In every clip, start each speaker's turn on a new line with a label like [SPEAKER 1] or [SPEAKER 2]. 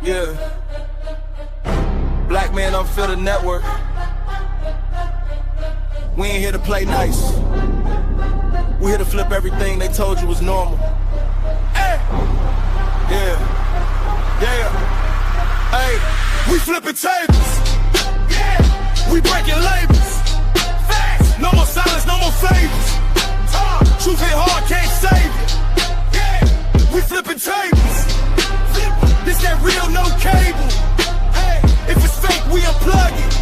[SPEAKER 1] Yeah. Black man Unfiltered network. We ain't here to play nice. We here to flip everything they told you was normal. Hey! Yeah. Yeah. Hey, we flipping tables. Yeah. We breaking labels. Facts. No more silence, no more favors. Truth hit hard, can't save it. Yeah. We flipping tables. This that real, no cable. Hey, if it's fake, we unplug it.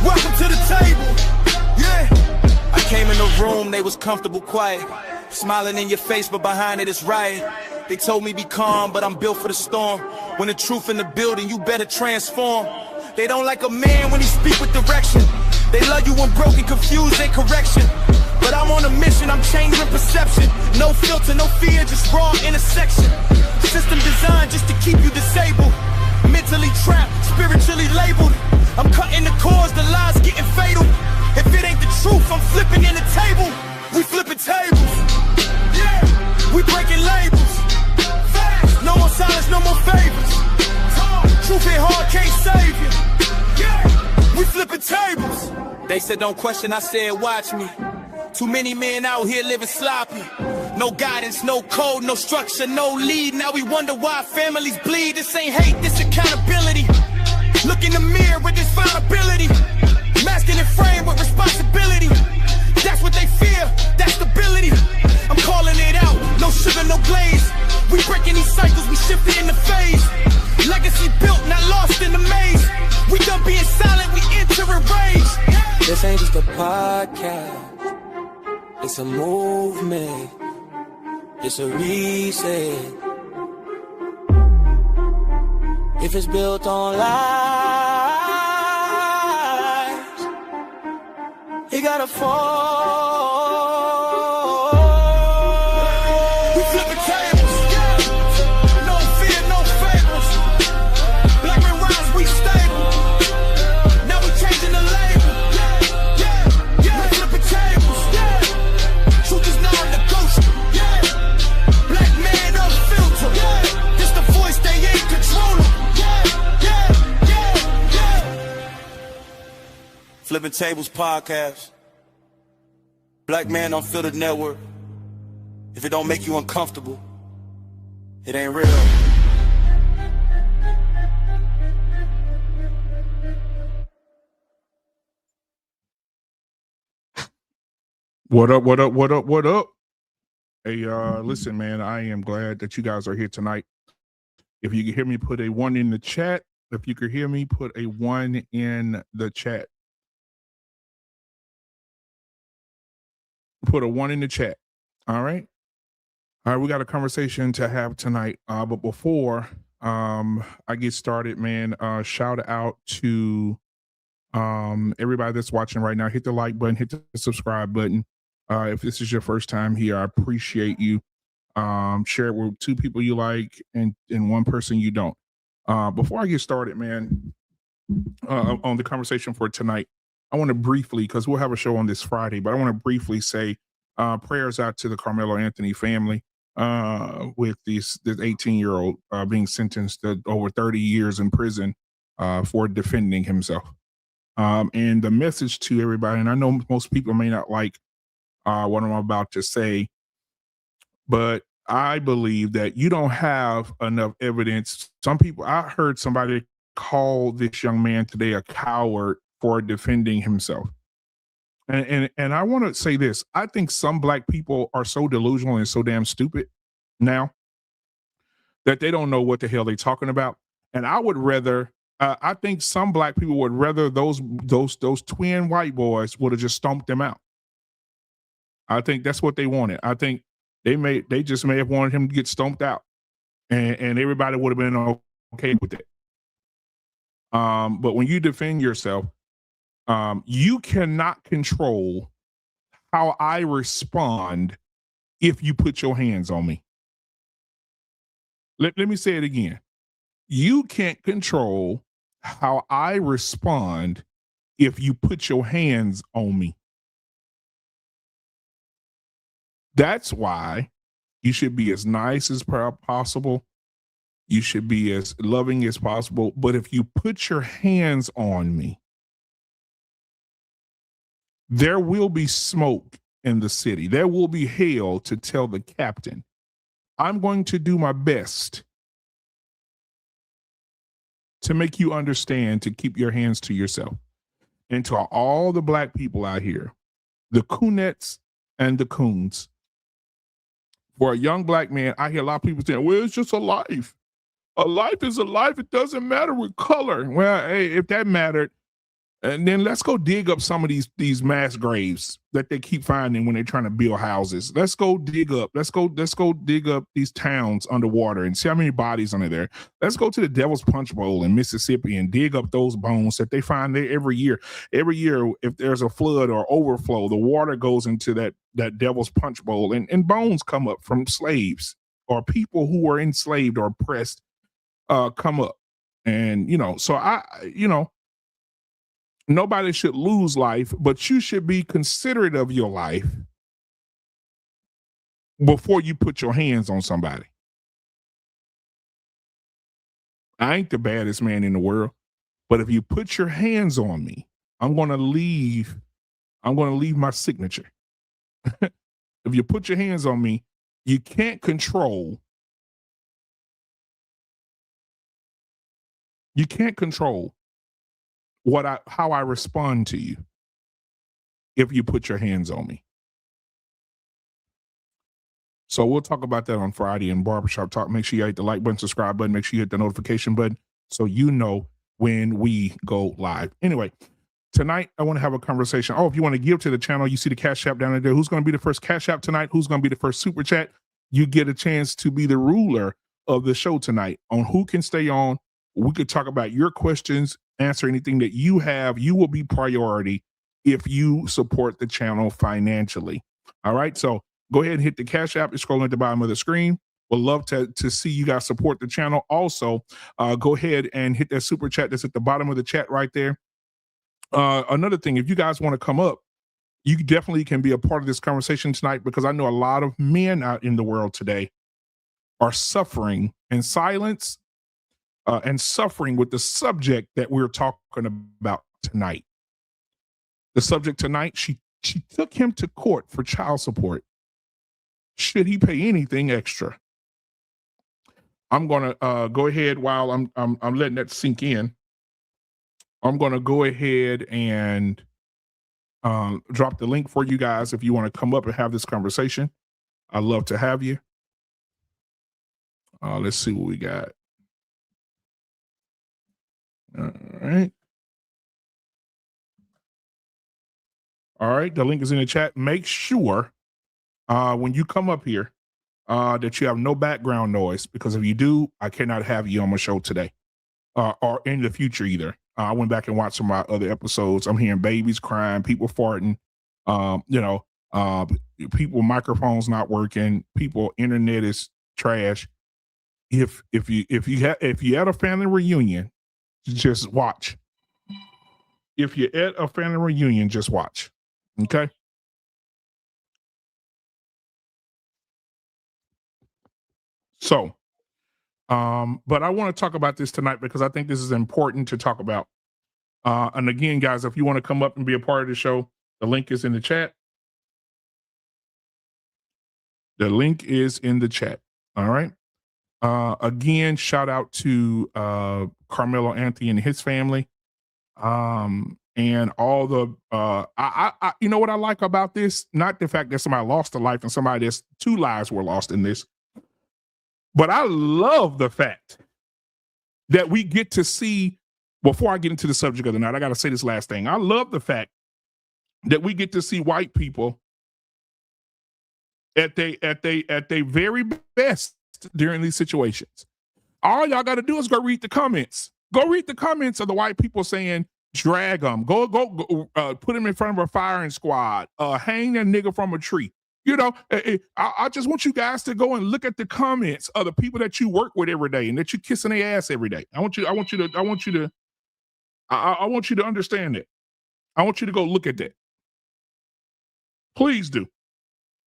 [SPEAKER 1] Welcome to the table. Yeah. I came in the room, they was comfortable, quiet. Smiling in your face, but behind it is riot. They told me be calm, but I'm built for the storm. When the truth in the building, you better transform. They don't like a man when he speak with direction. They love you when broken, confused, and correction. But I'm on a mission, I'm changing perception. No filter, no fear, just raw intersection. System designed just to keep you disabled. Mentally trapped, spiritually labeled. I'm cutting the cords, the lies getting fatal. If it ain't the truth, I'm flipping in the table. We flipping tables. Yeah. We breaking labels. Facts. No more silence, no more favors. Truth hit hard, can't save you. Yeah. We flipping tables. They said don't question, I said watch me. Too many men out here living sloppy. No guidance, no code, no structure, no lead. Now we wonder why families bleed. This ain't hate, this accountability. Look in the mirror with this vulnerability. Masking and frame with responsibility. That's what they fear, that's stability. I'm calling it out, no sugar, no glaze. We breaking these cycles, we shifting in the phase. Legacy built, not lost in the maze. We done being silent, we enter a rage.
[SPEAKER 2] This ain't just a podcast. It's a movement, it's a reset. If it's built on lies, it gotta fall.
[SPEAKER 1] We flipping tables, no fear, no favors. Black men rise, we stable. Now we changing the label. We flipping tables. Truth is non-negotiable. Black man unfiltered. This the voice they ain't controlling. Flippin Tables podcast. Black man Unfiltered network. If it don't make you uncomfortable, it ain't real.
[SPEAKER 3] What up, what up, what up, what up? Hey, listen, man, I am glad that you guys are here tonight. If you can hear me, put a 1 in the chat. If you can hear me, put a 1 in the chat. Put a 1 in the chat. All right. All right, we got a conversation to have tonight. But before I get started, man, shout out to everybody that's watching right now. Hit the like button, hit the subscribe button. If this is your first time here, I appreciate you. Share it with 2 people you like and 1 person you don't. Before I get started, man, on the conversation for tonight, I want to briefly, because we'll have a show on this Friday, but I want to briefly say prayers out to the Carmelo Anthony family with this 18-year-old being sentenced to over 30 years in prison for defending himself. And the message to everybody, and I know most people may not like what I'm about to say, but I believe that you don't have enough evidence. Some people, I heard somebody call this young man today a coward for defending himself. And I want to say this. I think some black people are so delusional and so damn stupid now that they don't know what the hell they're talking about. And I would rather, I think some black people would rather those twin white boys would have just stomped them out. I think that's what they wanted. I think they just may have wanted him to get stomped out, and everybody would have been okay with it. But when you defend yourself, you cannot control how I respond if you put your hands on me. Let me say it again. You can't control how I respond if you put your hands on me. That's why you should be as nice as possible. You should be as loving as possible. But if you put your hands on me, there will be smoke in the city. There will be hell to tell the captain. I'm going to do my best to make you understand to keep your hands to yourself. And to all the black people out here, the coonettes and the coons, for a young black man, I hear a lot of people saying, well, it's just a life. A life is a life. It doesn't matter with color. Well, hey, if that mattered, and then let's go dig up some of these mass graves that they keep finding when they're trying to build houses. Let's go dig up. Let's go dig up these towns underwater and see how many bodies under there. Let's go to the Devil's Punch Bowl in Mississippi and dig up those bones that they find there every year. Every year, if there's a flood or overflow, the water goes into that Devil's Punch Bowl, and bones come up from slaves or people who were enslaved or oppressed, come up. And so nobody should lose life, but you should be considerate of your life before you put your hands on somebody. I ain't the baddest man in the world, but if you put your hands on me, I'm going to leave my signature. If you put your hands on me, you can't control how I respond to you if you put your hands on me. So we'll talk about that on Friday in Barbershop Talk. Make sure you hit the like button, subscribe button, make sure you hit the notification button so you know when we go live. Anyway, tonight I want to have a conversation. Oh, if you want to give to the channel, you see the Cash App down there. Who's going to be the first Cash App tonight? Who's going to be the first Super Chat? You get a chance to be the ruler of the show tonight on who can stay on. We could talk about your questions, answer anything that you have. You will be priority if you support the channel financially. All right. So go ahead and hit the Cash App. It's scrolling at the bottom of the screen. We'd love to see you guys support the channel. Also, go ahead and hit that Super Chat that's at the bottom of the chat right there. Another thing, if you guys want to come up, you definitely can be a part of this conversation tonight, because I know a lot of men out in the world today are suffering in silence and suffering with the subject that we're talking about tonight. The subject tonight, she took him to court for child support. Should he pay anything extra? I'm gonna go ahead while I'm letting that sink in. I'm gonna go ahead and drop the link for you guys if you want to come up and have this conversation. I'd love to have you. Let's see what we got. All right. All right. The link is in the chat. Make sure when you come up here that you have no background noise, because if you do, I cannot have you on my show today or in the future either. I went back and watched some of my other episodes. I'm hearing babies crying, people farting, people microphones not working, people internet is trash. If you at a family reunion, just watch. If you're at a family reunion, just watch. Okay. So, but I want to talk about this tonight because I think this is important to talk about. And again, guys, if you want to come up and be a part of the show, the link is in the chat. The link is in the chat. All right. Again, shout out to Carmelo Anthony and his family. And all the I you know what I like about this? Not the fact that somebody lost a life and somebody that's 2 lives were lost in this. But I love the fact that we get to see, before I get into the subject of the night, I got to say this last thing. I love the fact that we get to see white people at they very best during these situations. All y'all got to do is go read the comments. Go read the comments of the white people saying, drag them, go put them in front of a firing squad, hang that nigga from a tree. You know, I just want you guys to go and look at the comments of the people that you work with every day and that you kissing their ass every day. I want you to understand that. I want you to go look at that. Please do,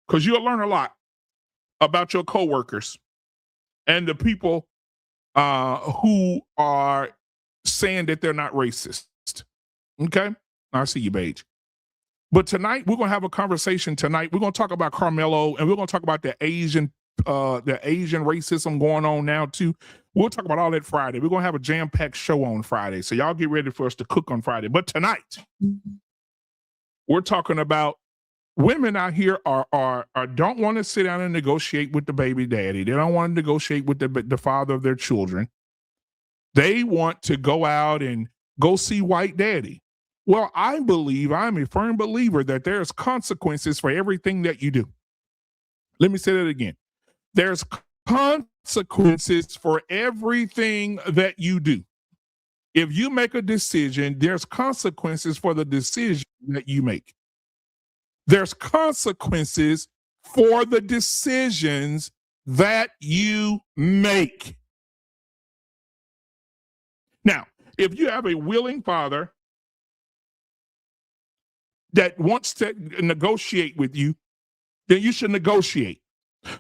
[SPEAKER 3] because you'll learn a lot about your coworkers and the people who are saying that they're not racist. Okay, I see you, Paige. But tonight we're gonna have a conversation. Tonight we're gonna talk about Carmelo, and we're gonna talk about the Asian racism going on now too. We'll talk about all that Friday. We're gonna have a jam-packed show on Friday, so y'all get ready for us to cook on Friday. But tonight we're talking about women out here are don't want to sit down and negotiate with the baby daddy. They don't want to negotiate with the father of their children. They want to go out and go see white daddy. Well, I'm a firm believer that there's consequences for everything that you do. Let me say that again. There's consequences for everything that you do. If you make a decision, there's consequences for the decision that you make. There's consequences for the decisions that you make. Now, if you have a willing father that wants to negotiate with you, then you should negotiate.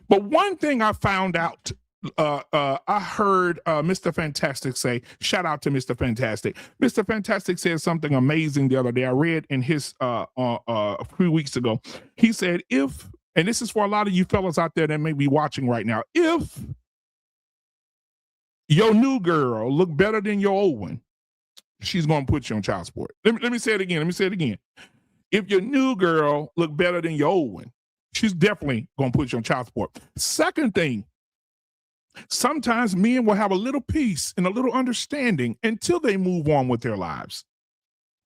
[SPEAKER 3] But one thing I found out, I heard Mr. Fantastic say, shout out to Mr. Fantastic. Mr. Fantastic said something amazing the other day. I read in his a few weeks ago. He said, and this is for a lot of you fellas out there that may be watching right now, if your new girl look better than your old one, she's going to put you on child support. Let me say it again. If your new girl look better than your old one, she's definitely going to put you on child support. Second thing, sometimes men will have a little peace and a little understanding until they move on with their lives.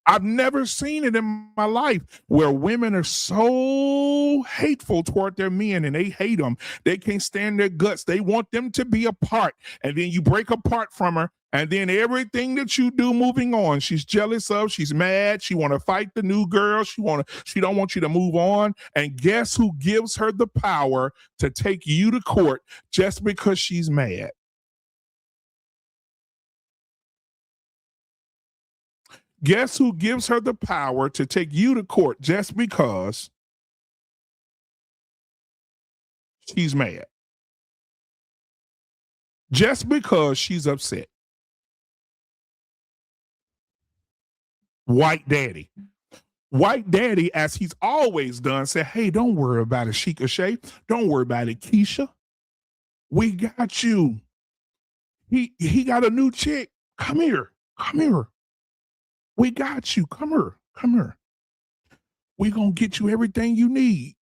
[SPEAKER 3] I've never seen it in my life where women are so hateful toward their men and they hate them. They can't stand their guts. They want them to be apart. And then you break apart from her. And then everything that you do moving on, she's jealous of, she's mad. She want to fight the new girl. She don't want you to move on. And guess who gives her the power to take you to court just because she's mad? Guess who gives her the power to take you to court just because she's mad? Just because she's upset. White daddy. White daddy, as he's always done, said, hey, don't worry about it, Sheikah Shay. Don't worry about it, Keisha. We got you. He got a new chick. Come here. We got you. Come here. We're going to get you everything you need.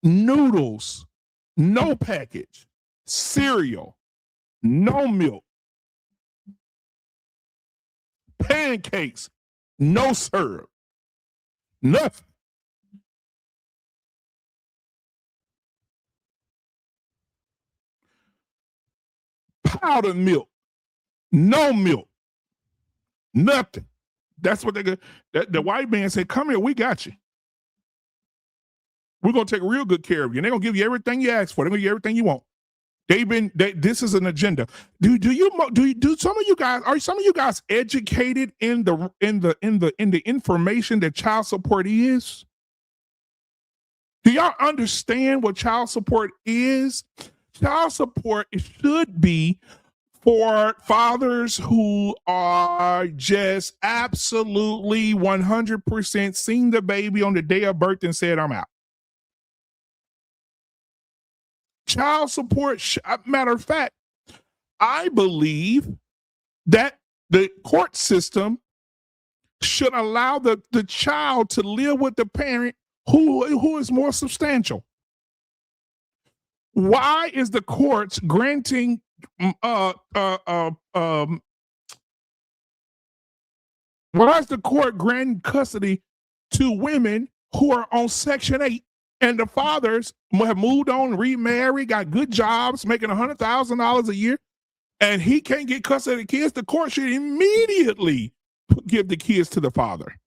[SPEAKER 3] Noodles, no package. Cereal, no milk. Pancakes, no syrup. Nothing. Powdered milk, no milk. Nothing. That's what the white man said, come here, we got you. We're going to take real good care of you. And they're going to give you everything you ask for. They're going to give you everything you want. This is an agenda. Do some of you guys educated in the information that child support is? Do y'all understand what child support is? Child support should be for fathers who are just absolutely 100% seen the baby on the day of birth and said, I'm out. Child support, matter of fact, I believe that the court system should allow the child to live with the parent who is more substantial. Why is the courts granting why is the court granting custody to women who are on Section 8 and the fathers have moved on, remarried, got good jobs, making $100,000 a year, and he can't get custody of the kids? The court should immediately give the kids to the father.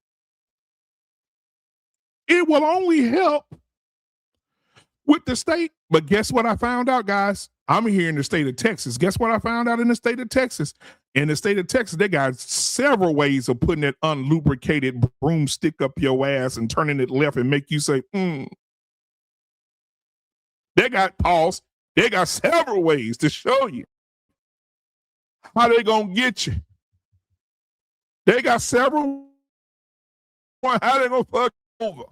[SPEAKER 3] It will only help with the state. But guess what I found out, guys? I'm here in the state of Texas. Guess what I found out in the state of Texas? In the state of Texas, they got several ways of putting that unlubricated broomstick up your ass and turning it left and make you say, They got several ways to show you. How they gonna get you? They got several. How they gonna fuck over?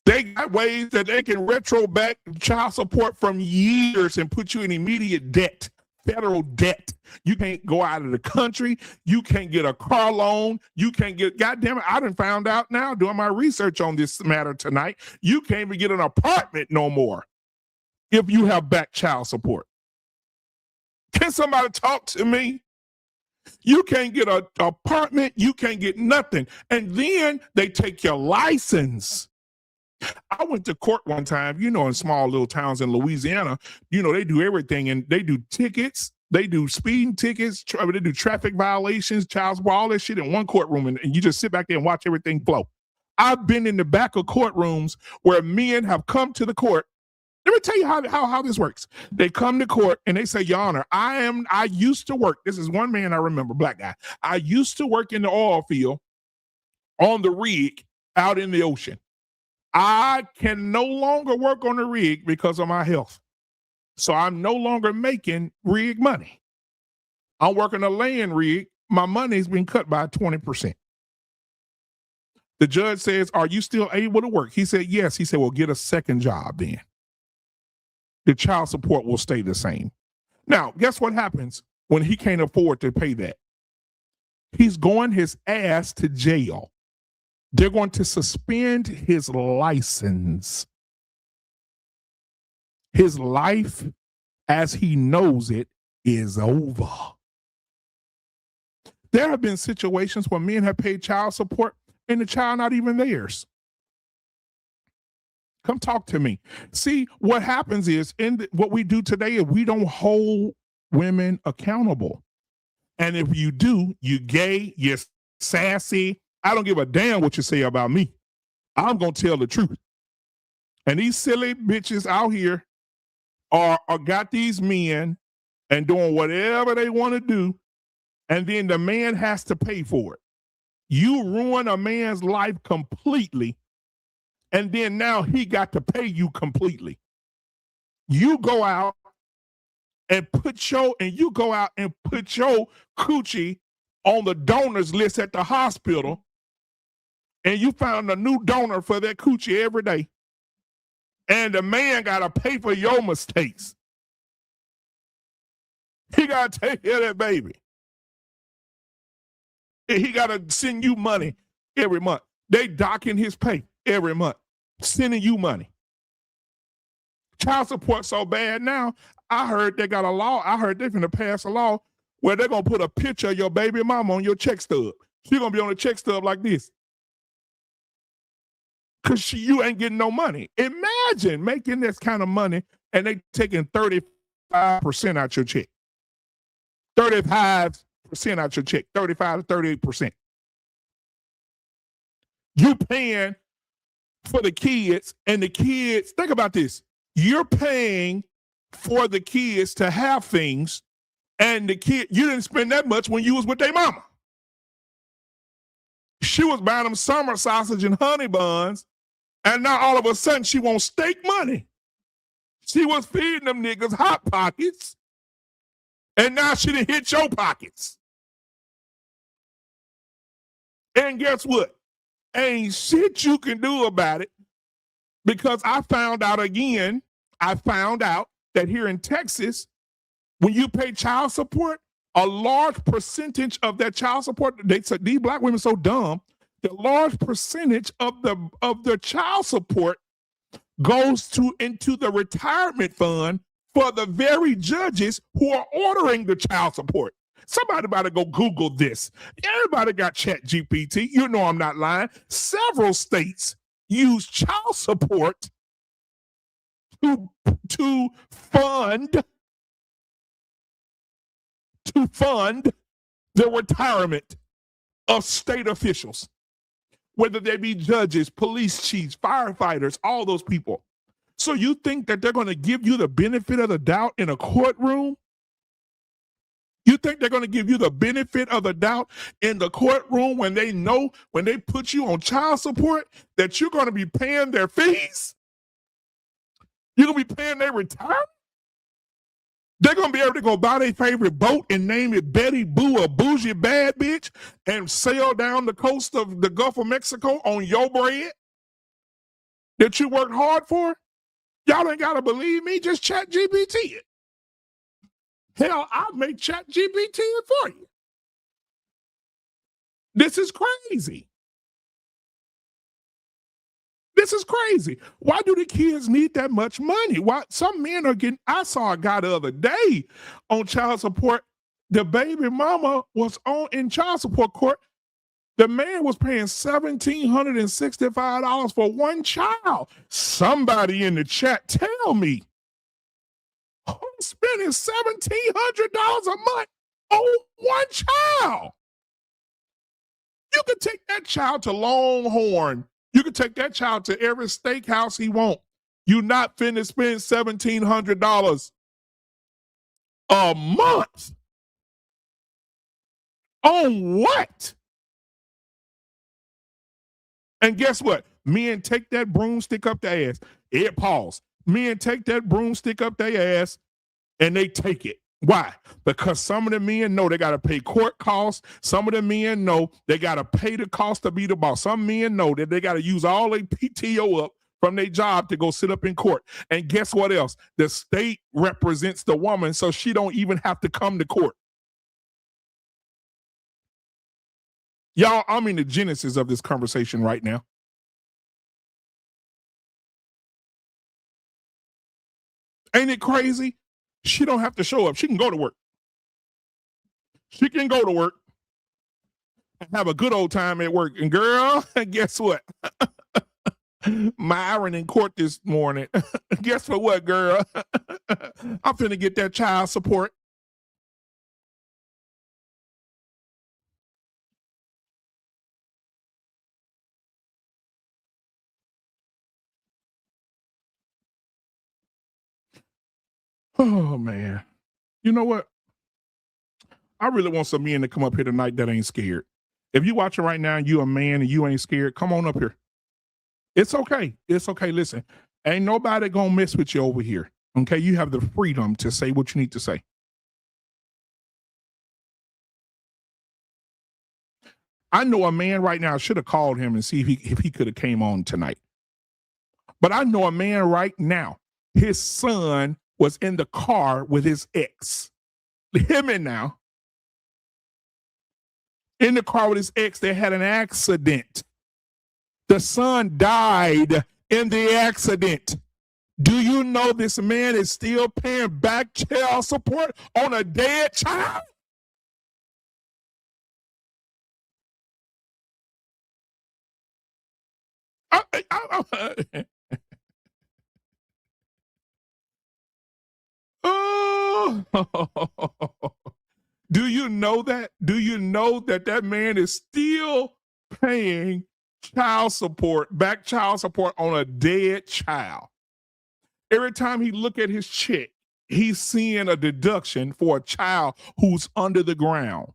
[SPEAKER 3] They got ways that they can retro back child support from years and put you in immediate debt, federal debt. You can't go out of the country. You can't get a car loan. You can't get, goddamn it, I done found out now doing my research on this matter tonight, you can't even get an apartment no more if you have back child support. Can somebody talk to me? You can't get an apartment. You can't get nothing. And then they take your license. I went to court one time, you know, in small little towns in Louisiana, you know, they do everything, and they do tickets, they do speeding tickets, they do traffic violations, child support, all that shit in one courtroom, and you just sit back there and watch everything flow. I've been in the back of courtrooms where men have come to the court. Let me tell you how this works. They come to court and they say, Your Honor, I used to work. This is one man I remember, black guy. I used to work in the oil field on the rig out in the ocean. I can no longer work on the rig because of my health. So I'm no longer making rig money. I'm working a land rig. My money's been cut by 20%. The judge says, Are you still able to work? He said, Yes. He said, Well, get a second job then. The child support will stay the same. Now, guess what happens when he can't afford to pay that? He's going his ass to jail. They're going to suspend his license. His life, as he knows it, is over. There have been situations where men have paid child support and the child not even theirs. Come talk to me. See, what happens is, what we do today is we don't hold women accountable. And if you do, you're gay, you're sassy. I don't give a damn what you say about me. I'm going to tell the truth. And these silly bitches out here are got these men and doing whatever they want to do. And then the man has to pay for it. You ruin a man's life completely. And then now he got to pay you completely. You go out and put your coochie on the donors list at the hospital, and you found a new donor for that coochie every day. And the man got to pay for your mistakes. He got to take care of that baby. And he got to send you money every month. They docking his pay every month, sending you money. Child support so bad now, I heard they got a law. I heard they're going to pass a law where they're going to put a picture of your baby mama on your check stub. She's going to be on a check stub like this. Because you ain't getting no money. Imagine making this kind of money and they taking 35% out your check. 35% out your check. 35 to 38%. You paying for the kids, and the kids, think about this. You're paying for the kids to have things, and the kid, you didn't spend that much when you was with their mama. She was buying them summer sausage and honey buns, and now all of a sudden she wants steak money. She was feeding them niggas Hot Pockets, and now she done hit your pockets. And guess what? Ain't shit you can do about it, because I found out that here in Texas, when you pay child support, a large percentage of that child support, these black women so dumb, the large percentage of the child support goes into the retirement fund for the very judges who are ordering the child support. Somebody about to go Google this. Everybody got ChatGPT. You know I'm not lying. Several states use child support to fund the retirement of state officials, whether they be judges, police chiefs, firefighters, all those people. So you think that they're going to give you the benefit of the doubt in a courtroom? You think they're going to give you the benefit of the doubt in the courtroom when they know, when they put you on child support, that you're going to be paying their fees? You're going to be paying their retirement? They're going to be able to go buy their favorite boat and name it Betty Boo or Bougie Bad Bitch and sail down the coast of the Gulf of Mexico on your bread that you worked hard for. Y'all ain't got to believe me. Just chat GPT it. Hell, I'll make chat GPT it for you. This is crazy. This is crazy. Why do the kids need that much money? Why some men are getting, I saw a guy the other day on child support. The baby mama was in child support court. The man was paying $1,765 for one child. Somebody in the chat tell me who's spending $1,700 a month on one child? You can take that child to Longhorn. You can take that child to every steakhouse he wants. You're not finna spend $1,700 a month. On what? And guess what? Men take that broomstick up their ass. It pause. Men take that broomstick up their ass and they take it. Why? Because some of the men know they got to pay court costs. Some of the men know they got to pay the cost to be the boss. Some men know that they got to use all their PTO up from their job to go sit up in court. And guess what else? The state represents the woman, so she don't even have to come to court. Y'all, I'm in the genesis of this conversation right now. Ain't it crazy? She don't have to show up. She can go to work. She can go to work and have a good old time at work. And girl, guess what? Myron in court this morning. Guess for what, girl? I'm finna get that child support. Oh, man. You know what? I really want some men to come up here tonight that ain't scared. If you watching right now and you a man and you ain't scared, come on up here. It's okay. It's okay. Listen, ain't nobody gonna mess with you over here. Okay? You have the freedom to say what you need to say. I know a man right now, I should have called him and see if he could have came on tonight. But I know a man right now, his son was in the car with his ex. Him and now. In the car with his ex, they had an accident. The son died in the accident. Do you know this man is still paying back child support on a dead child? Oh, do you know that? Do you know that that man is still paying child support on a dead child? Every time he look at his check, he's seeing a deduction for a child who's under the ground.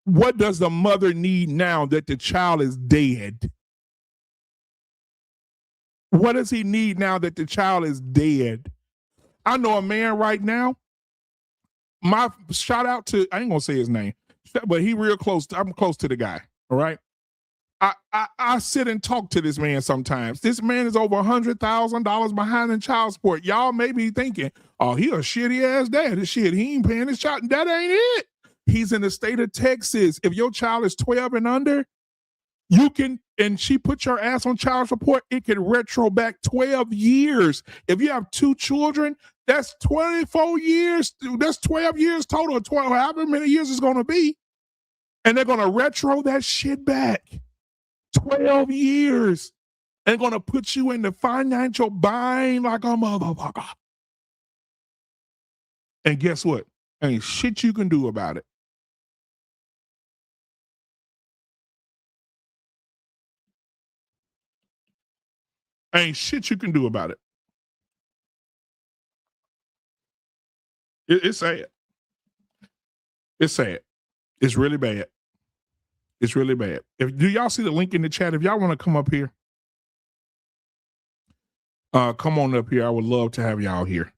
[SPEAKER 3] What does the mother need now that the child is dead? What does he need now that the child is dead? I know a man right now. My shout out to, I ain't gonna say his name, but he real close. I'm close to the guy. All right. I sit and talk to this man sometimes. This man is over $100,000 behind in child support. Y'all may be thinking, oh, he a shitty ass dad. Shit, he ain't paying his child. That ain't it. He's in the state of Texas. If your child is 12 and under, you can, and she put your ass on child support, it can retro back 12 years. If you have 2 children, that's 24 years. That's 12 years total, 12, however many years it's going to be. And they're going to retro that shit back. 12 years. And going to put you in the financial bind like a motherfucker. And guess what? Ain't shit you can do about it. Ain't shit you can do about it. It's sad. It's sad. It's really bad. It's really bad. Do y'all see the link in the chat? If y'all want to come up here, come on up here. I would love to have y'all here.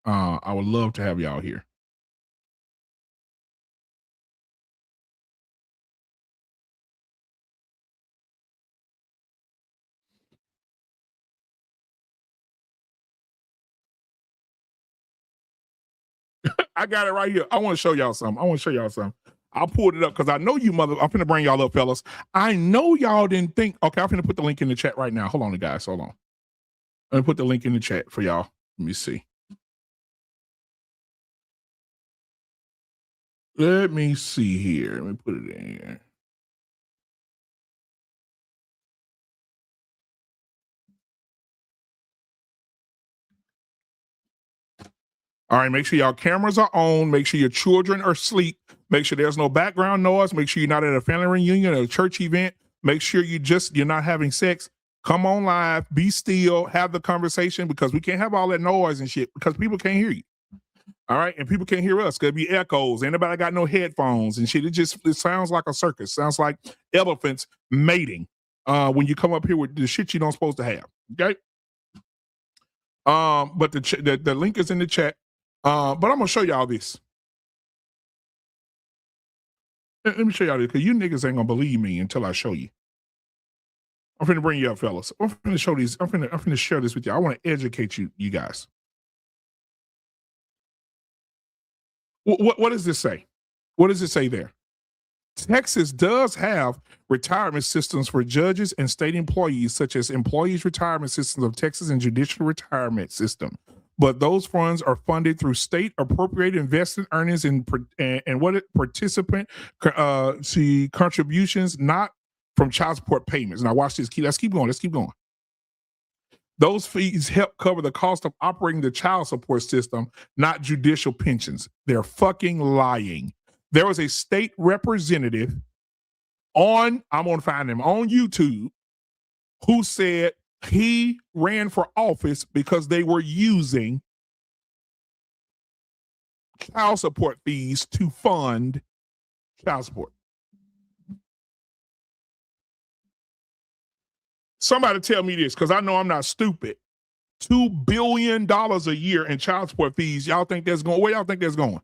[SPEAKER 3] I would love to have y'all here. I got it right here. I want to show y'all something. I pulled it up because I know you I'm finna bring y'all up, fellas. I know y'all didn't think. Okay, I'm finna put the link in the chat right now. Hold on, guys. Hold on. Let me put the link in the chat for y'all. Let me see. Let me see here. Let me put it in here. All right, make sure y'all cameras are on. Make sure your children are asleep. Make sure there's no background noise. Make sure you're not at a family reunion or a church event. Make sure you're not having sex. Come on live, be still, have the conversation, because we can't have all that noise and shit because people can't hear you. All right, and people can't hear us. Could be echoes. Anybody got no headphones and shit? It sounds like a circus. Sounds like elephants mating when you come up here with the shit you don't supposed to have. Okay. But the link is in the chat. But I'm gonna show y'all this. Let me show y'all this, because you niggas ain't gonna believe me until I show you. I'm finna bring you up, fellas. I'm finna show these. I'm finna share this with you. I want to educate you guys. What does this say? What does it say there? Texas does have retirement systems for judges and state employees, such as Employees Retirement Systems of Texas and Judicial Retirement System. But those funds are funded through state appropriated invested earnings and participant contributions, not from child support payments. Now watch this. Let's keep going. Those fees help cover the cost of operating the child support system, not judicial pensions. They're fucking lying. There was a state representative I'm going to find him on YouTube, who said he ran for office because they were using child support fees to fund child support. Somebody tell me this, because I know I'm not stupid. $2 billion a year in child support fees. Y'all think that's going? Where y'all think that's going?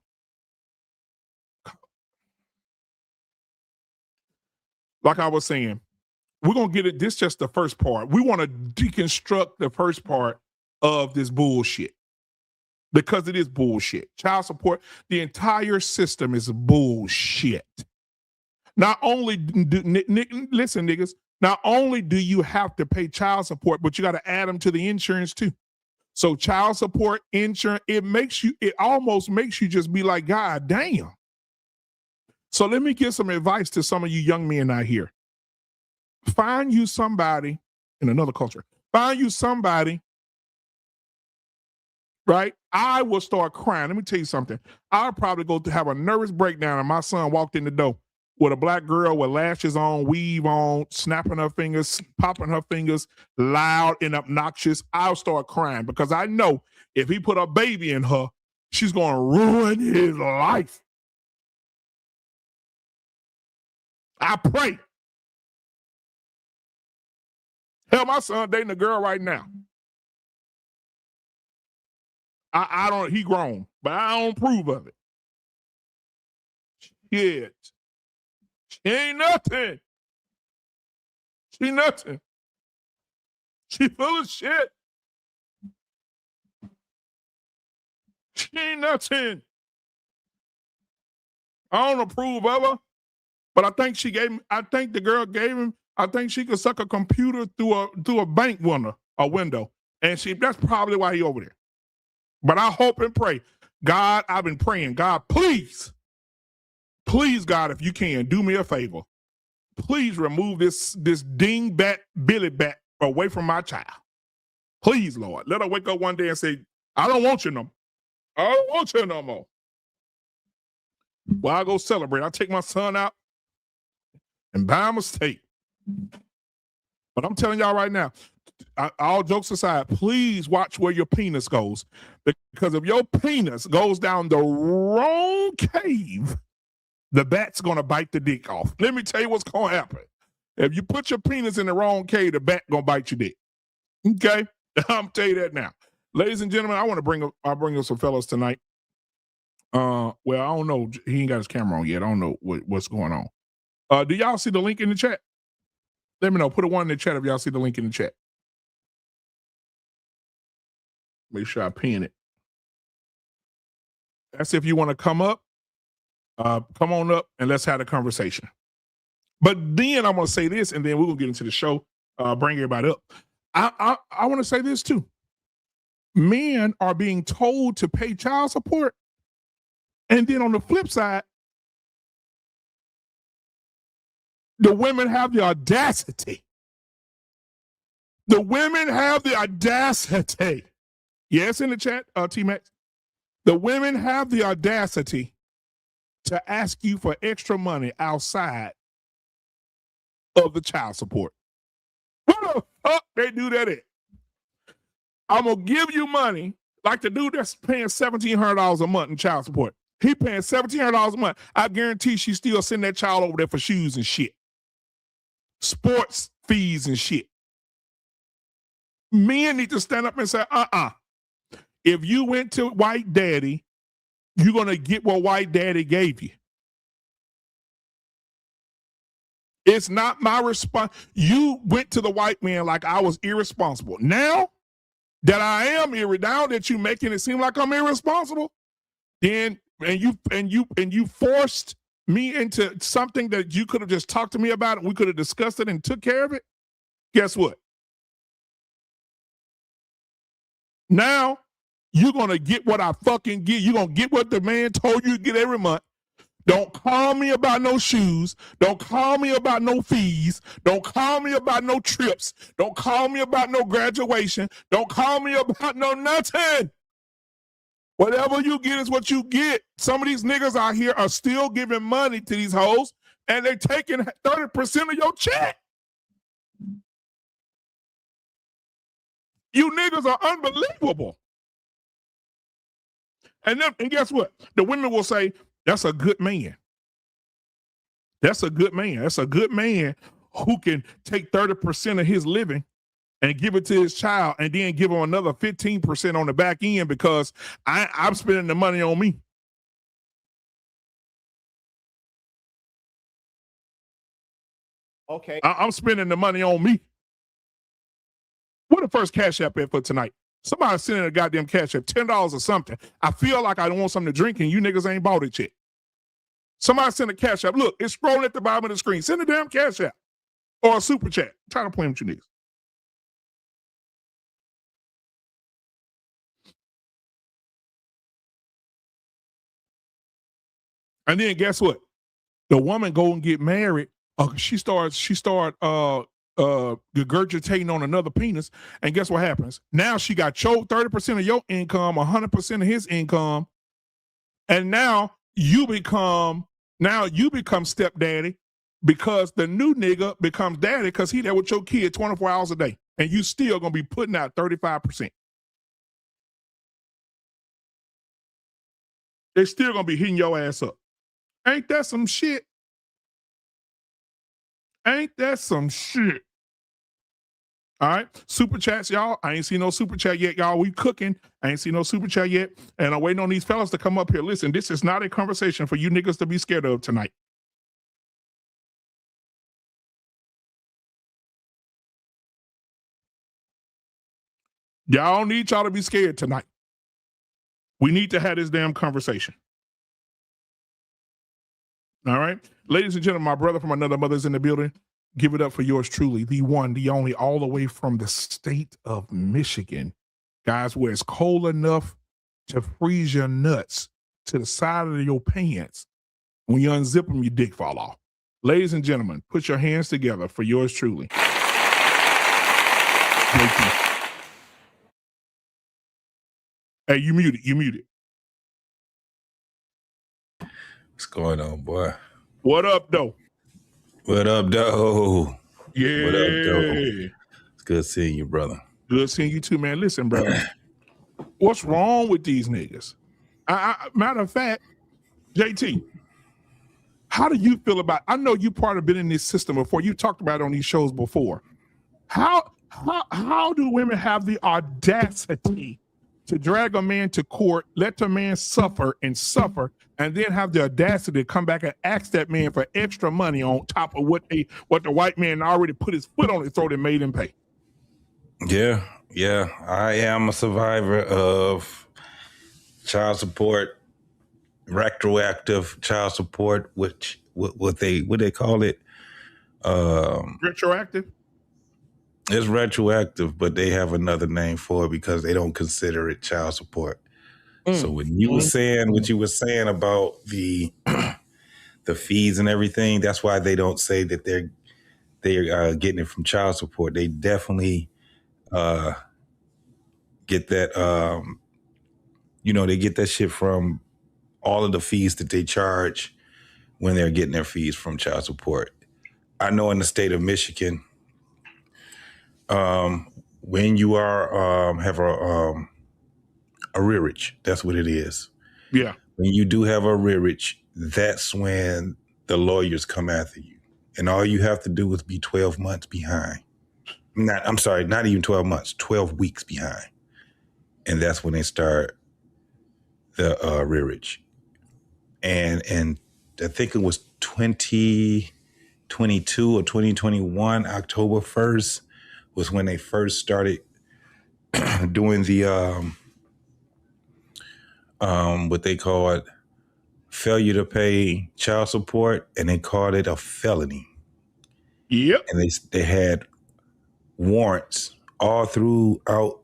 [SPEAKER 3] Like I was saying, we're going to get it. This is just the first part. We want to deconstruct the first part of this bullshit, because it is bullshit. Child support, the entire system is bullshit. Not only listen, niggas, not only do you have to pay child support, but you got to add them to the insurance too. So child support, insurance, it almost makes you just be like, God damn. So let me give some advice to some of you young men out here. Find you somebody in another culture. Find you somebody, right? I will start crying. Let me tell you something. I'll probably go to have a nervous breakdown and my son walked in the door with a black girl with lashes on, weave on, snapping her fingers, popping her fingers, loud and obnoxious. I'll start crying, because I know if he put a baby in her, she's going to ruin his life. I pray. Hell, my son dating a girl right now. He grown, but I don't approve of it. Shit. She ain't nothing. She nothing. She full of shit. She ain't nothing. I don't approve of her, but I think the girl gave him, I think she could suck a computer through a bank window. And that's probably why he over there. But I hope and pray. God, I've been praying. God, please, God, if you can, do me a favor. Please remove this dingbat, Billy bat away from my child. Please, Lord. Let her wake up one day and say, I don't want you no more. I don't want you no more. Well, I go celebrate. I take my son out and buy him a steak. But I'm telling y'all right now, all jokes aside, please watch where your penis goes. Because if your penis goes down the wrong cave, the bat's going to bite the dick off. Let me tell you what's going to happen. If you put your penis in the wrong cave, the bat going to bite your dick. Okay? I'm tell you that now. Ladies and gentlemen, I'll bring up some fellas tonight. Well, I don't know. He ain't got his camera on yet. I don't know what's going on. Do y'all see the link in the chat? Let me know. Put a 1 in the chat if y'all see the link in the chat. Make sure I pin it. That's if you want to come up. Come on up and let's have a conversation. But then I'm going to say this, and then we're going to get into the show. Bring everybody up. I want to say this too. Men are being told to pay child support. And then on the flip side, the women have the audacity. The women have the audacity. Yes, in the chat, T-Max. The women have the audacity to ask you for extra money outside of the child support. Where the fuck they do that at? I'm going to give you money like the dude that's paying $1,700 a month in child support. He paying $1,700 a month. I guarantee she's still sending that child over there for shoes and shit. Sports fees and shit. Men need to stand up and say, if you went to white daddy, you're going to get what white daddy gave you. It's not my response. You went to the white man like I was irresponsible. Now that I am now that you're making it seem like I'm irresponsible, then and you forced me into something that you could have just talked to me about and we could have discussed it and took care of it. Guess what? Now you're going to get what I fucking get. You're going to get what the man told you to get every month. Don't call me about no shoes. Don't call me about no fees. Don't call me about no trips. Don't call me about no graduation. Don't call me about no nothing. Whatever you get is what you get. Some of these niggas out here are still giving money to these hoes, and they're taking 30% of your check. You niggas are unbelievable. And guess what? The women will say, that's a good man. That's a good man. That's a good man who can take 30% of his living and give it to his child and then give him another 15% on the back end because I'm spending the money on me.
[SPEAKER 1] Okay.
[SPEAKER 3] I'm spending the money on me. What the first Cash App at for tonight? Somebody sending a goddamn Cash App, $10 or something. I feel like I don't want something to drink and you niggas ain't bought it yet. Somebody send a Cash App. Look, it's scrolling at the bottom of the screen. Send a damn Cash App or a super chat. I'm trying to play with you niggas. And then guess what? The woman go and get married. She start regurgitating on another penis. And guess what happens? Now she got choked 30% of your income, 100% of his income. And now you become stepdaddy because the new nigga becomes daddy because he there with your kid 24 hours a day. And you still going to be putting out 35%. They're still going to be hitting your ass up. Ain't that some shit? Ain't that some shit? All right. Super chats, y'all. I ain't seen no super chat yet, y'all. We cooking. I ain't seen no super chat yet. And I'm waiting on these fellas to come up here. Listen, this is not a conversation for you niggas to be scared of tonight. Y'all need y'all to be scared tonight. We need to have this damn conversation. All right. Ladies and gentlemen, my brother from another mother's in the building. Give it up for yours truly, the one, the only, all the way from the state of Michigan. Guys, where it's cold enough to freeze your nuts to the side of your pants. When you unzip them, your dick fall off. Ladies and gentlemen, put your hands together for yours truly. Thank you. Hey, you muted.
[SPEAKER 4] What's going on, boy?
[SPEAKER 3] What up, though?
[SPEAKER 4] What up, though?
[SPEAKER 3] Yeah.
[SPEAKER 4] What up, though? It's good seeing you, brother.
[SPEAKER 3] Good seeing you too, man. Listen, brother. What's wrong with these niggas? Matter of fact, JT, how do you feel about, I know you part of been in this system before. You talked about it on these shows before. How do women have the audacity to drag a man to court, let the man suffer, and then have the audacity to come back and ask that man for extra money on top of what the white man already put his foot on his throat and made him pay.
[SPEAKER 4] Yeah. I am a survivor of child support, retroactive child support, which what they call it.
[SPEAKER 3] Retroactive?
[SPEAKER 4] It's retroactive, but they have another name for it because they don't consider it child support. So when you were saying what you were saying about the fees and everything, that's why they don't say that they're getting it from child support. They definitely get that. They get that shit from all of the fees that they charge when they're getting their fees from child support. I know in the state of Michigan, when you are have a arrearage, that's what it is.
[SPEAKER 3] Yeah.
[SPEAKER 4] When you do have a arrearage, that's when the lawyers come after you. And all you have to do is be 12 months behind. Not even 12 months, 12 weeks behind. And that's when they start the arrearage. And I think it was 2022 or 2021, October 1st, was when they first started doing the what they call it, failure to pay child support, and they called it a felony.
[SPEAKER 3] Yep.
[SPEAKER 4] And they had warrants all throughout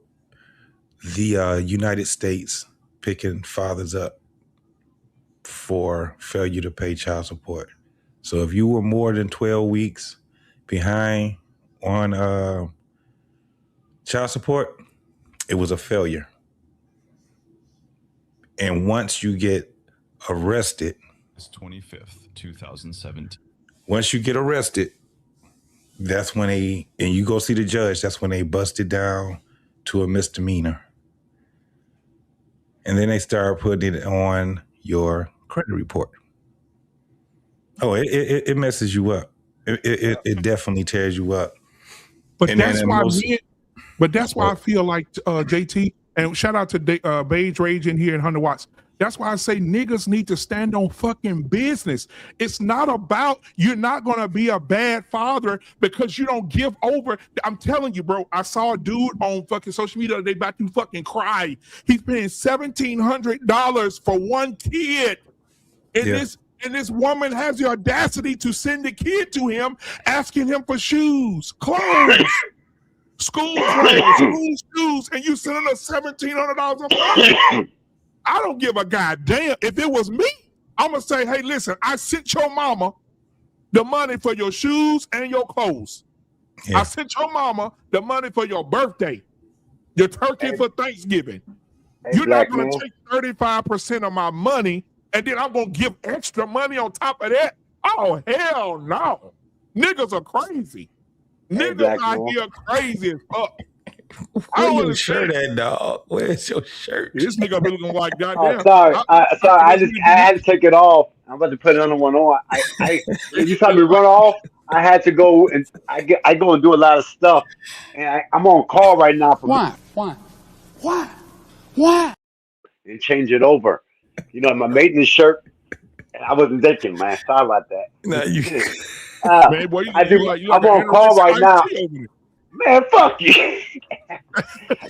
[SPEAKER 4] the United States picking fathers up for failure to pay child support. So if you were more than 12 weeks behind on child support, it was a failure. And once you get arrested,
[SPEAKER 5] it's 25th, 2017.
[SPEAKER 4] Once you get arrested, that's when and you go see the judge, that's when they bust it down to a misdemeanor. And then they start putting it on your credit report. Oh, it messes you up. It definitely tears you up.
[SPEAKER 3] But
[SPEAKER 4] And
[SPEAKER 3] that's
[SPEAKER 4] then
[SPEAKER 3] why
[SPEAKER 4] most-
[SPEAKER 3] that's why I feel like JT, and shout out to Beige Rage in here in 100 Watts. That's why I say niggas need to stand on fucking business. It's not about you're not going to be a bad father because you don't give over. I'm telling you, bro, I saw a dude on fucking social media the other day about to fucking cry. He's paying $1,700 for one kid. And this woman has the audacity to send the kid to him, asking him for shoes, clothes, school clothes, shoes, and you sending her $1,700 a month. I don't give a goddamn. If it was me, I'm going to say, hey, listen, I sent your mama the money for your shoes and your clothes.
[SPEAKER 4] Yeah.
[SPEAKER 3] I sent your mama the money for your birthday, your turkey for Thanksgiving. You're not going to take 35% of my money and then I'm going to give extra money on top of that? Oh, hell no. Niggas are crazy. Niggas out here crazy as fuck.
[SPEAKER 4] Where your shirt at, dog? Where's your shirt?
[SPEAKER 3] This nigga be looking like goddamn.
[SPEAKER 6] Oh, sorry. I had to take it off. I'm about to put another one on. You saw me run off. I had to go and I go and do a lot of stuff, and I'm on call right now.
[SPEAKER 7] Why?
[SPEAKER 6] And change it over. You know, my maintenance shirt. I wasn't thinking, man. Sorry about that.
[SPEAKER 4] Nah, you.
[SPEAKER 3] Man, boy,
[SPEAKER 6] I'm on call right now. Man, fuck you.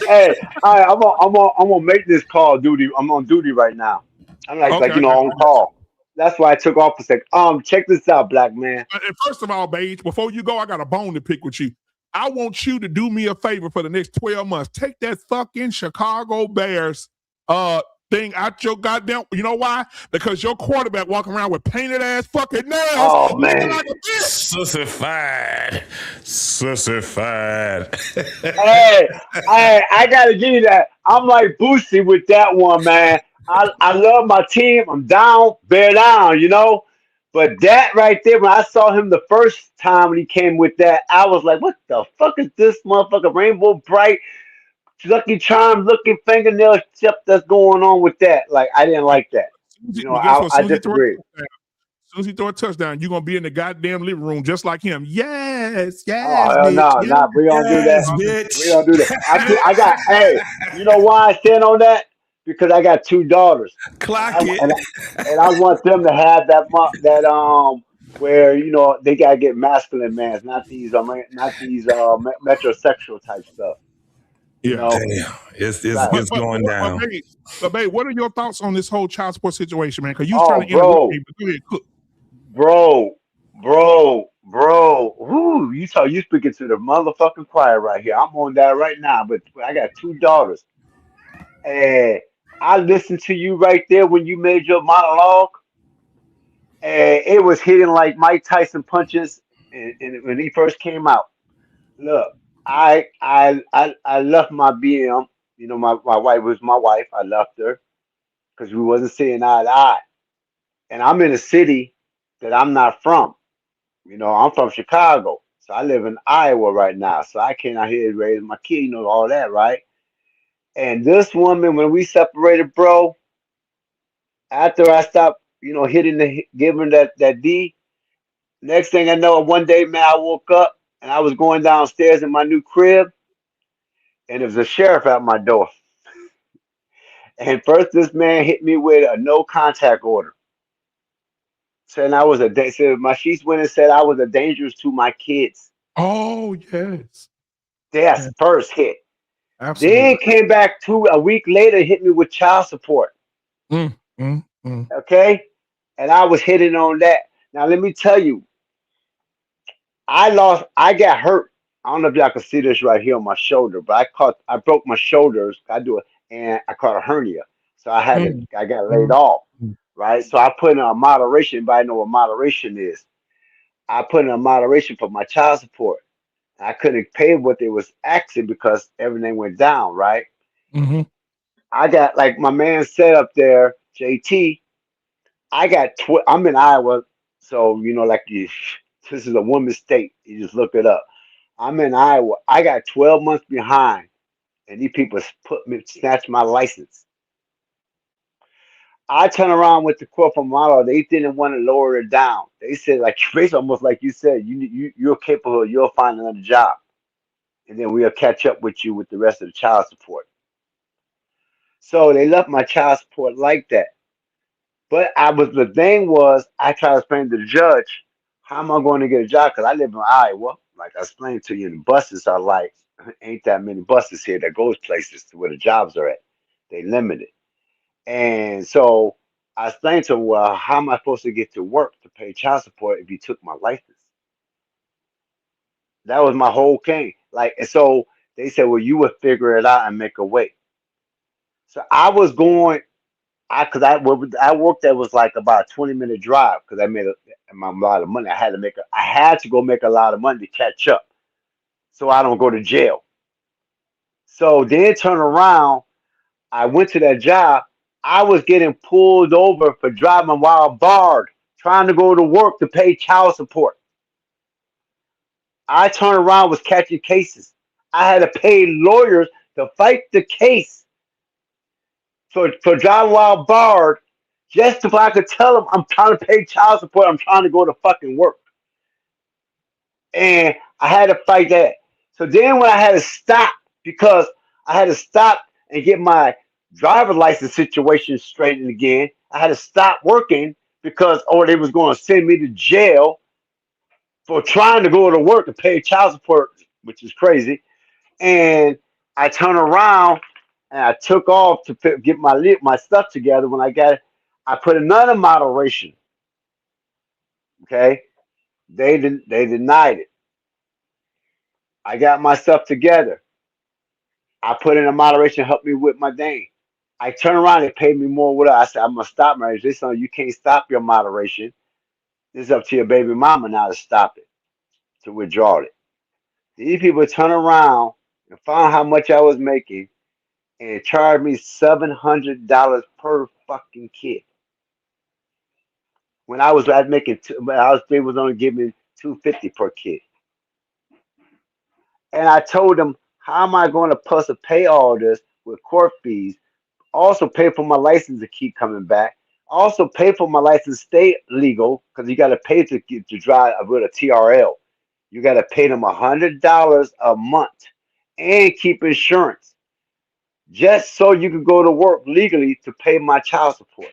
[SPEAKER 6] Hey, I'm on maintenance call duty. I'm on duty right now. I'm on call. That's why I took off a sec. Check this out, black man.
[SPEAKER 3] And first of all, Beige, before you go, I got a bone to pick with you. I want you to do me a favor for the next 12 months. Take that fucking Chicago Bears thing out your goddamn. You know why? Because your quarterback walking around with painted ass fucking nails.
[SPEAKER 6] Oh man,
[SPEAKER 3] like
[SPEAKER 4] Sissified.
[SPEAKER 6] Hey, I gotta give you that. I'm like Boosie with that one, man. I love my team. I'm down, bear down, you know. But that right there, when I saw him the first time when he came with that, I was like, what the fuck is this motherfucker? Rainbow Bright, Lucky Charm looking fingernail tip that's going on with that. Like, I didn't like that. You know, I disagree.
[SPEAKER 3] As soon as he throw a touchdown, you're going to be in the goddamn living room just like him. Yeah. Yes,
[SPEAKER 6] Oh
[SPEAKER 3] yes,
[SPEAKER 6] hell
[SPEAKER 3] bitch.
[SPEAKER 6] no,
[SPEAKER 3] Yes.
[SPEAKER 6] nah, we don't do that.
[SPEAKER 4] Yes,
[SPEAKER 6] We
[SPEAKER 4] bitch.
[SPEAKER 6] don't do that. I got. Hey, you know why I stand on that? Because I got two daughters, and I
[SPEAKER 4] Clock it.
[SPEAKER 6] and I, and I want them to have that where they gotta get masculine mans, not these metrosexual type stuff. You
[SPEAKER 3] Yeah.
[SPEAKER 6] know,
[SPEAKER 4] Damn, it's it's
[SPEAKER 6] right?
[SPEAKER 3] But
[SPEAKER 4] it's
[SPEAKER 3] but
[SPEAKER 4] going
[SPEAKER 3] but,
[SPEAKER 4] down.
[SPEAKER 3] babe, what are your thoughts on this whole child support situation, man? Because you was trying
[SPEAKER 6] Oh,
[SPEAKER 3] to interrupt me,
[SPEAKER 6] bro,
[SPEAKER 3] but go ahead, cook.
[SPEAKER 6] bro, bro. Whoo, you speaking to the motherfucking choir right here. I'm on that right now, but I got two daughters. And I listened to you right there when you made your monologue, and it was hitting like Mike Tyson punches when he first came out. Look, I left my BM. My wife was my wife. I left her because we wasn't seeing eye to eye. And I'm in a city that I'm not from. I'm from Chicago, so I live in Iowa right now. So I came out here to raise my kid, all that, right? And this woman, when we separated, bro, after I stopped, giving that D, next thing I know, one day, man, I woke up and I was going downstairs in my new crib, and there was a sheriff at my door. And first, this man hit me with a no contact order, saying I was said my sheets went and said I was a danger to my kids.
[SPEAKER 3] Oh yes.
[SPEAKER 6] That's
[SPEAKER 3] Yeah,
[SPEAKER 6] first hit. Then
[SPEAKER 3] absolutely.
[SPEAKER 6] came back a week later, hit me with child support.
[SPEAKER 3] Mm, mm, mm.
[SPEAKER 6] Okay, and I was hitting on that. Now let me tell you, I got hurt. I don't know if y'all can see this right here on my shoulder, but I broke my shoulders. I do it, and I caught a hernia, so
[SPEAKER 3] Mm,
[SPEAKER 6] I got laid
[SPEAKER 3] mm,
[SPEAKER 6] off,
[SPEAKER 3] mm.
[SPEAKER 6] right? So I put in a moderation. Anybody know what moderation is? I put in a moderation for my child support. I couldn't pay what they was asking because everything went down, right?
[SPEAKER 3] Mhm.
[SPEAKER 6] I got like my man said up there, JT. I'm in Iowa, so like this is a woman's state. You just look it up. I'm in Iowa. I got 12 months behind, and these people snatched my license. I turn around with the court from model. They didn't want to lower it down. They said, like, basically almost like you said, you're capable. You'll find another job, and then we'll catch up with you with the rest of the child support. So they left my child support like that. But the thing was, I tried to explain to the judge, how am I going to get a job? Because I live in Iowa. Like I explained to you, the buses are like, ain't that many buses here that goes places to where the jobs are at. They limited. And so I explained to him, well, how am I supposed to get to work to pay child support if you took my license? That was my whole thing. Like, and so they said, well, you would figure it out and make a way. So I was going, I worked that was like about a 20-minute drive because I made a lot of money. I had to go make a lot of money to catch up so I don't go to jail. So then turn around, I went to that job. I was getting pulled over for driving while barred, trying to go to work to pay child support. I turned around, was catching cases. I had to pay lawyers to fight the case for driving while barred, just if I could tell them I'm trying to pay child support, I'm trying to go to fucking work. And I had to fight that. So then when I had to stop, because I had to stop and get my driver's license situation straightened again, I had to stop working because or they was going to send me to jail for trying to go to work to pay child support, which is crazy. And I turned around and I took off to get my stuff together. When I got it, I put another moderation. Okay, they denied it. I got my stuff together. I put in a moderation, help me with my thing. I turned around and paid me more. What I said, I'm gonna stop my. This son, you can't stop your moderation. This is up to your baby mama now to stop it, to withdraw it. These people turn around and found how much I was making and charged me $700 per fucking kid. When I was making, they was only giving 250 per kid. And I told them, how am I going to plus to pay all this with court fees? Also pay for my license to keep coming back. Also pay for my license to stay legal because you got to pay to drive with a TRL. You got to pay them $100 a month and keep insurance just so you can go to work legally to pay my child support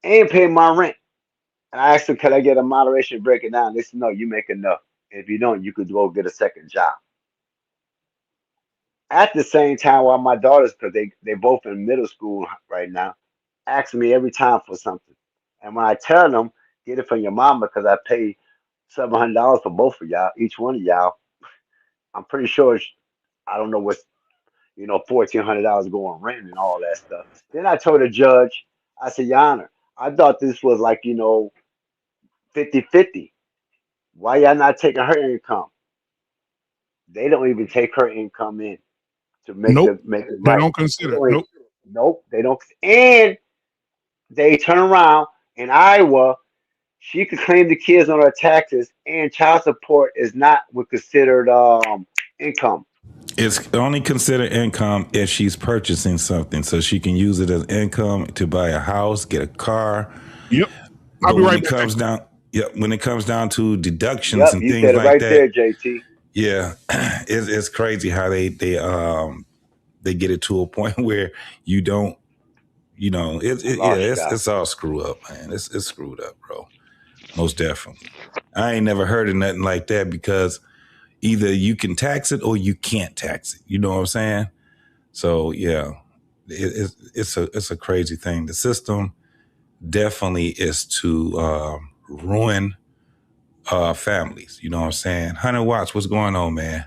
[SPEAKER 6] and pay my rent. And I asked them, could I get a moderation break it down? They said, no, you make enough. If you don't, you could go get a second job. At the same time, while my daughters, because they both in middle school right now, ask me every time for something. And when I tell them, get it from your mama because I pay $700 for both of y'all, each one of y'all, I'm pretty sure I don't know what's $1,400 going rent and all that stuff. Then I told the judge, I said, Your Honor, I thought this was like 50-50. Why y'all not taking her income? They don't even take her income in to make
[SPEAKER 3] Nope.
[SPEAKER 6] make it
[SPEAKER 3] They
[SPEAKER 6] right.
[SPEAKER 3] don't consider. Nope.
[SPEAKER 6] Nope, they don't. And they turn around in Iowa, she could claim the kids on her taxes, and child support is not considered income.
[SPEAKER 4] It's only considered income if she's purchasing something, so she can use it as income to buy a house, get a car.
[SPEAKER 3] Yep.
[SPEAKER 4] But
[SPEAKER 3] I'll be
[SPEAKER 4] when
[SPEAKER 3] right
[SPEAKER 4] it
[SPEAKER 3] back.
[SPEAKER 4] comes down, when it comes down to deductions
[SPEAKER 6] Yep,
[SPEAKER 4] and
[SPEAKER 6] you
[SPEAKER 4] things
[SPEAKER 6] said it
[SPEAKER 4] like
[SPEAKER 6] right
[SPEAKER 4] that,
[SPEAKER 6] there, JT.
[SPEAKER 4] yeah, it's crazy how they get it to a point where you don't, it's all screwed up, man. It's screwed up, bro. Most definitely. I ain't never heard of nothing like that because either you can tax it or you can't tax it. You know what I'm saying? So yeah, it's a crazy thing. The system definitely is to ruin families. You know what I'm saying? 100 Watts, what's going on, man?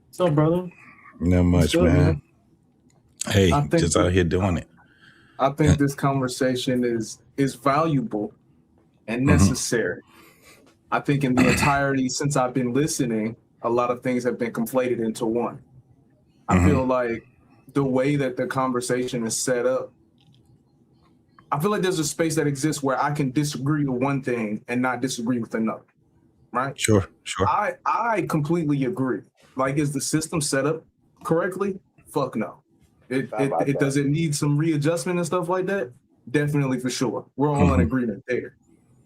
[SPEAKER 7] So, brother,
[SPEAKER 4] Not much,
[SPEAKER 7] good,
[SPEAKER 4] man. Hey,
[SPEAKER 7] I think
[SPEAKER 4] just out here doing it.
[SPEAKER 7] I think this conversation is valuable and necessary. I think in the entirety, since I've been listening, a lot of things have been conflated into one. I feel like the way that the conversation is set up, I feel like there's a space that exists where I can disagree with one thing and not disagree with another. Right?
[SPEAKER 4] Sure.
[SPEAKER 7] I completely agree. Like, is the system set up correctly? Fuck no. It does it need some readjustment and stuff like that? Definitely, for sure. We're all in agreement there,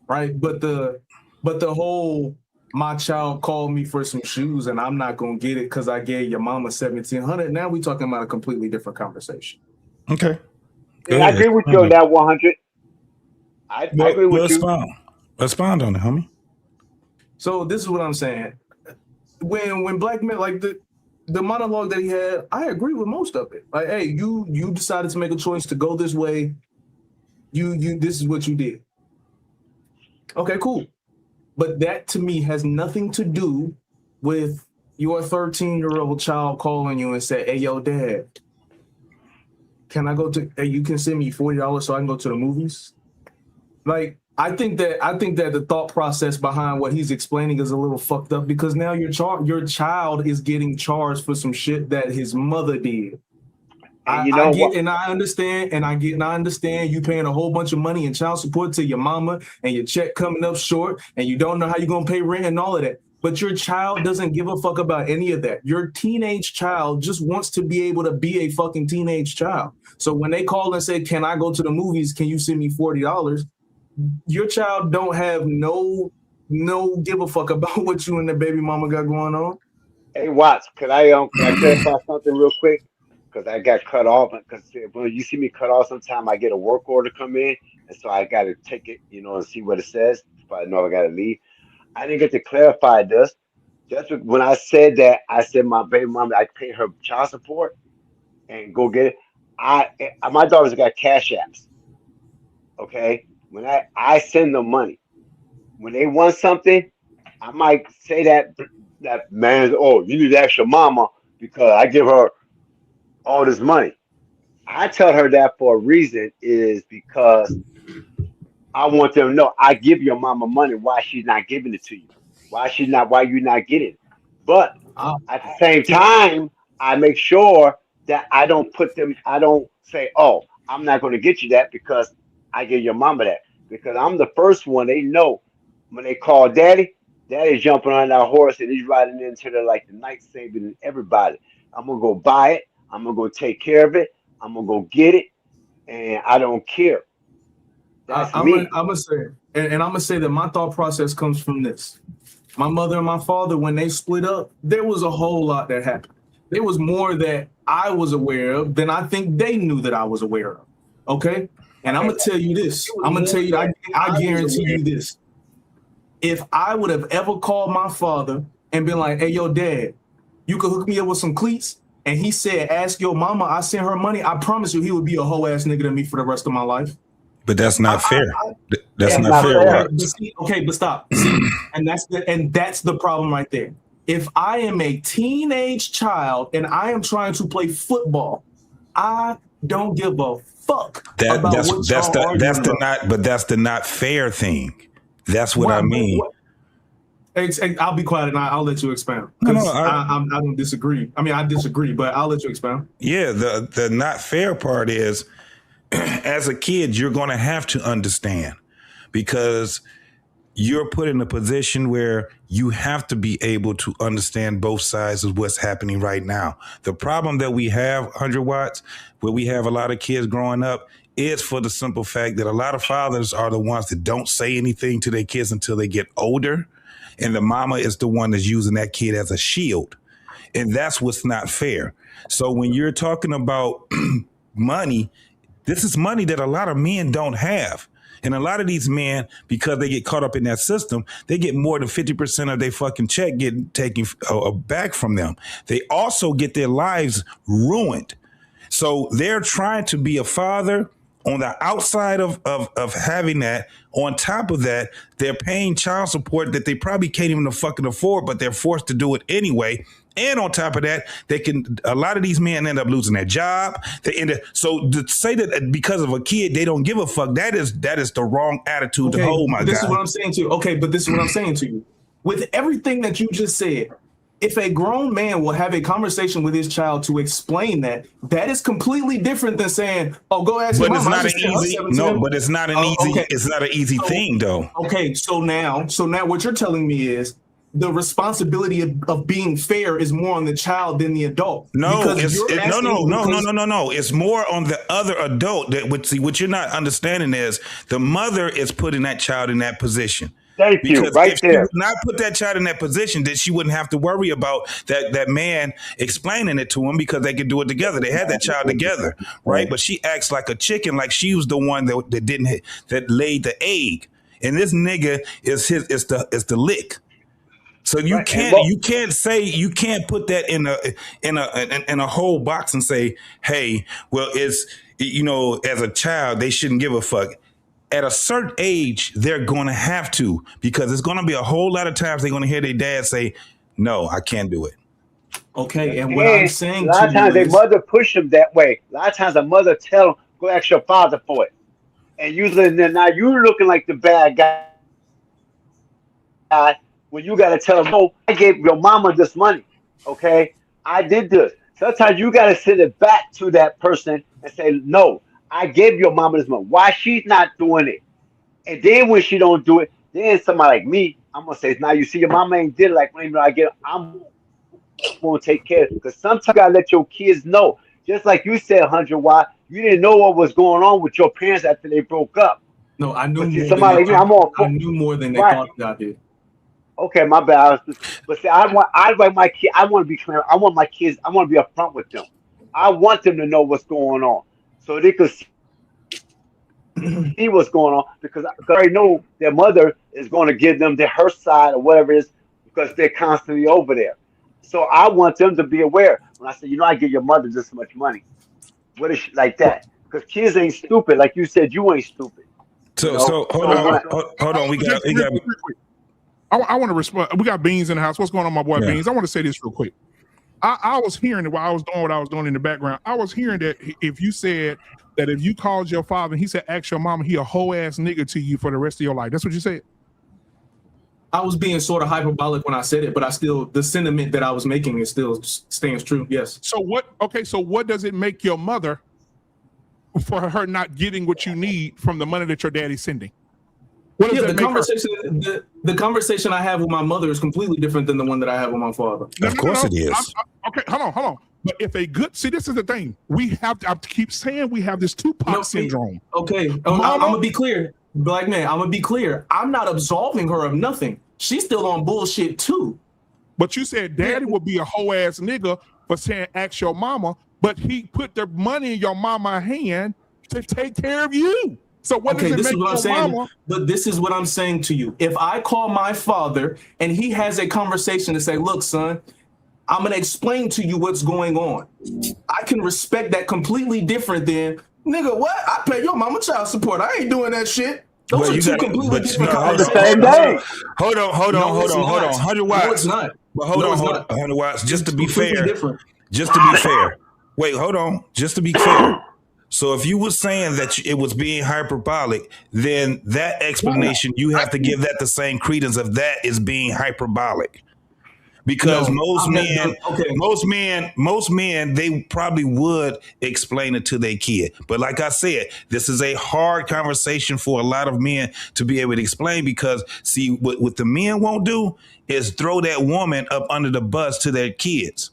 [SPEAKER 7] right? But the whole my child called me for some shoes and I'm not gonna get it because I gave your mama $1,700. Now we talking about a completely different conversation.
[SPEAKER 4] Okay.
[SPEAKER 6] And I agree with you on that 100. I agree with you.
[SPEAKER 4] Expound on it, homie.
[SPEAKER 7] So this is what I'm saying. When black men, like the monologue that he had, I agree with most of it. Like, hey, you decided to make a choice to go this way. You this is what you did. Okay, cool. But that to me has nothing to do with your 13-year-old child calling you and say, hey, yo, dad, can I go to, hey, you can send me $40 so I can go to the movies? Like, I think that the thought process behind what he's explaining is a little fucked up because now your child is getting charged for some shit that his mother did. I understand you paying a whole bunch of money in child support to your mama and your check coming up short and you don't know how you're gonna pay rent and all of that. But your child doesn't give a fuck about any of that. Your teenage child just wants to be able to be a fucking teenage child. So when they call and say, can I go to the movies? Can you send me $40? Your child don't have no give a fuck about what you and the baby mama got going on.
[SPEAKER 6] Hey Watts, can I clarify something real quick? Because I got cut off. Because when you see me cut off, sometimes I get a work order come in, and so I got to take it, and see what it says. If I know I got to leave, I didn't get to clarify this. Just when I said that, I said my baby mama, I pay her child support and go get it. My daughters got cash apps. Okay, when I send them money, when they want something, I might say that man, oh, you need to ask your mama because I give her all this money. I tell her that for a reason is because I want them to know I give your mama money. Why she's not giving it to you? Why you not getting it? But at the same time, I make sure that I don't say, oh, I'm not going to get you that because I give your mama that. Because I'm the first one they know when they call daddy's jumping on that horse and he's riding into the night saving everybody. I'm going to go buy it. I'm going to go take care of it. I'm going to go get it. And I don't care. That's me.
[SPEAKER 7] I'm going to say, and I'm going to say that my thought process comes from this. my mother and my father, when they split up, there was a whole lot that happened. There was more that I was aware of than I think they knew that I was aware of. Okay? And I'm going to tell you this. I'm going to tell you, I guarantee you this. If I would have ever called my father and been like, hey, yo, dad, you could hook me up with some cleats, and he said, ask your mama, I sent her money, I promise you he would be a whole ass nigga to me for the rest of my life.
[SPEAKER 4] But that's not fair. That's not fair.
[SPEAKER 7] But stop. See, and that's the problem right there. If I am a teenage child and I am trying to play football, I don't give a fuck about
[SPEAKER 4] that's the not fair thing. That's what I mean.
[SPEAKER 7] I'll be quiet and I'll let you expound. I don't disagree. I mean, I disagree, but I'll let you expound.
[SPEAKER 4] Yeah, the not fair part is, as a kid, you're going to have to understand, because you're put in a position where you have to be able to understand both sides of what's happening right now. The problem that we have, 100 watts, where we have a lot of kids growing up, is for the simple fact that a lot of fathers are the ones that don't say anything to their kids until they get older. And the mama is the one that's using that kid as a shield. And that's what's not fair. So when you're talking about money, this is money that a lot of men don't have. And a lot of these men, because they get caught up in that system, they get more than 50% of their fucking check getting taken back from them. They also get their lives ruined. So they're trying to be a father on the outside of having that. On top of that, they're paying child support that they probably can't even fucking afford, but they're forced to do it anyway. And on top of that, a lot of these men end up losing their job. So to say that because of a kid, they don't give a fuck, that is the wrong attitude to hold, my guy.
[SPEAKER 7] This is what I'm saying to you. Okay, but this is what I'm saying to you. With everything that you just said, if a grown man will have a conversation with his child to explain that is completely different than saying, "Oh, go ask your mom."
[SPEAKER 4] But it's not an easy. Okay. It's not an easy thing, though.
[SPEAKER 7] Okay, so now, what you're telling me is the responsibility of being fair is more on the child than the adult.
[SPEAKER 4] No. It's more on the other adult. What you're not understanding is the mother is putting that child in that position.
[SPEAKER 6] Thank you.
[SPEAKER 4] Because if she would not put that child in that position, then she wouldn't have to worry about that man explaining it to him, because they could do it together. They had that child together, right? But she acts like a chicken, like she was the one that laid the egg, and this nigga is the lick. So you can't put that in a whole box and say, hey, well, it's, as a child they shouldn't give a fuck. At a certain age, they're going to have to, because there's going to be a whole lot of times they're going to hear their dad say, no, I can't do it.
[SPEAKER 7] Okay, and what I'm saying,
[SPEAKER 6] a lot of times their mother push them that way. A lot of times a mother tell them, go ask your father for it. And usually now you're looking like the bad guy when you got to tell them, no, I gave your mama this money. Okay, I did this. Sometimes you got to send it back to that person and say, no, I gave your mama this money. Why she's not doing it? And then when she don't do it, then somebody like me, I'm gonna say, now you see your mama ain't did it, like when I get it, I'm gonna take care of it. Because sometimes you gotta let your kids know. Just like you said, 100 why you didn't know what was going on with your parents after they broke up.
[SPEAKER 7] No, I knew I knew more than they thought I did.
[SPEAKER 6] Okay, my bad. But see, I want my kid. I want to be clear. I want my kids. I want to be upfront with them. I want them to know what's going on, so they could see what's going on, because I already know their mother is going to give them her side or whatever it is, because they're constantly over there. So I want them to be aware. When I say, I give your mother this much money, what is she like that? Because kids ain't stupid, like you said. You ain't stupid.
[SPEAKER 4] So hold on. We got.
[SPEAKER 3] I want to respond. We got Beans in the house. What's going on, my boy Beans? I want to say this real quick. I was hearing it while I was doing what I was doing in the background. I was hearing that if you said that if you called your father and he said, ask your mama, he a whole ass nigga to you for the rest of your life. That's what you said?
[SPEAKER 7] I was being sort of hyperbolic when I said it, but the sentiment that I was making is still stands true. Yes.
[SPEAKER 3] So what does it make your mother for her not getting what you need from the money that your daddy's sending?
[SPEAKER 7] The conversation I have with my mother is completely different than the one that I have with my father.
[SPEAKER 4] Of course it is.
[SPEAKER 3] Okay, hold on. But if this is the thing, I keep saying we have this Tupac syndrome.
[SPEAKER 7] Okay, I'm gonna be clear, black man. I'm gonna be clear. I'm not absolving her of nothing. she's still on bullshit too.
[SPEAKER 3] But you said daddy would be a hoe ass nigga for saying ask your mama, but he put the money in your mama's hand to take care of you. So what does it
[SPEAKER 7] this
[SPEAKER 3] make
[SPEAKER 7] is what I'm
[SPEAKER 3] your
[SPEAKER 7] saying.
[SPEAKER 3] mama?
[SPEAKER 7] But this is what I'm saying to you. If I call my father and he has a conversation to say, look, son, I'm going to explain to you what's going on. I can respect that completely different than, nigga, what? I pay your mama child support. I ain't doing that shit. Those are two completely different conversations.
[SPEAKER 4] Hold on. 100 watts.
[SPEAKER 7] No, it's not.
[SPEAKER 4] But hold on, 100 watts. Just to be fair. Wait, hold on. Just to be clear. So if you were saying that it was being hyperbolic, then that explanation, you have to give that the same credence of that is being hyperbolic. Because most men, they probably would explain it to their kid. But like I said, this is a hard conversation for a lot of men to be able to explain, because see, what the men won't do is throw that woman up under the bus to their kids.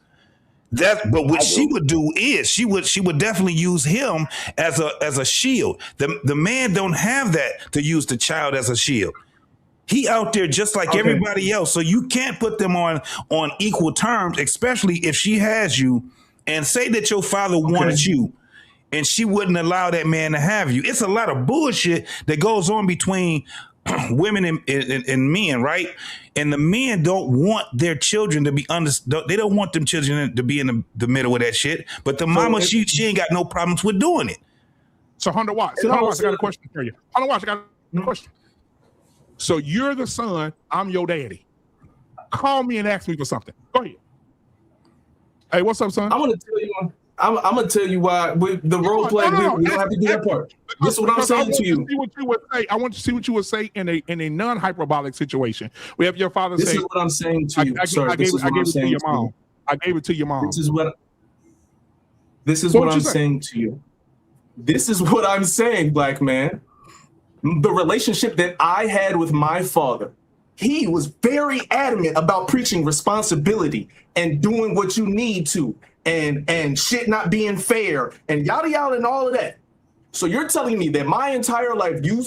[SPEAKER 4] But what she would do is she would definitely use him as a shield. The man don't have that to use the child as a shield. He out there just like everybody else. So you can't put them on equal terms, especially if she has you, and say that your father wanted you and she wouldn't allow that man to have you. It's a lot of bullshit that goes on between women and men, right? And the men don't want their children to be they don't want them children to be in the middle of that shit. But the mama, she ain't got no problems with doing it.
[SPEAKER 3] So 100 watts. 100 watts, I got a question for you. 100 watts, I got a question. So you're the son, I'm your daddy. Call me and ask me for something. Go ahead. Hey, what's up, son?
[SPEAKER 7] I'm gonna tell you why with the role play. We don't have to do that part. This is what I'm saying to you.
[SPEAKER 3] I want to see what you would say in a non-hyperbolic situation. We have your father say.
[SPEAKER 7] This is what I'm saying to you.
[SPEAKER 3] I gave it to your mom. I gave it to your mom.
[SPEAKER 7] This is what I'm saying to you. This is what I'm saying, black man. The relationship that I had with my father, he was very adamant about preaching responsibility and doing what you need to, and shit not being fair and yada yada and all of that. So you're telling me that my entire life you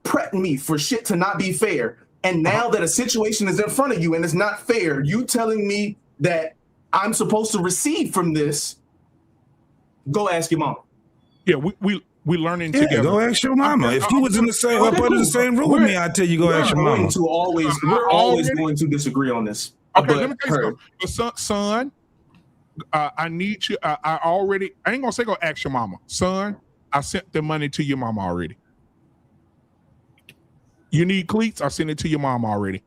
[SPEAKER 7] prepped me for shit to not be fair, and now that a situation is in front of you and it's not fair, you telling me that I'm supposed to receive from this? Go ask your mom.
[SPEAKER 3] Yeah, we learning together.
[SPEAKER 4] Go ask your mama. If you was in the same same room with me, I tell you go ask your mama.
[SPEAKER 7] We're always going to disagree on this.
[SPEAKER 3] Okay, let me tell you something. Son, I need you. I ain't gonna say go ask your mama. Son, I sent the money to your mama already. You need cleats? I sent it to your mom already.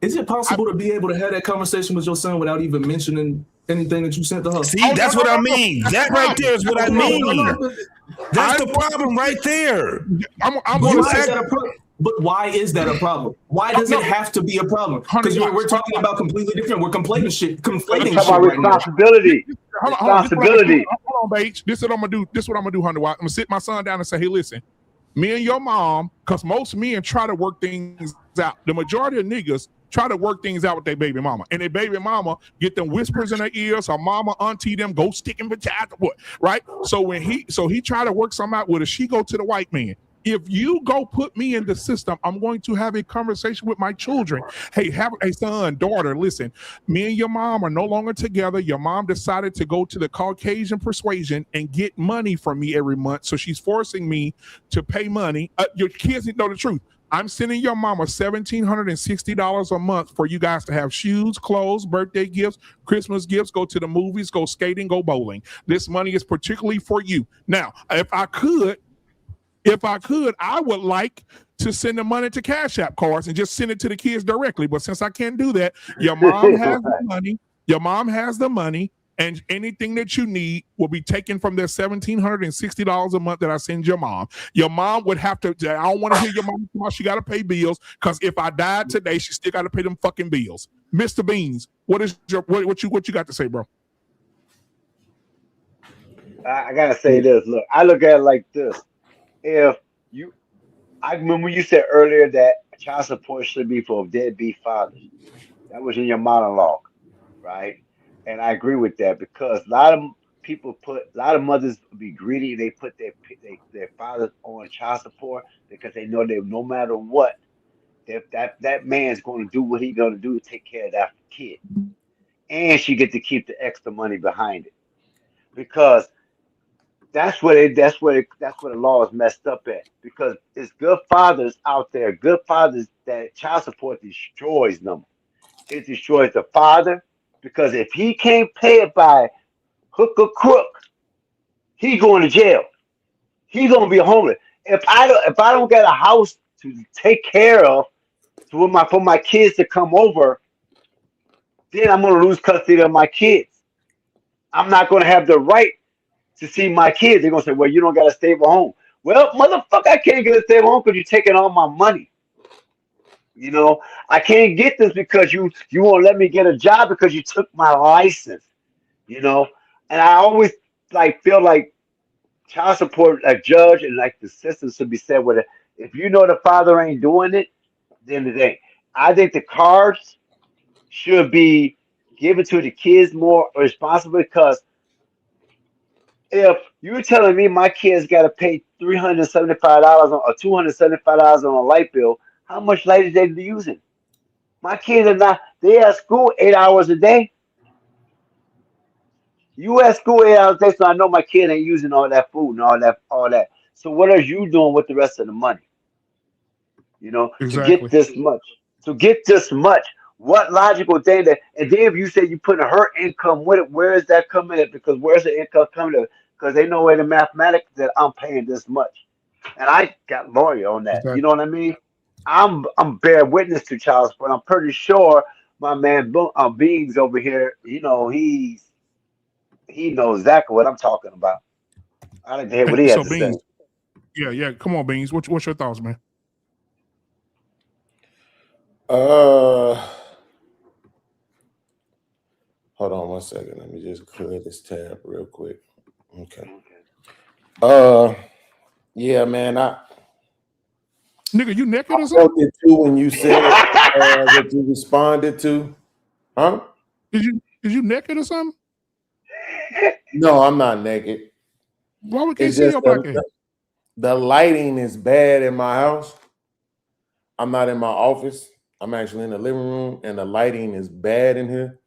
[SPEAKER 7] Is it possible to be able to have that conversation with your son without even mentioning anything that you sent to her?
[SPEAKER 4] See, that's what I mean. That right there is what I mean. That's the problem right there.
[SPEAKER 7] But why is that a problem? Why does it have to be a problem? Because we're talking about completely different. We're conflating shit.
[SPEAKER 6] Responsibility. Responsibility.
[SPEAKER 3] Hold on, Bates. This is what I'm gonna do. This is what I'm gonna do, 100 Watts. I'm gonna sit my son down and say, hey, listen, me and your mom, because most men try to work things out. The majority of niggas try to work things out with their baby mama, and their baby mama get them whispers in their ears. Her mama, auntie, them go stick him beside the wood, right? So he try to work something out with her. She go to the white man. If you go put me in the system, I'm going to have a conversation with my children. Hey, have a son, daughter, listen, me and your mom are no longer together. Your mom decided to go to the Caucasian persuasion and get money from me every month. So she's forcing me to pay money. Your kids need to know the truth. I'm sending your mama $1,760 a month for you guys to have shoes, clothes, birthday gifts, Christmas gifts, go to the movies, go skating, go bowling. This money is particularly for you. Now, if I could, I would like to send the money to Cash App cards and just send it to the kids directly. But since I can't do that, your mom has the money. Your mom has the money, and anything that you need will be taken from that $1,760 a month that I send your mom. Your mom would have to. I don't want to hear your mom talk about she got to pay bills, because if I died today, she still got to pay them fucking bills. Mr. Beans, what you got to say, bro?
[SPEAKER 6] I gotta say this. Look, I look at it like this. I remember you said earlier that child support should be for deadbeat fathers. That was in your monologue, right? And I agree with that, because a lot of mothers be greedy. They put their fathers on child support because they know that no matter what, that man's going to do what he's going to do to take care of that kid, and she get to keep the extra money behind it because that's where the law is messed up at because it's good fathers out there, good fathers that child support destroys them. It destroys the father because if he can't pay it by hook or crook, he going to jail. He gonna be homeless. If I don't get a house to take care of for my kids to come over, then I'm gonna lose custody of my kids. I'm not gonna have the right to see my kids. They're gonna say, "Well, you don't got a stable home." Well, motherfucker, I can't get a stable home because you're taking all my money. You know, I can't get this because you won't let me get a job because you took my license. You know, and I always feel like child support, a judge and like the system should be said with it. If you know the father ain't doing it, then it ain't. I think the cards should be given to the kids more responsibly because if you're telling me my kids got to pay $375 or $275 on a light bill, how much light is they using? My kids are not. They at school 8 hours a day. You at school 8 hours a day, so I know my kid ain't using all that food and all that. So what are you doing with the rest of the money? You know, to get
[SPEAKER 3] Exactly.
[SPEAKER 6] this much, to get this much. What logical thing that? And then if you say you put her income with it, where is that coming at? Because where's the income coming at? Because they know in the mathematics that I'm paying this much, and I got lawyer on that. You
[SPEAKER 3] Exactly.
[SPEAKER 6] know what I mean? I'm bear witness to child support. I'm pretty sure my man Beans over here. You know he knows exactly what I'm talking about. I like to hear what
[SPEAKER 3] Hey,
[SPEAKER 6] he has
[SPEAKER 3] so
[SPEAKER 6] to say.
[SPEAKER 3] Beans, yeah. Come on, Beans. What's your thoughts, man?
[SPEAKER 8] Hold on 1 second. Let me just clear this tab real quick. Okay. Yeah, man.
[SPEAKER 3] Nigga, you naked or
[SPEAKER 8] I
[SPEAKER 3] something?
[SPEAKER 8] felt it too when you said what you responded to. Huh?
[SPEAKER 3] Is you naked or something?
[SPEAKER 8] No, I'm not naked.
[SPEAKER 3] Why we can't
[SPEAKER 8] It's
[SPEAKER 3] see
[SPEAKER 8] just
[SPEAKER 3] your black ass?
[SPEAKER 8] the lighting is bad in my house. I'm not in my office. I'm actually in the living room, and the lighting is bad in here.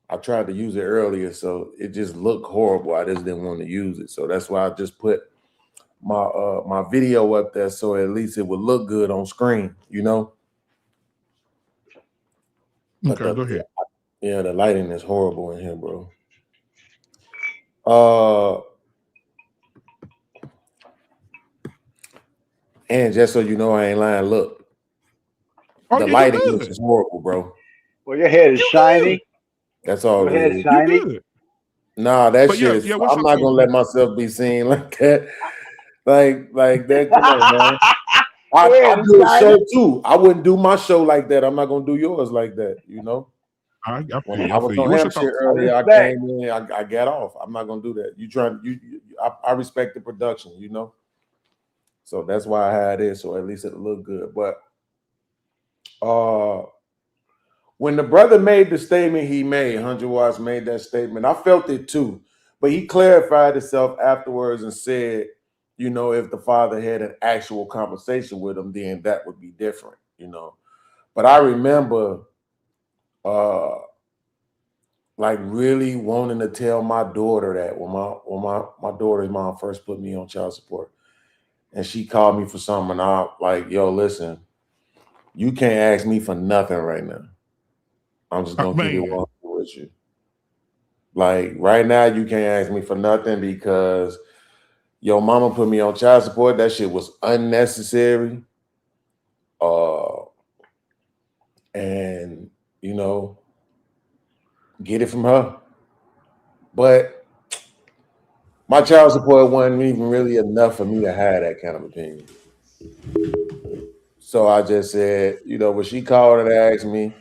[SPEAKER 8] I tried to use it earlier, so it just looked horrible. I just didn't want to use it, so that's why I just put my video up there, so at least it would look good on screen, you know. But
[SPEAKER 3] Okay, go ahead.
[SPEAKER 8] the lighting is horrible in here, bro. And just so you know, I ain't lying. Look,
[SPEAKER 3] Oh
[SPEAKER 8] the
[SPEAKER 3] yeah, you
[SPEAKER 8] lighting is
[SPEAKER 3] good.
[SPEAKER 8] horrible, bro.
[SPEAKER 6] Well, your head is
[SPEAKER 3] You good.
[SPEAKER 6] shiny.
[SPEAKER 8] That's all
[SPEAKER 6] Your
[SPEAKER 8] it
[SPEAKER 6] head
[SPEAKER 8] is.
[SPEAKER 3] You
[SPEAKER 6] shiny.
[SPEAKER 3] good.
[SPEAKER 8] Nah, that
[SPEAKER 3] But
[SPEAKER 8] shit
[SPEAKER 3] yeah,
[SPEAKER 8] is.
[SPEAKER 3] yeah. What's
[SPEAKER 8] I'm
[SPEAKER 3] your
[SPEAKER 8] not
[SPEAKER 3] thoughts,
[SPEAKER 8] gonna let
[SPEAKER 3] man?
[SPEAKER 8] myself be seen like that. Like that. Come on, man.
[SPEAKER 6] Your
[SPEAKER 8] I
[SPEAKER 6] head is
[SPEAKER 8] do a
[SPEAKER 6] shiny.
[SPEAKER 8] show too. I wouldn't do my show like that. I'm not gonna do yours like that. You know.
[SPEAKER 3] I
[SPEAKER 8] When
[SPEAKER 3] feel you.
[SPEAKER 8] I
[SPEAKER 3] I
[SPEAKER 8] was
[SPEAKER 3] feel you.
[SPEAKER 8] on
[SPEAKER 3] What's
[SPEAKER 8] him
[SPEAKER 3] your
[SPEAKER 8] shit
[SPEAKER 3] thoughts?
[SPEAKER 6] I
[SPEAKER 8] earlier, I
[SPEAKER 6] respect.
[SPEAKER 8] came in, I got off. I'm not gonna do that. I respect the production, you know. So that's why I had it. So at least it'll look good. But when the brother made the statement he made, 100 Watts made that statement, I felt it too. But he clarified himself afterwards and said, you know, if the father had an actual conversation with him, then that would be different, you know. But I remember like really wanting to tell my daughter that when my daughter's mom first put me on child support. And she called me for something, and I like, yo, listen, you can't ask me for nothing right now. I'm just gonna keep it
[SPEAKER 3] Man,
[SPEAKER 8] 100 with you. Like right now, you can't ask me for nothing because your mama put me on child support. That shit was unnecessary. And you know, get it from her. But my child support wasn't even really enough for me to have that kind of opinion. So I just said, you know, when she called and asked me,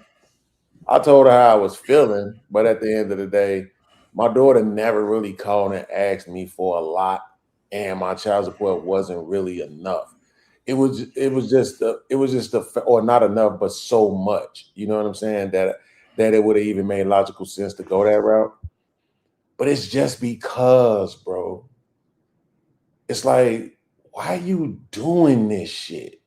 [SPEAKER 8] I told her how I was feeling, but at the end of the day, my daughter never really called and asked me for a lot, and my child support wasn't really enough. Or not enough, but so much. You know what I'm saying? That it would have even made logical sense to go that route. But it's just because, bro. It's like, why are you doing this shit?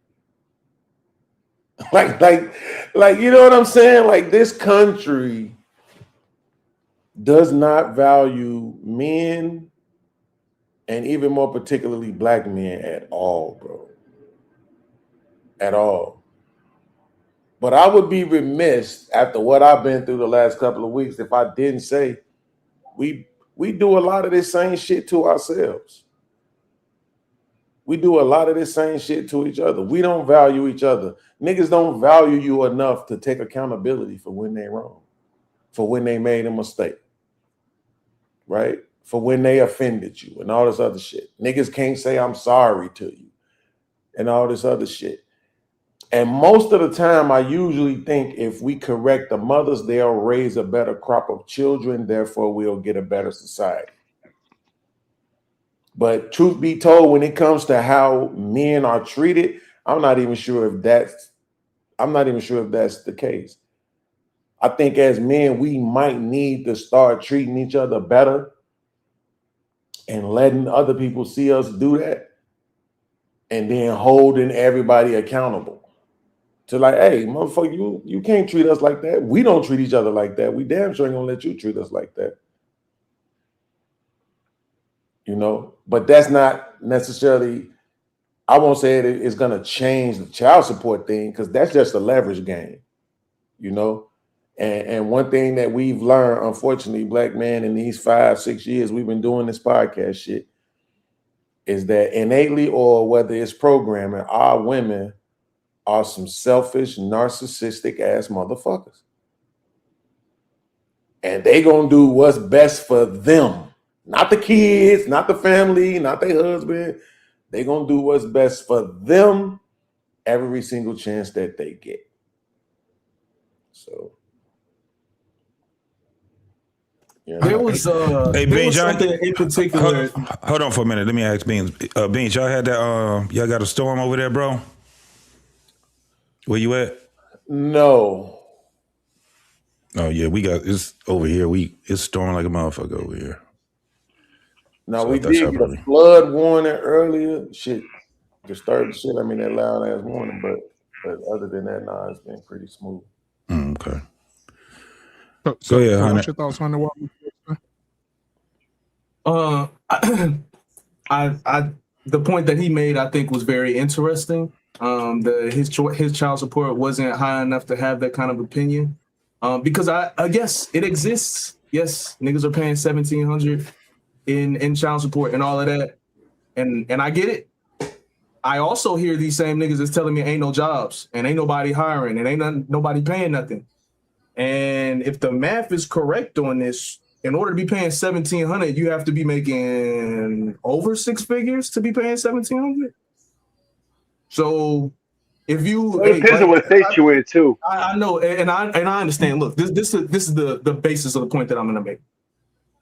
[SPEAKER 8] like, you know what I'm saying? Like, this country does not value men, and even more particularly black men, at all, bro. At all. But I would be remiss after what I've been through the last couple of weeks if I didn't say we do a lot of this same shit to ourselves. We do a lot of this same shit to each other. We don't value each other. Niggas don't value you enough to take accountability for when they're wrong, for when they made a mistake, right? For when they offended you and all this other shit. Niggas can't say I'm sorry to you and all this other shit. And most of the time, I usually think if we correct the mothers, they'll raise a better crop of children. Therefore, we'll get a better society. But truth be told, when it comes to how men are treated, I'm not even sure if that's the case. I think as men, we might need to start treating each other better and letting other people see us do that, and then holding everybody accountable. To like, hey, motherfucker, you can't treat us like that. We don't treat each other like that. We damn sure ain't gonna let you treat us like that. You know, but that's not necessarily, I won't say it's gonna change the child support thing, because that's just a leverage game, you know. And one thing that we've learned, unfortunately, black men, in these 5-6 years we've been doing this podcast shit, is that innately, or whether it's programming, our women are some selfish, narcissistic ass motherfuckers. And they gonna do what's best for them. Not the kids, not the family, not their husband. They gonna do what's best for them every single chance that they get. So, yeah.
[SPEAKER 7] There was something in particular.
[SPEAKER 4] Hold on for a minute. Let me ask Beans. Beans, y'all had that? Y'all got a storm over there, bro? Where you at?
[SPEAKER 8] No.
[SPEAKER 4] Oh yeah, it's over here. It's storming like a motherfucker over here.
[SPEAKER 8] No,
[SPEAKER 4] So
[SPEAKER 8] we did get a flood warning earlier. Shit disturbed the shit. I mean, that loud ass warning, but other than that, nah, it's been pretty smooth.
[SPEAKER 4] Okay.
[SPEAKER 3] So
[SPEAKER 4] yeah,
[SPEAKER 3] what's your thoughts on the water?
[SPEAKER 7] The point that he made, I think, was very interesting. His child support wasn't high enough to have that kind of opinion, because I guess it exists. Yes, niggas are paying $1,700 in child support and all of that, and I get it. I also hear these same niggas that's telling me ain't no jobs and ain't nobody hiring and ain't nobody paying nothing. And if the math is correct on this, in order to be paying $1,700, you have to be making over 6 figures to be paying $1,700. So if you,
[SPEAKER 6] it depends on what state you're in too.
[SPEAKER 7] I know, and I understand. Look, this is the basis of the point that I'm going to make.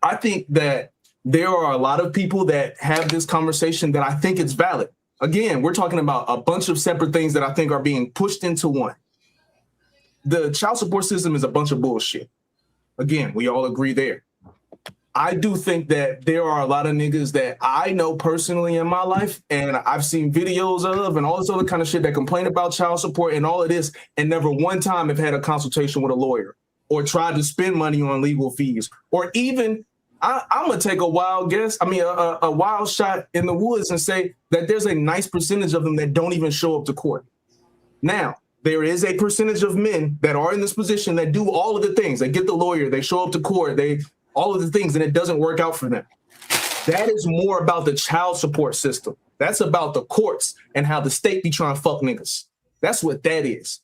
[SPEAKER 7] I think that there are a lot of people that have this conversation that I think it's valid. Again, we're talking about a bunch of separate things that I think are being pushed into one. The child support system is a bunch of bullshit. Again, we all agree there. I do think that there are a lot of niggas that I know personally in my life, and I've seen videos of and all this other kind of shit, that complain about child support and all of this, and never one time have had a consultation with a lawyer or tried to spend money on legal fees, or even, I'm gonna take a wild guess, a wild shot in the woods and say that there's a nice percentage of them that don't even show up to court. Now, there is a percentage of men that are in this position that do all of the things. They get the lawyer, they show up to court, all of the things, and it doesn't work out for them. That is more about the child support system. That's about the courts and how the state be trying to fuck niggas. That's what that is.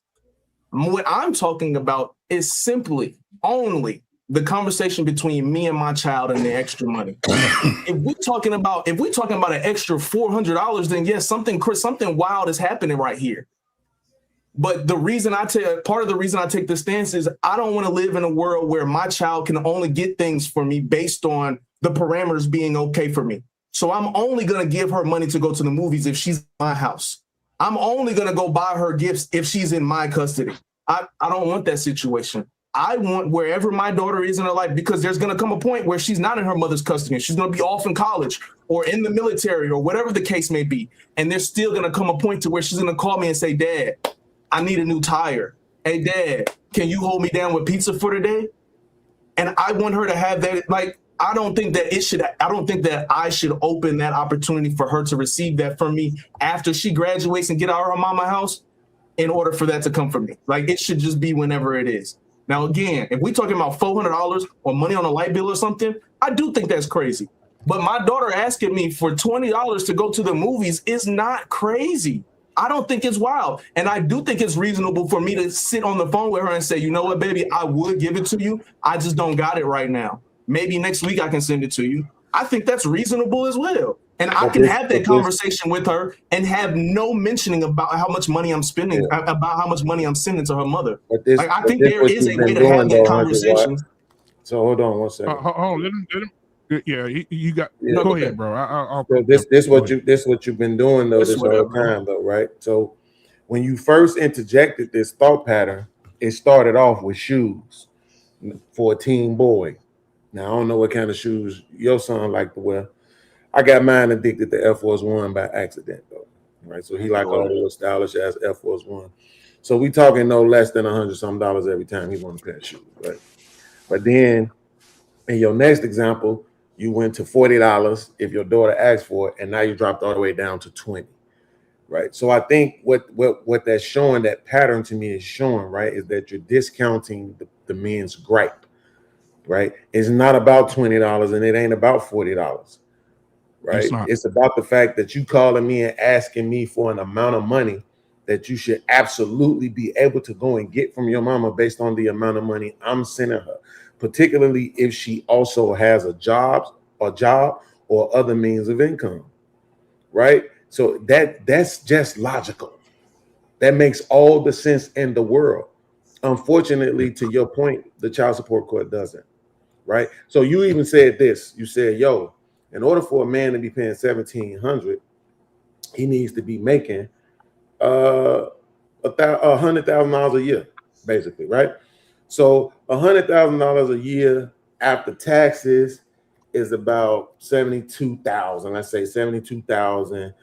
[SPEAKER 7] What I'm talking about is simply only the conversation between me and my child and the extra money. If we're talking about an extra $400, then yes, something wild is happening right here. But part of the reason I take this stance is I don't want to live in a world where my child can only get things for me based on the parameters being okay for me. So I'm only going to give her money to go to the movies if she's in my house. I'm only going to go buy her gifts if she's in my custody. I don't want that situation. I want wherever my daughter is in her life, because there's going to come a point where she's not in her mother's custody. She's going to be off in college or in the military or whatever the case may be. And there's still going to come a point to where she's going to call me and say, Dad, I need a new tire. Hey, Dad, can you hold me down with pizza for today? And I want her to have that. Like, I don't think that I should open that opportunity for her to receive that from me after she graduates and get out of her mama house in order for that to come from me. Like, it should just be whenever it is. Now, again, if we're talking about $400 or money on a light bill or something, I do think that's crazy. But my daughter asking me for $20 to go to the movies is not crazy. I don't think it's wild. And I do think it's reasonable for me to sit on the phone with her and say, you know what, baby, I would give it to you. I just don't got it right now. Maybe next week I can send it to you. I think that's reasonable as well. And I can have that conversation with her and have no mentioning about how much money I'm spending, about how much money I'm sending to her mother. I think there is a way to have that conversation.
[SPEAKER 8] So hold on one second.
[SPEAKER 3] Hold on, let him. Yeah, you got.
[SPEAKER 8] Yeah.
[SPEAKER 3] Go ahead, bro. I'll
[SPEAKER 8] so this what you've been doing though this whole time though, right? So when you first interjected this thought pattern, it started off with shoes for a teen boy. Now I don't know what kind of shoes your son like to wear. I got mine addicted to Air Force One by accident though, right? So he like all the little stylish ass Air Force One. So we talking no less than $100-some every time he want a pair of shoes, right? But then in your next example, you went to $40 if your daughter asked for it, and now you dropped all the way down to $20, right? So I think what that's showing, that pattern to me is showing, right, is that you're discounting the men's gripe, right? It's not about $20 and it ain't about $40, right? It's about the fact that you calling me and asking me for an amount of money that you should absolutely be able to go and get from your mama based on the amount of money I'm sending her, particularly if she also has a job or other means of income, right? So that's just logical. That makes all the sense in the world. Unfortunately, to your point, the child support court doesn't, right? So you even said this. You said, yo, in order for a man to be paying $1,700, he needs to be making $100,000 a year, basically, right? So $100,000 a year after taxes is about $72,000. Let's say $72,000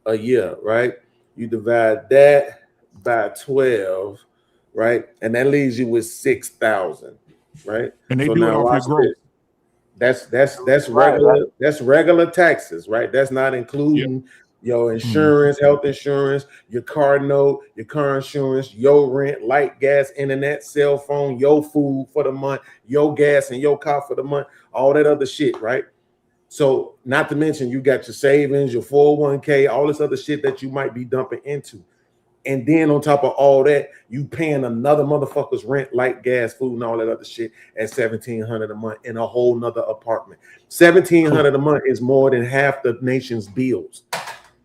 [SPEAKER 8] a year, right? You divide that by 12, right? And that leaves you with $6,000, right?
[SPEAKER 3] And they do it off your growth.
[SPEAKER 8] That's regular. That's regular taxes, right? That's not including your insurance, health insurance, your car note, your car insurance, your rent, light, gas, internet, cell phone, your food for the month, your gas and your car for the month, all that other shit, right? So not to mention you got your savings, your 401k, all this other shit that you might be dumping into. And then on top of all that, you paying another motherfucker's rent, light, gas, food, and all that other shit at $1,700 a month in a whole nother apartment. $1,700 a month is more than half the nation's bills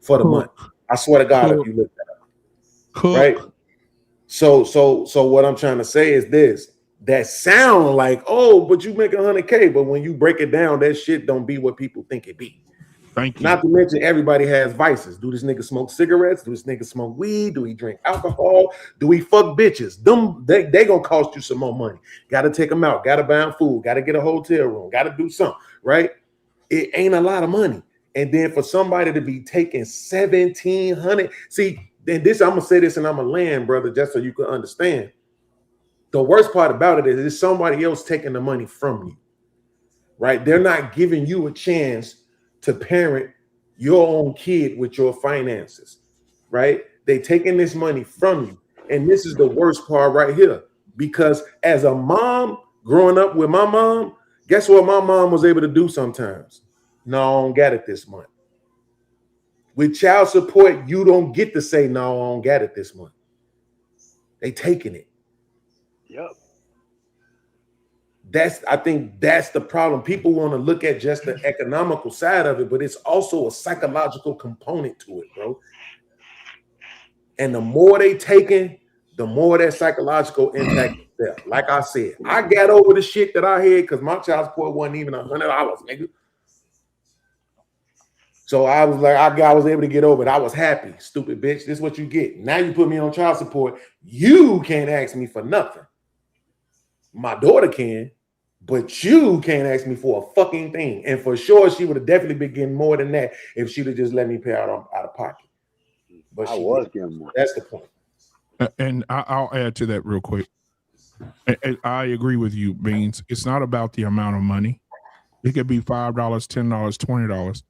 [SPEAKER 8] for the month. I swear to God, if you look that up. Right? So what I'm trying to say is this. That sound like, oh, but you make $100K, but when you break it down, that shit don't be what people think it be.
[SPEAKER 3] Thank you.
[SPEAKER 8] Not to mention everybody has vices. Do this nigga smoke cigarettes? Do this nigga smoke weed? Do he drink alcohol? Do he fuck bitches? They gonna cost you some more money. Gotta take them out. Gotta buy them food. Gotta get a hotel room. Gotta do something, right? It ain't a lot of money. And then for somebody to be taking $1,700, see, then this, I'm gonna say this and I'm gonna land, brother, just so you can understand. The worst part about it is it's somebody else taking the money from you, right? They're not giving you a chance to parent your own kid with your finances, right? They taking this money from you. And this is the worst part right here, because as a mom growing up with my mom, guess what my mom was able to do sometimes? No, I don't got it this month. With child support, you don't get to say, no, I don't got it this month. They taking it.
[SPEAKER 6] Yep.
[SPEAKER 8] I think that's the problem. People want to look at just the economical side of it, but it's also a psychological component to it, bro. And the more they taking, the more that psychological impact is there. Like I said, I got over the shit that I had because my child support wasn't even $100, nigga. So I was like, I was able to get over it. I was happy. Stupid bitch. This is what you get. Now you put me on child support. You can't ask me for nothing. My daughter can, but you can't ask me for a fucking thing. And for sure, she would have definitely been getting more than that if she'd have just let me pay out of pocket. But
[SPEAKER 6] I was getting more.
[SPEAKER 8] That's the point.
[SPEAKER 3] And I'll add to that real quick. I agree with you, Beans. It's not about the amount of money. It could be $5, $10, $20.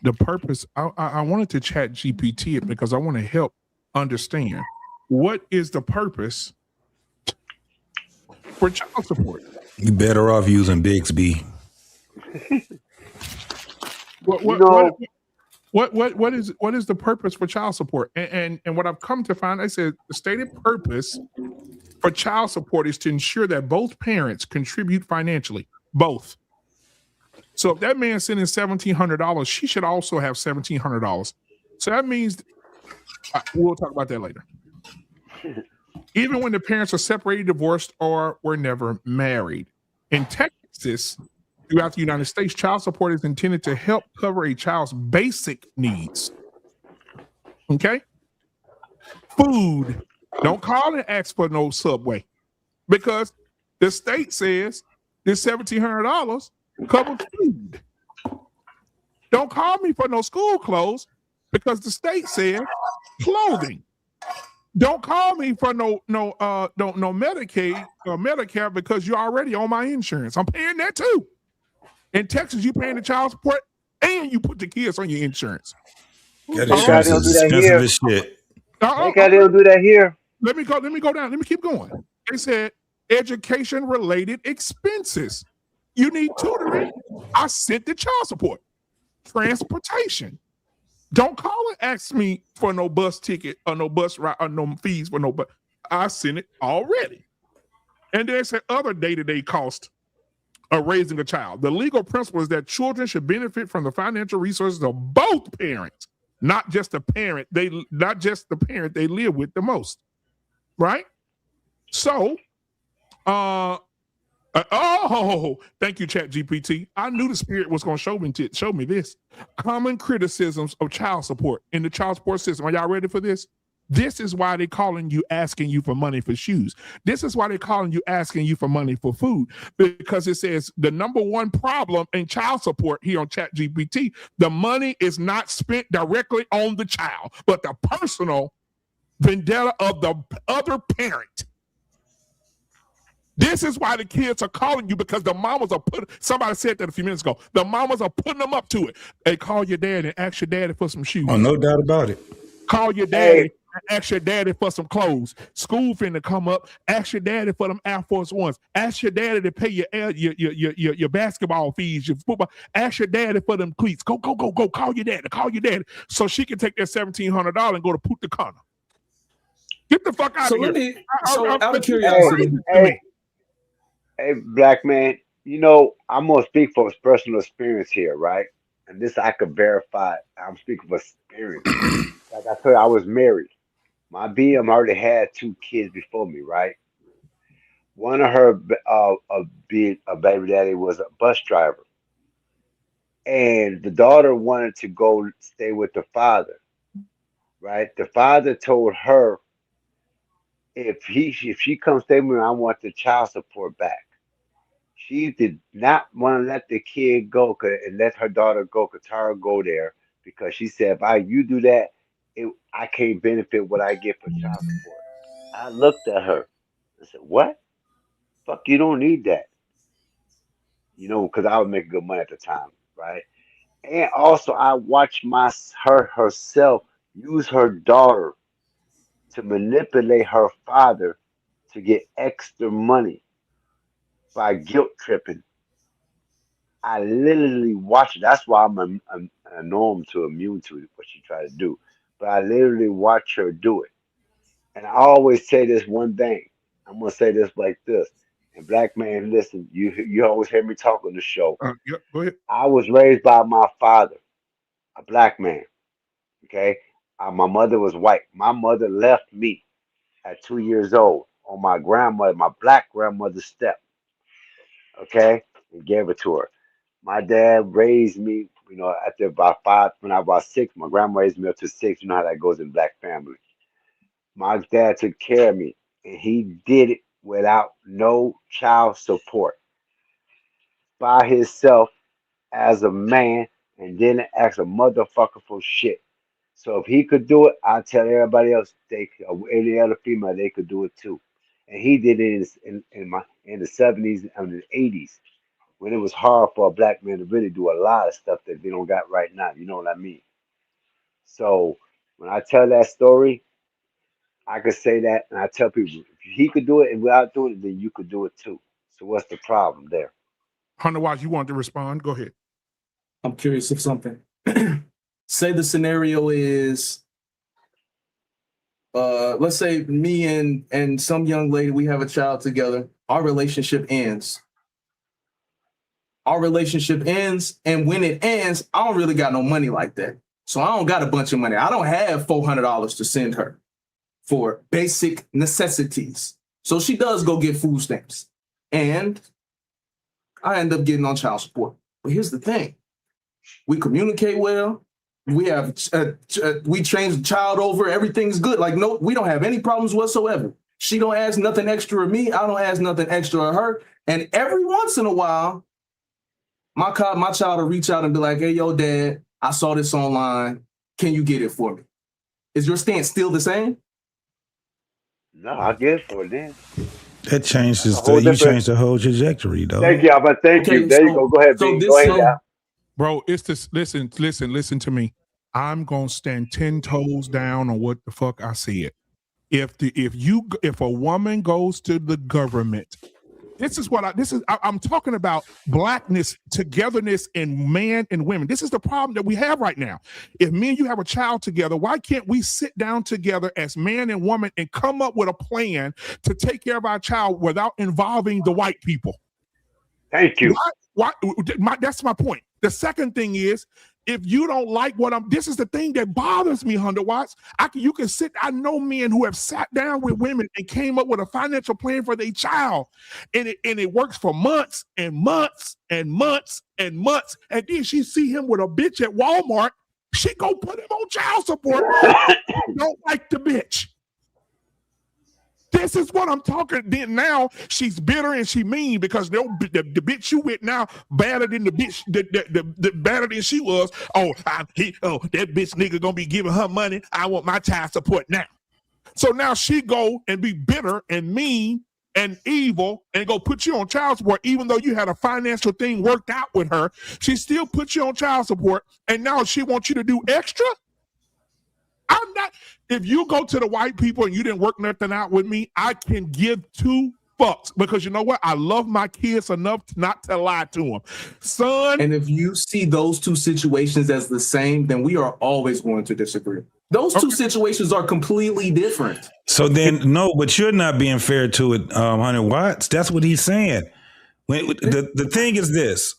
[SPEAKER 3] The purpose, I wanted to chat GPT it because I want to help understand what is the purpose for child support.
[SPEAKER 4] You better off using Bixby.
[SPEAKER 3] What is the purpose for child support? And what I've come to find, I said the stated purpose for child support is to ensure that both parents contribute financially. Both. So if that man's sending $1,700, she should also have $1,700. So that means we'll talk about that later. Even when the parents are separated, divorced, or were never married. In Texas, throughout the United States, child support is intended to help cover a child's basic needs. Okay? Food. Don't call and ask for no Subway because the state says this $1,700 covers food. Don't call me for no school clothes because the state says clothing. Don't call me for no Medicaid or Medicare because you're already on my insurance. I'm paying that too. In Texas, you paying the child support and you put the kids on your insurance.
[SPEAKER 4] That insurance is expensive as shit.
[SPEAKER 6] They don't do that here.
[SPEAKER 3] Let me go down. Let me keep going. They said education-related expenses. You need tutoring. I sent the child support. Transportation. Don't call and ask me for no bus ticket or no bus ride or no fees for no bus. I sent it already. And there's said other day-to-day cost of raising a child. The legal principle is that children should benefit from the financial resources of both parents, not just the parent they live with the most. Right? So, thank you, ChatGPT. I knew the spirit was going to show me this. Common criticisms of child support in the child support system. Are y'all ready for this? This is why they're asking you for money for shoes. This is why they're asking you for money for food, because it says the number one problem in child support here on ChatGPT, the money is not spent directly on the child, but the personal vendetta of the other parent. This is why the kids are calling you, because the mamas are somebody said that a few minutes ago, the mamas are putting them up to it. Hey, call your daddy and ask your daddy for some shoes.
[SPEAKER 4] Oh, no doubt about it.
[SPEAKER 3] Call your daddy and ask your daddy for some clothes. School finna come up. Ask your daddy for them Air Force Ones. Ask your daddy to pay your basketball fees, your football. Ask your daddy for them cleats. Go. Call your daddy. So she can take that $1,700 and go to Punta Cana. Get the fuck out of here.
[SPEAKER 7] Out of curiosity.
[SPEAKER 6] Hey, black man, I'm going to speak from personal experience here, right? And this I could verify. I'm speaking for experience. Like I said, I was married. My BM already had 2 kids before me, right? One of her being a baby daddy was a bus driver. And the daughter wanted to go stay with the father, right? The father told her, if she comes stay with me, I want the child support back. She did not want to let the kid go and let her daughter go, Katara go there, because she said, if you do that, I can't benefit what I get for child support. I looked at her. I said, what? Fuck, you don't need that. Because I was making good money at the time, right? And also, I watched her herself use her daughter to manipulate her father to get extra money by guilt tripping. I literally watched it. That's why I'm a norm to immune to what she tried to do. But I literally watched her do it. And I always say this one thing. I'm gonna say this like this. And black man, listen, you always hear me talk on the show.
[SPEAKER 3] Yeah, go ahead.
[SPEAKER 6] I was raised by my father, a black man. Okay, my mother was white. My mother left me at 2 years old on my black grandmother's step. Okay, and gave it to her. My dad raised me, after about 5, when I was about 6, my grandma raised me up to 6. You know how that goes in black family. My dad took care of me, and he did it without no child support, by himself as a man, and didn't ask a motherfucker for shit. So if he could do it, I tell everybody else any other female they could do it too. And he did it in the 70s and the 80s when it was hard for a black man to really do a lot of stuff that they don't got right now. You know what I mean? So when I tell that story, I could say that, and I tell people if he could do it and without doing it, then you could do it too. So what's the problem there?
[SPEAKER 3] Hunter Watts, you want to respond? Go ahead.
[SPEAKER 7] I'm curious of something. Say the scenario is, let's say me and some young lady, we have a child together. Our relationship ends. And when it ends, I don't really got no money like that. So I don't got a bunch of money. I don't have $400 to send her for basic necessities. So she does go get food stamps. And I end up getting on child support. But here's the thing. We communicate well. We have we change the child over. Everything's good. Like, no, we don't have any problems whatsoever. She don't ask nothing extra of me. I don't ask nothing extra of her. And every once in a while, my child will reach out and be like, hey, yo, dad, I saw this online. Can you get it for me? Is your stance still the same?
[SPEAKER 6] No, I'll get it for it then.
[SPEAKER 4] That changes you changed the whole trajectory, though.
[SPEAKER 6] Thank you, but thank you. There you go. Go ahead, B. Go ahead, yeah.
[SPEAKER 3] Bro, it's this. Listen to me. I'm gonna stand 10 toes down on what the fuck I said. If a woman goes to the government, I'm talking about blackness, togetherness, and man and women. This is the problem that we have right now. If me and you have a child together, why can't we sit down together as man and woman and come up with a plan to take care of our child without involving the white people?
[SPEAKER 6] Thank you.
[SPEAKER 3] That's my point. The second thing is, if you don't like this is the thing that bothers me, Hunter Watts. I know men who have sat down with women and came up with a financial plan for their child, and it works for months and months and months and months. And then she see him with a bitch at Walmart, she go put him on child support. Don't like the bitch. This is what I'm talking. Then now she's bitter and she mean because the bitch you with now better than the bitch the better than she was. That bitch nigga gonna be giving her money. I want my child support now. So now she go and be bitter and mean and evil and go put you on child support, even though you had a financial thing worked out with her. She still put you on child support, and now she wants you to do extra. I'm not. If you go to the white people and you didn't work nothing out with me, I can give 2 fucks because you know what? I love my kids enough not to lie to them, son.
[SPEAKER 7] And if you see those 2 situations as the same, then we are always going to disagree. Those 2 situations are completely different.
[SPEAKER 4] So then, no, but you're not being fair to it, 100 Watts. That's what he's saying. The thing is this: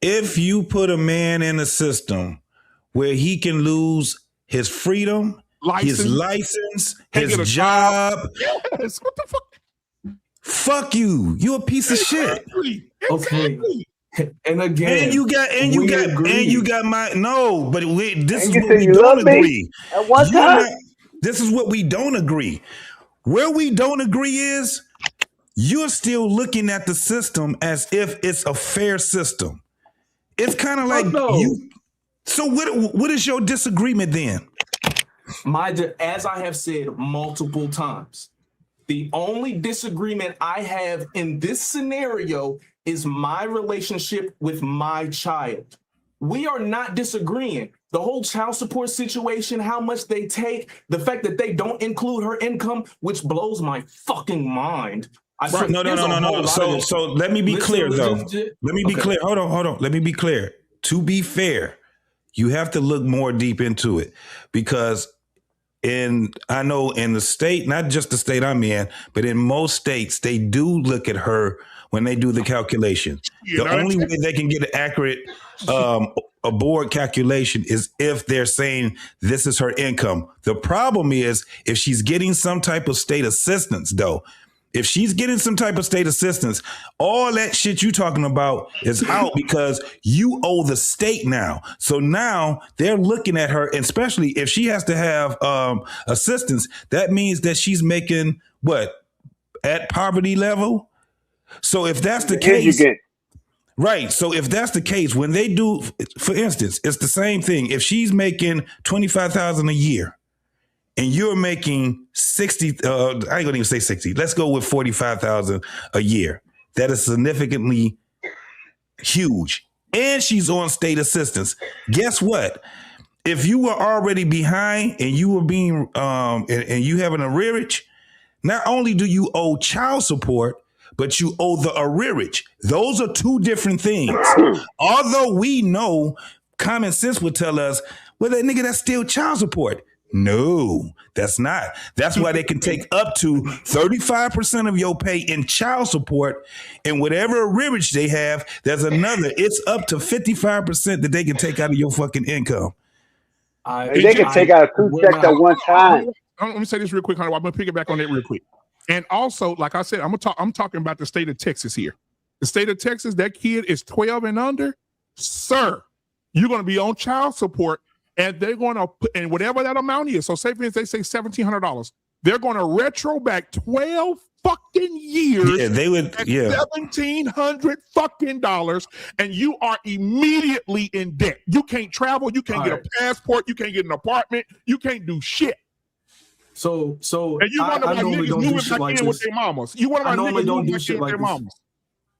[SPEAKER 4] if you put a man in a system where he can lose his freedom, his license, his job.
[SPEAKER 3] Yes. What the fuck?
[SPEAKER 4] Fuck you. You a piece of shit.
[SPEAKER 7] Okay. And again,
[SPEAKER 4] and you got my no, but this is what we
[SPEAKER 6] you
[SPEAKER 4] don't agree.
[SPEAKER 6] At one time?
[SPEAKER 4] This is what we don't agree. Where we don't agree is you're still looking at the system as if it's a fair system. It's kind of like you. So what is your disagreement then?
[SPEAKER 7] As I have said multiple times, the only disagreement I have in this scenario is my relationship with my child. We are not disagreeing. The whole child support situation, how much they take, the fact that they don't include her income, which blows my fucking mind.
[SPEAKER 4] No. So let me be clear, though. Let me be clear. Hold on. Let me be clear. To be fair, you have to look more deep into it because I know in the state, not just the state I'm in, but in most states, they do look at her when they do the calculation. The only way they can get an accurate a board calculation is if they're saying this is her income. The problem is if she's getting some type of state assistance, though. If she's getting some type of state assistance, all that shit you talking about is out because you owe the state now. So now they're looking at her, and especially if she has to have assistance, that means that she's making what? At poverty level? So if that's the case, Right. So if that's the case, when they do, for instance, it's the same thing. If she's making $25,000 a year and you're making 60, I ain't gonna even say 60. Let's go with 45,000 a year. That is significantly huge. And she's on state assistance. Guess what? If you were already behind and you were being and you have an arrearage, not only do you owe child support, but you owe the arrearage. Those are two different things. Although we know common sense would tell us, well, that nigga, that's still child support. No, that's not. That's why they can take up to 35% of your pay in child support, and whatever arrearage they have, there's another. It's up to 55% that they can take out of your fucking income.
[SPEAKER 6] They can take out 2 checks at one time.
[SPEAKER 3] Let me say this real quick, Hunter. I'm gonna pick it back on that real quick. And also, like I said, I'm talking about the state of Texas here. The state of Texas, that kid is 12 and under, sir. You're gonna be on child support, and they're gonna put, and whatever that amount is. So, say for instance, they say $1,700. They're gonna retro back 12 fucking years.
[SPEAKER 4] Yeah, they would. Yeah,
[SPEAKER 3] $1,700 fucking dollars, and you are immediately in debt. You can't travel. You can't get a passport. You can't get an apartment. You can't do shit.
[SPEAKER 7] So
[SPEAKER 3] and you wonder why niggas moving back in with their mamas. You wonder why niggas moving back in with their mamas.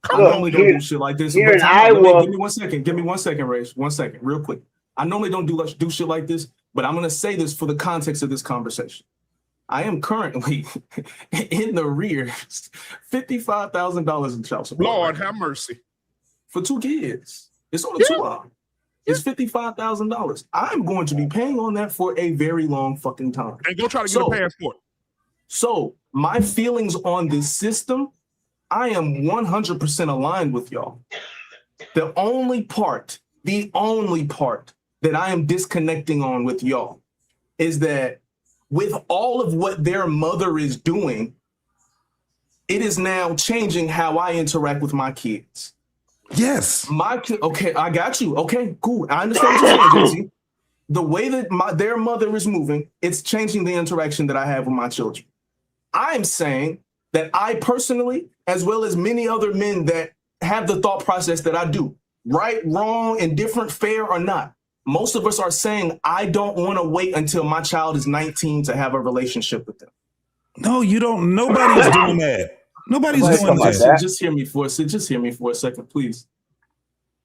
[SPEAKER 7] I normally don't do shit like this. But give me 1 second. Give me 1 second, Rage. 1 second, real quick. I normally don't do shit like this, but I'm going to say this for the context of this conversation. I am currently in the rear $55,000 in child support.
[SPEAKER 3] Lord have mercy.
[SPEAKER 7] For 2 kids. It's on a 2-hour. It's $55,000. I'm going to be paying on that for a very long fucking time.
[SPEAKER 3] And go try to get a passport.
[SPEAKER 7] So my feelings on this system, I am 100% aligned with y'all. The only part that I am disconnecting on with y'all is that with all of what their mother is doing, it is now changing how I interact with my kids.
[SPEAKER 4] Yes.
[SPEAKER 7] Okay, I got you. Okay, cool. I understand what you're saying, JC. The way that their mother is moving, it's changing the interaction that I have with my children. I'm saying that I personally, as well as many other men that have the thought process that I do, right, wrong, indifferent, fair or not, most of us are saying, I don't want to wait until my child is 19 to have a relationship with them.
[SPEAKER 4] No, you don't. Nobody's doing that. Nobody's doing that.
[SPEAKER 7] Just hear me for a second, please.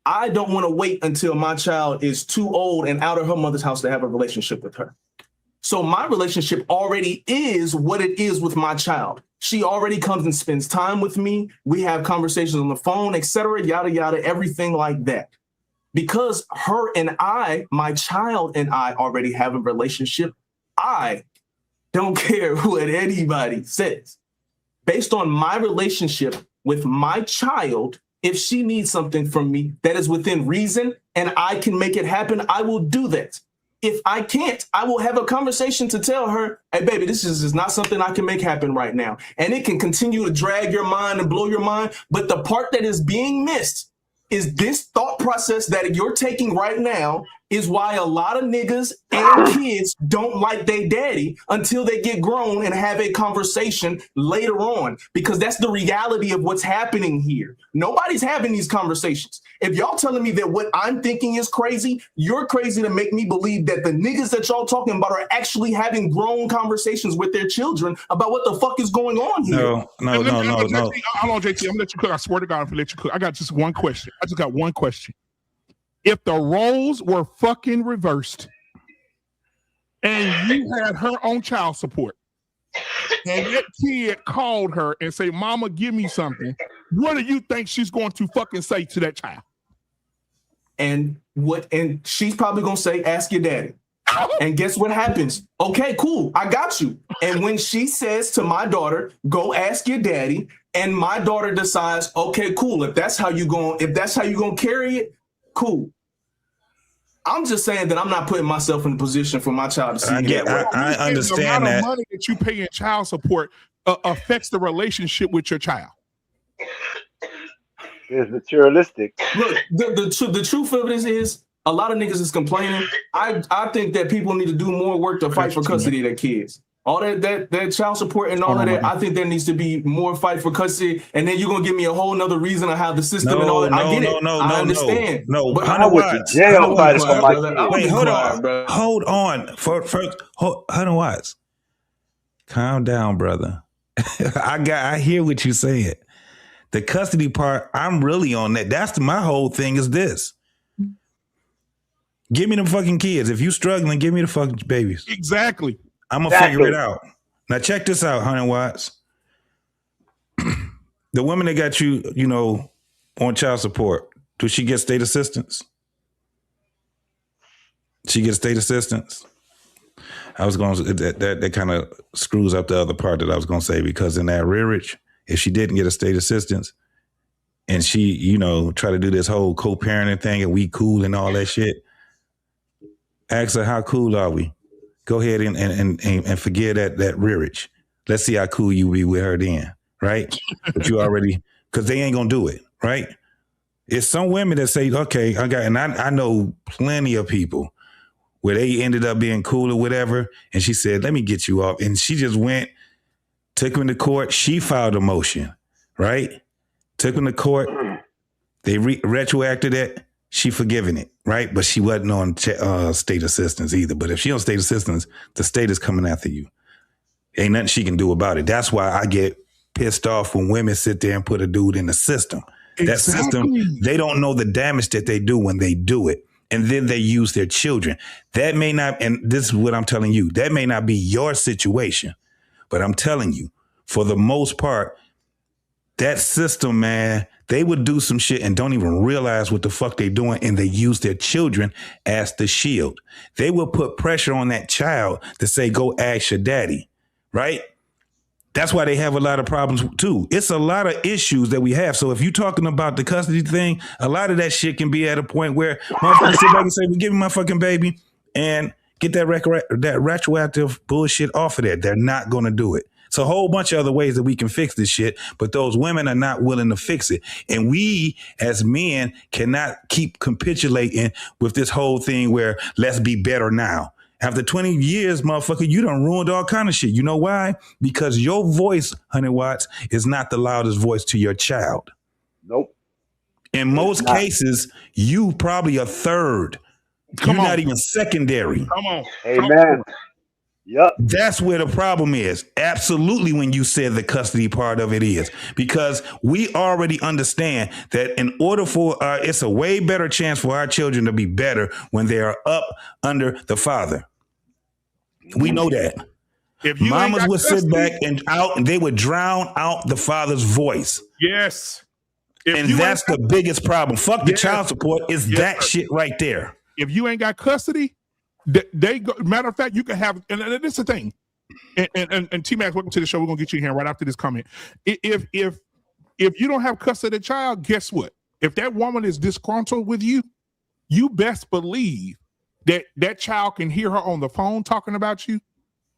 [SPEAKER 7] I don't want to wait until my child is too old and out of her mother's house to have a relationship with her. So my relationship already is what it is with my child. She already comes and spends time with me. We have conversations on the phone, etc., yada, yada, everything like that. Because her and I, my child and I already have a relationship, I don't care what anybody says. Based on my relationship with my child, if she needs something from me that is within reason and I can make it happen, I will do that. If I can't, I will have a conversation to tell her, hey, baby, this is not something I can make happen right now. And it can continue to drag your mind and blow your mind. But the part that is being missed is this thought process that you're taking right now is why a lot of niggas and kids don't like their daddy until they get grown and have a conversation later on, because that's the reality of what's happening here. Nobody's having these conversations. If y'all telling me that what I'm thinking is crazy, you're crazy to make me believe that the niggas that y'all talking about are actually having grown conversations with their children about what the fuck is going on here.
[SPEAKER 4] No.
[SPEAKER 3] Hold on, JT. I'm gonna let you cook. I swear to God, I'm gonna let you cook. I got just one question. I just got one question. If the roles were fucking reversed and you had her on child support and that kid called her and say, Mama, give me something, what do you think she's going to fucking say to that child?
[SPEAKER 7] And she's probably gonna say, ask your daddy. And guess what happens? Okay, cool, I got you. And when she says to my daughter, go ask your daddy, and my daughter decides, okay, cool, if that's how you gonna carry it, cool. I'm just saying that I'm not putting myself in a position for my child to see that.
[SPEAKER 4] I understand
[SPEAKER 3] the amount
[SPEAKER 4] that.
[SPEAKER 3] of money that you pay in child support affects the relationship with your child.
[SPEAKER 6] It's materialistic.
[SPEAKER 7] Look, the truth of this is a lot of niggas is complaining. I think that people need to do more work to fight for custody of their kids. all that child support and all of that. I think there needs to be more fight for custody, and then you're gonna give me a whole nother reason of how the system and all that. I get it. I understand.
[SPEAKER 4] No,
[SPEAKER 7] but
[SPEAKER 6] I went to jail fighting for my kids.
[SPEAKER 4] Wait, hold on, bro. Hold on. First, hold on, Watts. Calm down, brother. I hear what you're saying. The custody part, I'm really on that. That's my whole thing is this. Give me the fucking kids. If you struggling, give me the fucking babies.
[SPEAKER 3] Exactly.
[SPEAKER 4] I'm going to figure it out. Now, check this out, 100 Watts. The woman that got you, on child support, does she get state assistance? She gets state assistance? I was going to, that kind of screws up the other part that I was going to say, because in that rearage, if she didn't get a state assistance and she, try to do this whole co-parenting thing and we cool and all that shit, ask her, how cool are we? Go ahead and forget that rearage. Let's see how cool you be with her then, right? But you already, because they ain't gonna do it, right? It's some women that say, okay, I know plenty of people where they ended up being cool or whatever, and she said, let me get you off. And she just went, took him to court. She filed a motion, right? Took him to court. They retroacted it. She forgiven it, right? But she wasn't on state assistance either. But if she on state assistance, the state is coming after you. Ain't nothing she can do about it. That's why I get pissed off when women sit there and put a dude in the system. Exactly. That system, they don't know the damage that they do when they do it. And then they use their children. That may not, and this is what I'm telling you, that may not be your situation. But I'm telling you, for the most part, that system, man, they would do some shit and don't even realize what the fuck they're doing, and they use their children as the shield. They will put pressure on that child to say, go ask your daddy, right? That's why they have a lot of problems too. It's a lot of issues that we have. So if you're talking about the custody thing, a lot of that shit can be at a point where motherfuckers sit back and say, well, give me my fucking baby and get that retroactive bullshit off of there. They're not going to do it. It's a whole bunch of other ways that we can fix this shit, but those women are not willing to fix it. And we as men cannot keep capitulating with this whole thing where let's be better now. After 20 years, motherfucker, you done ruined all kind of shit. You know why? Because your voice, 100 Watts, is not the loudest voice to your child.
[SPEAKER 6] Nope.
[SPEAKER 4] In most cases, you probably a third. You're not even secondary.
[SPEAKER 3] Come on.
[SPEAKER 6] Amen. Yep.
[SPEAKER 4] That's where the problem is. Absolutely, when you said the custody part of it is, because we already understand that in order for it's a way better chance for our children to be better when they are up under the father. We know that. If mamas would sit back and out, and they would drown out the father's voice.
[SPEAKER 3] Yes.
[SPEAKER 4] And that's the biggest problem. Fuck the child support. Is that shit right there.
[SPEAKER 3] If you ain't got custody, they go, matter of fact, you can have, and this is the thing. And T-Max, welcome to the show. We're gonna get you here right after this comment. If you don't have custody of the child, guess what? If that woman is disgruntled with you, you best believe that child can hear her on the phone talking about you.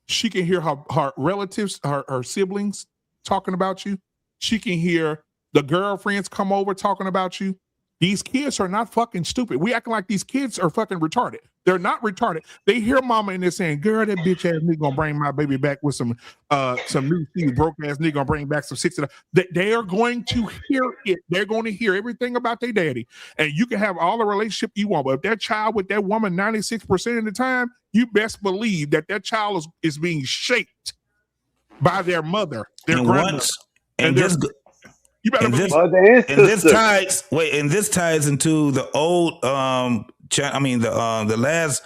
[SPEAKER 3] She can hear her relatives, her siblings talking about you. She can hear the girlfriends come over talking about you. These kids are not fucking stupid. We acting like these kids are fucking retarded. They're not retarded. They hear mama and they're saying, girl, that bitch ass nigga gonna bring my baby back with some new shoes, broke ass nigga gonna bring back some $60. They are going to hear it. They're going to hear everything about their daddy. And you can have all the relationship you want, but if that child with that woman 96% of the time, you best believe that child is being shaped by their mother, their grandmother. You better believe.
[SPEAKER 4] And this ties into the old the last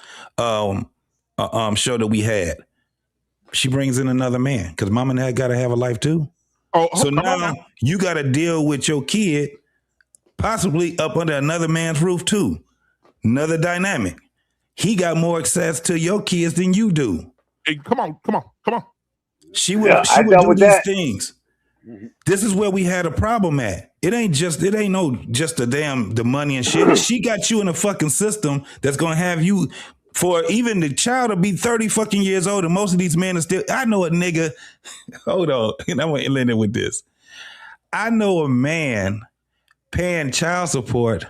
[SPEAKER 4] show that we had. She brings in another man because mom and dad gotta have a life too. So now you gotta deal with your kid possibly up under another man's roof too. Another dynamic. He got more access to your kids than you do.
[SPEAKER 3] Hey, come on.
[SPEAKER 4] She would do these things. Mm-hmm. This is where we had a problem at. It ain't just the money and shit. She got you in a fucking system that's gonna have you for even the child to be 30 fucking years old, and most of these men are still. I know a nigga. Hold on, and I'm gonna end it with this. I know a man paying child support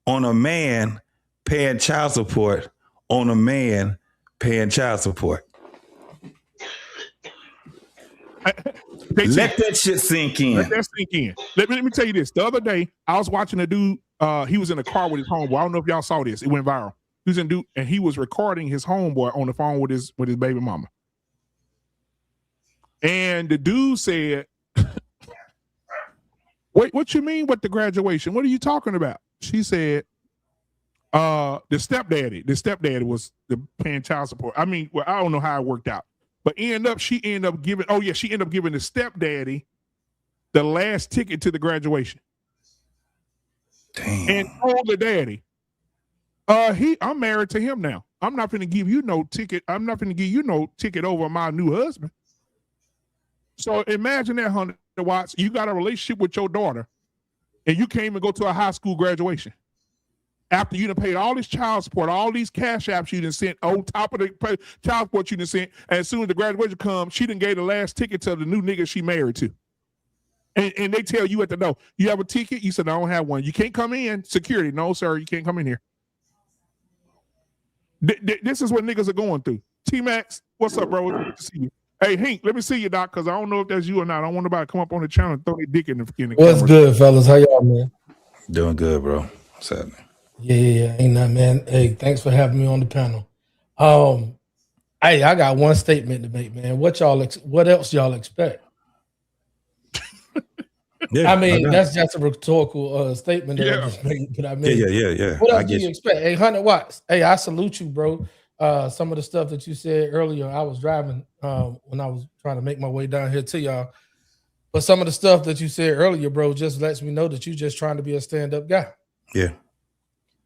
[SPEAKER 4] on a man paying child support on a man paying child support. Let that shit sink in.
[SPEAKER 3] Let that sink in. Let me tell you this. The other day, I was watching a dude. He was in a car with his homeboy. I don't know if y'all saw this. It went viral. He was in dude, and he was recording his homeboy on the phone with his baby mama. And the dude said, "Wait, what you mean with the graduation? What are you talking about?" She said, the stepdaddy was paying child support. I mean, well, I don't know how it worked out, but she ended up giving the stepdaddy the last ticket to the graduation.
[SPEAKER 4] Damn.
[SPEAKER 3] And told the daddy, I'm married to him now. I'm not going to give you no ticket. I'm not going to give you no ticket over my new husband. So imagine that, 100 Watts. You got a relationship with your daughter, and you can't even go to a high school graduation. After you done paid all this child support, all these cash apps you done sent, on top of the child support you done sent, and as soon as the graduation comes, she done gave the last ticket to the new nigga she married to. And they tell you at the door, you have a ticket? You said, I don't have one. You can't come in. Security. No, sir, you can't come in here. This is what niggas are going through. T-Max, what's up, bro? Good to see you. Hey, Hank, let me see you, Doc, because I don't know if that's you or not. I don't want nobody to come up on the channel and throw their dick in the
[SPEAKER 9] What's
[SPEAKER 3] camera.
[SPEAKER 9] good, fellas? How y'all, man?
[SPEAKER 4] Doing good, bro. What's happening?
[SPEAKER 9] Yeah. Ain't nothing, man. Hey, thanks for having me on the panel. Hey, I got one statement to make, man. What else y'all expect?
[SPEAKER 4] Yeah,
[SPEAKER 9] I mean, that's just a rhetorical statement that I just made. But I mean,
[SPEAKER 4] yeah.
[SPEAKER 9] What else do you expect? Hey, 100 Watts. Hey, I salute you, bro. Some of the stuff that you said earlier, I was driving when I was trying to make my way down here to y'all. But some of the stuff that you said earlier, bro, just lets me know that you just trying to be a stand-up guy.
[SPEAKER 4] Yeah.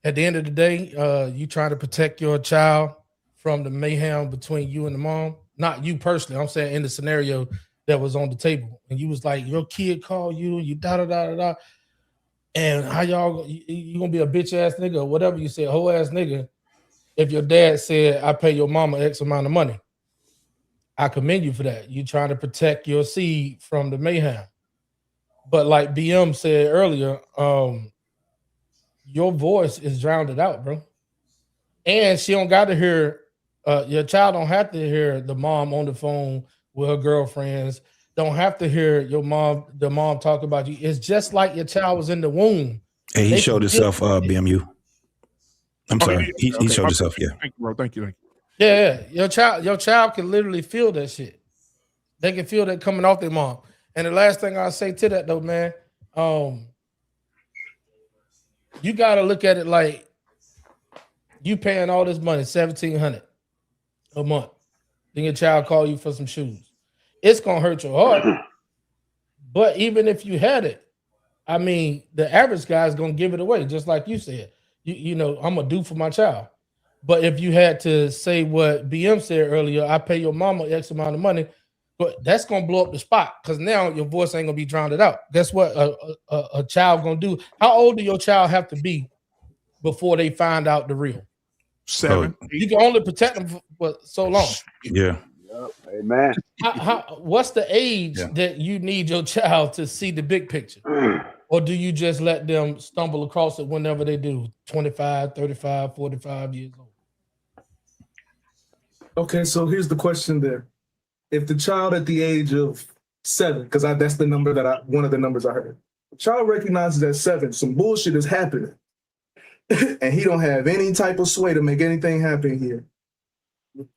[SPEAKER 9] At the end of the day, you trying to protect your child from the mayhem between you and the mom. Not you personally. I'm saying in the scenario that was on the table. And you was like, your kid called you, you da-da-da-da-da. And how y'all, you gonna be a bitch-ass nigga or whatever you said, whole-ass nigga. If your dad said, I pay your mama X amount of money, I commend you for that. You trying to protect your seed from the mayhem. But like BM said earlier, your voice is drowned out, bro. And she don't got to hear, your child don't have to hear the mom on the phone with her girlfriends, don't have to hear the mom talk about you. It's just like your child was in the womb.
[SPEAKER 4] Hey, he showed himself, BMU. I'm sorry. He showed himself, yeah.
[SPEAKER 3] Thank you, bro. Thank you.
[SPEAKER 9] Yeah. Your child can literally feel that shit. They can feel that coming off their mom. And the last thing I'll say to that though, man, you gotta look at it like you paying all this money, $1,700 a month. Then your child call you for some shoes. It's gonna hurt your heart. But even if you had it, I mean, the average guy is gonna give it away, just like you said. You know, I'm gonna do for my child. But if you had to say what BM said earlier, I pay your mama X amount of money, but that's gonna blow up the spot because now your voice ain't gonna be drowned out. Guess what? A child gonna do? How old do your child have to be before they find out the real?
[SPEAKER 3] 7.
[SPEAKER 9] You can only protect them for so long.
[SPEAKER 4] Yeah.
[SPEAKER 6] Amen.
[SPEAKER 9] What's the age that you need your child to see the big picture? Or do you just let them stumble across it whenever they do? 25, 35, 45 years old.
[SPEAKER 7] Okay, so here's the question there. If the child at the age of 7, because that's the number one of the numbers I heard. The child recognizes at 7, some bullshit is happening. And he don't have any type of sway to make anything happen here.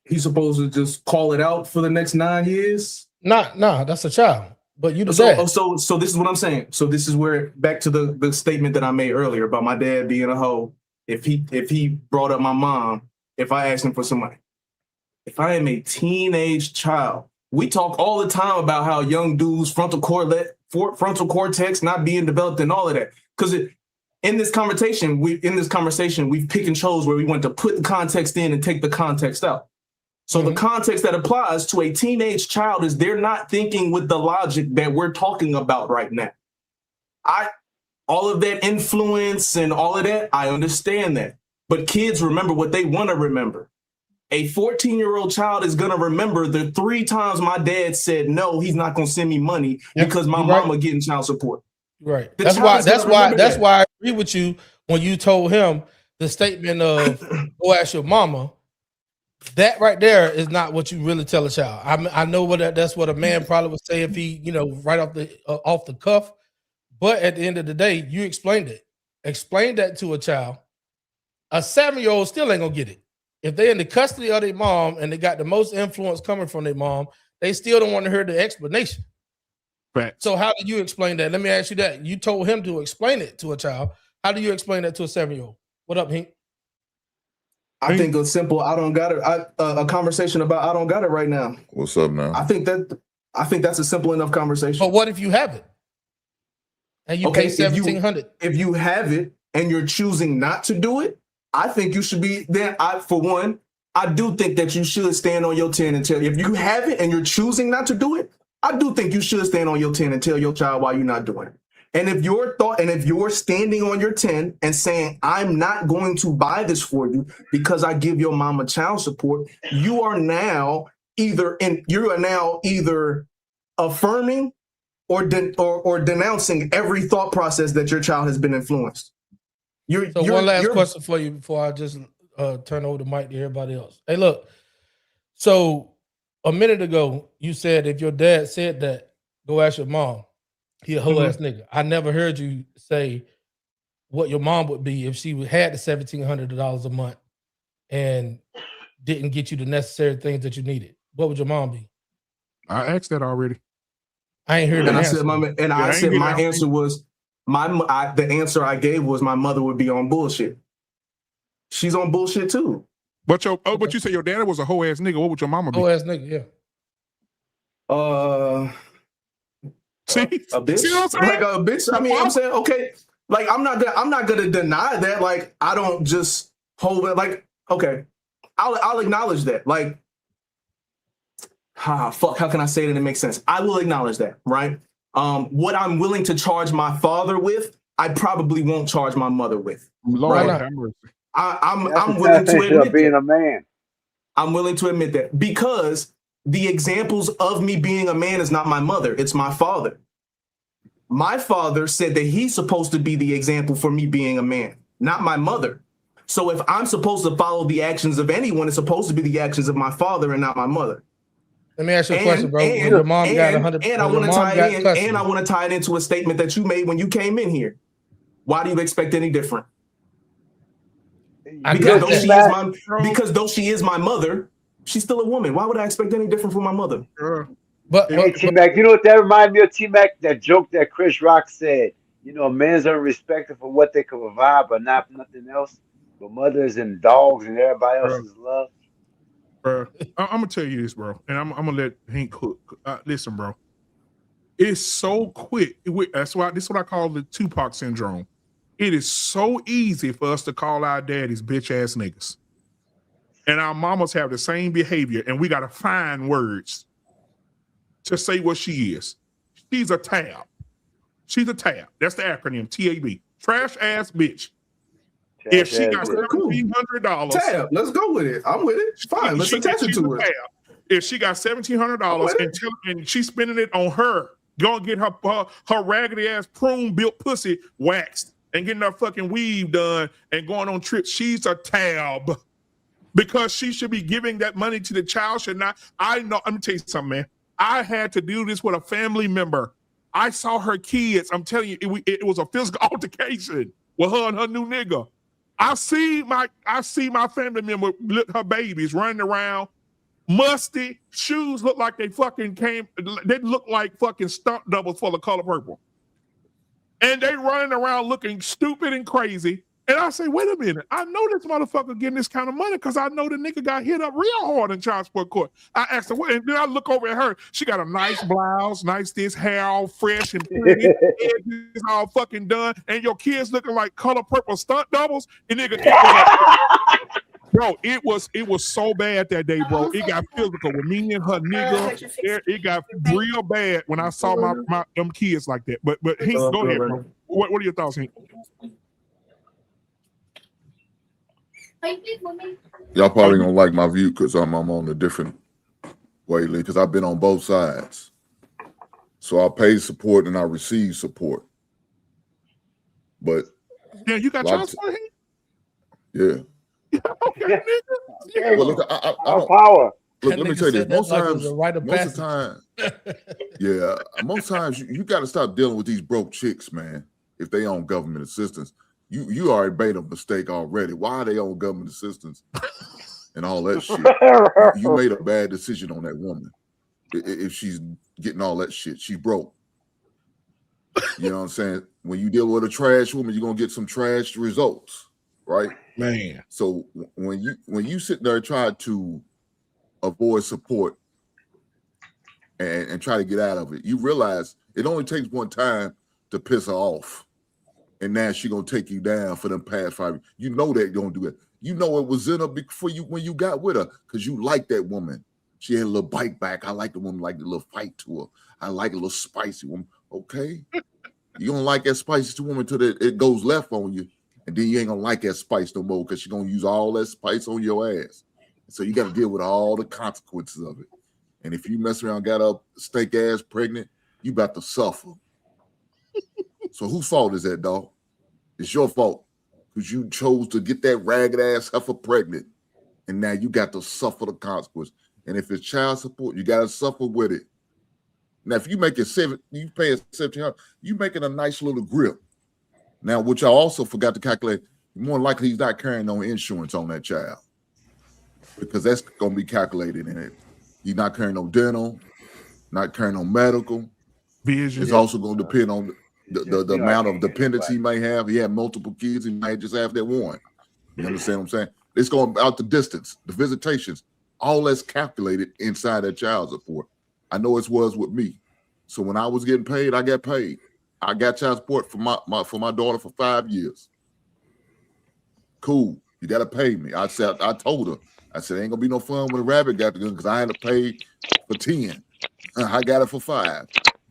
[SPEAKER 7] He's supposed to just call it out for the next 9 years?
[SPEAKER 9] Nah, that's a child. But you
[SPEAKER 7] So this is what I'm saying. So this is where back to the statement that I made earlier about my dad being a hoe. If he brought up my mom, if I asked him for some money. If I am a teenage child, we talk all the time about how young dudes frontal cortex not being developed and all of that. Because in this conversation, we've picked and chose where we want to put the context in and take the context out. So the context that applies to a teenage child is they're not thinking with the logic that we're talking about right now. All of that influence and all of that, I understand that. But kids remember what they want to remember. A 14-year-old child is going to remember the 3 times my dad said, no, he's not going to send me money because my mama getting child support.
[SPEAKER 9] Right. That's why I agree with you when you told him the statement of go ask your mama. That right there is not what you really tell a child. I know that's what a man probably would say if he, right off the cuff. But at the end of the day, you explained it. Explain that to a child. A 7-year-old still ain't gonna get it. If they're in the custody of their mom and they got the most influence coming from their mom, they still don't want to hear the explanation.
[SPEAKER 3] Right.
[SPEAKER 9] So how do you explain that? Let me ask you that. You told him to explain it to a child. How do you explain that to a 7-year-old? What up, Hank?
[SPEAKER 7] I think a simple "I don't got it." A conversation about "I don't got it right now."
[SPEAKER 10] What's up now?
[SPEAKER 7] I think that's a simple enough conversation.
[SPEAKER 9] But what if you have it and you pay $1,700?
[SPEAKER 7] If you have it and you're choosing not to do it, I think you should be there. For one, I do think that you should stand on your 10 and tell. If you have it and you're choosing not to do it, I do think you should stand on your 10 and tell your child why you're not doing it. And if you're standing on your 10 and saying, I'm not going to buy this for you because I give your mama child support, you are now either affirming or denouncing every thought process that your child has been influenced.
[SPEAKER 9] One last question for you before I just turn over the mic to everybody else. Hey, look. So a minute ago, you said if your dad said that, go ask your mom. He a whole ass nigga. I never heard you say what your mom would be if she had the $1,700 a month and didn't get you the necessary things that you needed. What would your mom be?
[SPEAKER 3] I asked that already.
[SPEAKER 9] I ain't heard that.
[SPEAKER 7] I said my answer was the answer I gave was my mother would be on bullshit. She's on bullshit too.
[SPEAKER 3] But you said your daddy was a whole ass nigga. What would your mama be?
[SPEAKER 9] Whole ass nigga, yeah.
[SPEAKER 3] See?
[SPEAKER 7] A bitch?
[SPEAKER 3] See what I'm saying?
[SPEAKER 7] Like a bitch? I mean, I'm saying, okay, like I'm not gonna deny that. Like, I don't just hold it. Like, okay, I'll acknowledge that. Like, how can I say it and it makes sense? I will acknowledge that, right? What I'm willing to charge my father with, I probably won't charge my mother with.
[SPEAKER 3] Lord,
[SPEAKER 7] right? I'm
[SPEAKER 6] That's
[SPEAKER 7] willing to admit
[SPEAKER 6] being
[SPEAKER 7] that.
[SPEAKER 6] a man.
[SPEAKER 7] I'm willing to admit that because the examples of me being a man is not my mother, it's my father. My father said that he's supposed to be the example for me being a man, not my mother. So if I'm supposed to follow the actions of anyone, it's supposed to be the actions of my father and not my mother.
[SPEAKER 9] Let me ask you a question, bro. Your mom got 100.
[SPEAKER 7] And I want to tie it into a statement that you made when you came in here. Why do you expect any different? Because though she is my mother, she's still a woman. Why would I expect any different from my mother?
[SPEAKER 6] But T-Mac, you know what that reminded me of, T-Mac? That joke that Chris Rock said, men's are respected for what they can provide, but not for nothing else. But mothers and dogs and everybody else is love.
[SPEAKER 3] Bro, I'm gonna tell you this, bro, and I'm gonna let Hank cook. Listen, bro, it's so quick. This is what I call the Tupac syndrome. It is so easy for us to call our daddies bitch ass niggas, and our mamas have the same behavior, and we gotta find words to say what she is. She's a tab. She's a tab. That's the acronym, TAB. Trash ass bitch. If she got $1,700,
[SPEAKER 7] tab, let's go with it. I'm with it. Fine, let's attach it to it.
[SPEAKER 3] If she got $1,700 and she's spending it on her, gonna get her raggedy ass prune built pussy waxed and getting her fucking weave done and going on trips, she's a tab because she should be giving that money to the child. Should not. I know. Let me tell you something, man. I had to do this with a family member. I saw her kids. I'm telling you, it was a physical altercation with her and her new nigga. I see my family member, her babies running around, musty, shoes look like they look like fucking stunt doubles for The Color Purple. And they running around looking stupid and crazy. And I say, wait a minute, I know this motherfucker getting this kind of money because I know the nigga got hit up real hard in child support court. I asked her, what? And then I look over at her. She got a nice blouse, nice this hair all fresh and pretty, edges all fucking done, and your kids looking like Color Purple stunt doubles. And nigga, bro, it was so bad that day, bro. It got physical with me and her nigga. It got real bad when I saw my them kids like that. But Hank, go ahead, bro. What are your thoughts, Hank?
[SPEAKER 10] Y'all probably don't like my view because I'm on a different wavelength because I've been on both sides. So I pay support and I receive support. But
[SPEAKER 3] yeah, you got child support?
[SPEAKER 10] Yeah.
[SPEAKER 3] Okay, nigga.
[SPEAKER 6] Okay.
[SPEAKER 10] Well, look, I don't.
[SPEAKER 6] Power.
[SPEAKER 10] Look,
[SPEAKER 9] That
[SPEAKER 10] let me
[SPEAKER 9] nigga
[SPEAKER 10] tell you this.
[SPEAKER 9] said that like it was a rite of
[SPEAKER 10] Most of the
[SPEAKER 9] passage.
[SPEAKER 10] time, yeah, most times you got to stop dealing with these broke chicks, man. If they on government assistance, you already made a mistake already. Why are they on government assistance and all that shit? You made a bad decision on that woman. If she's getting all that shit, she broke. You know what I'm saying? When you deal with a trash woman, you're gonna get some trash results, right?
[SPEAKER 3] Man.
[SPEAKER 10] So when you sit there and try to avoid support and try to get out of it, you realize it only takes one time to piss her off, and now she gonna take you down for them past 5 years. You know that gonna do it. You know it was in her before you when you got with her because you like that woman. She had a little bite back. I like the woman like a little fight to her. I like a little spicy woman. Okay, you don't like that spicy woman till it goes left on you, and then you ain't gonna like that spice no more because she's gonna use all that spice on your ass. So you got to deal with all the consequences of it. And if you mess around, got a steak ass pregnant, you about to suffer. So whose fault is that, dog? It's your fault because you chose to get that ragged ass heifer pregnant, and now you got to suffer the consequence. And if it's child support, you got to suffer with it. Now, if you make it you pay $1,700, you making a nice little grip. Now, which I also forgot to calculate, more than likely he's not carrying no insurance on that child, because that's going to be calculated in it. He's not carrying no dental, not carrying no medical.
[SPEAKER 3] Vision.
[SPEAKER 10] It's also going to depend on the amount of dependents he may have. He had multiple kids. He might just have that one. You understand what I'm saying? It's going out the distance, the visitations, all that's calculated inside that child support. I know it was with me. So when I was getting paid, I got paid. I got child support for my daughter for 5 years. Cool. You got to pay me. I told her. I said, ain't gonna be no fun when a rabbit got the gun because I had to pay for 10. I got it for 5.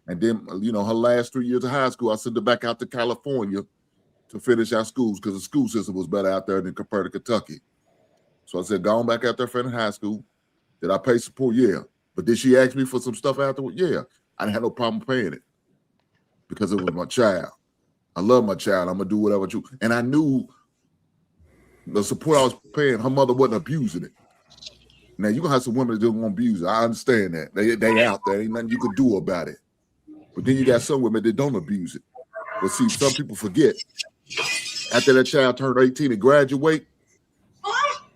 [SPEAKER 10] And then, her last 3 years of high school, I sent her back out to California to finish our schools because the school system was better out there than compared to Kentucky. So I said, go on back out there finish high school. Did I pay support? Yeah. But did she ask me for some stuff afterward? Yeah. I didn't have no problem paying it because it was my child. I love my child. I'm gonna do whatever you. And I knew the support I was paying, her mother wasn't abusing it. Now you're gonna have some women that don't want to abuse it. I understand that. They out there. Ain't nothing you could do about it. But then you got some women that don't abuse it. But see, some people forget. After that child turned 18 and graduate,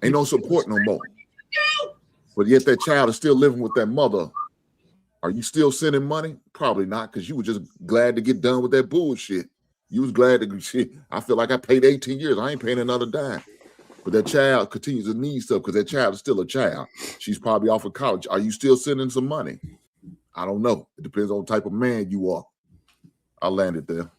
[SPEAKER 10] ain't no support no more. But yet that child is still living with that mother. Are you still sending money? Probably not, because you were just glad to get done with that bullshit. You was glad to shit. I feel like I paid 18 years. I ain't paying another dime. But that child continues to need stuff because that child is still a child. She's probably off of college. Are you still sending some money? I don't know. It depends on the type of man you are. I landed there.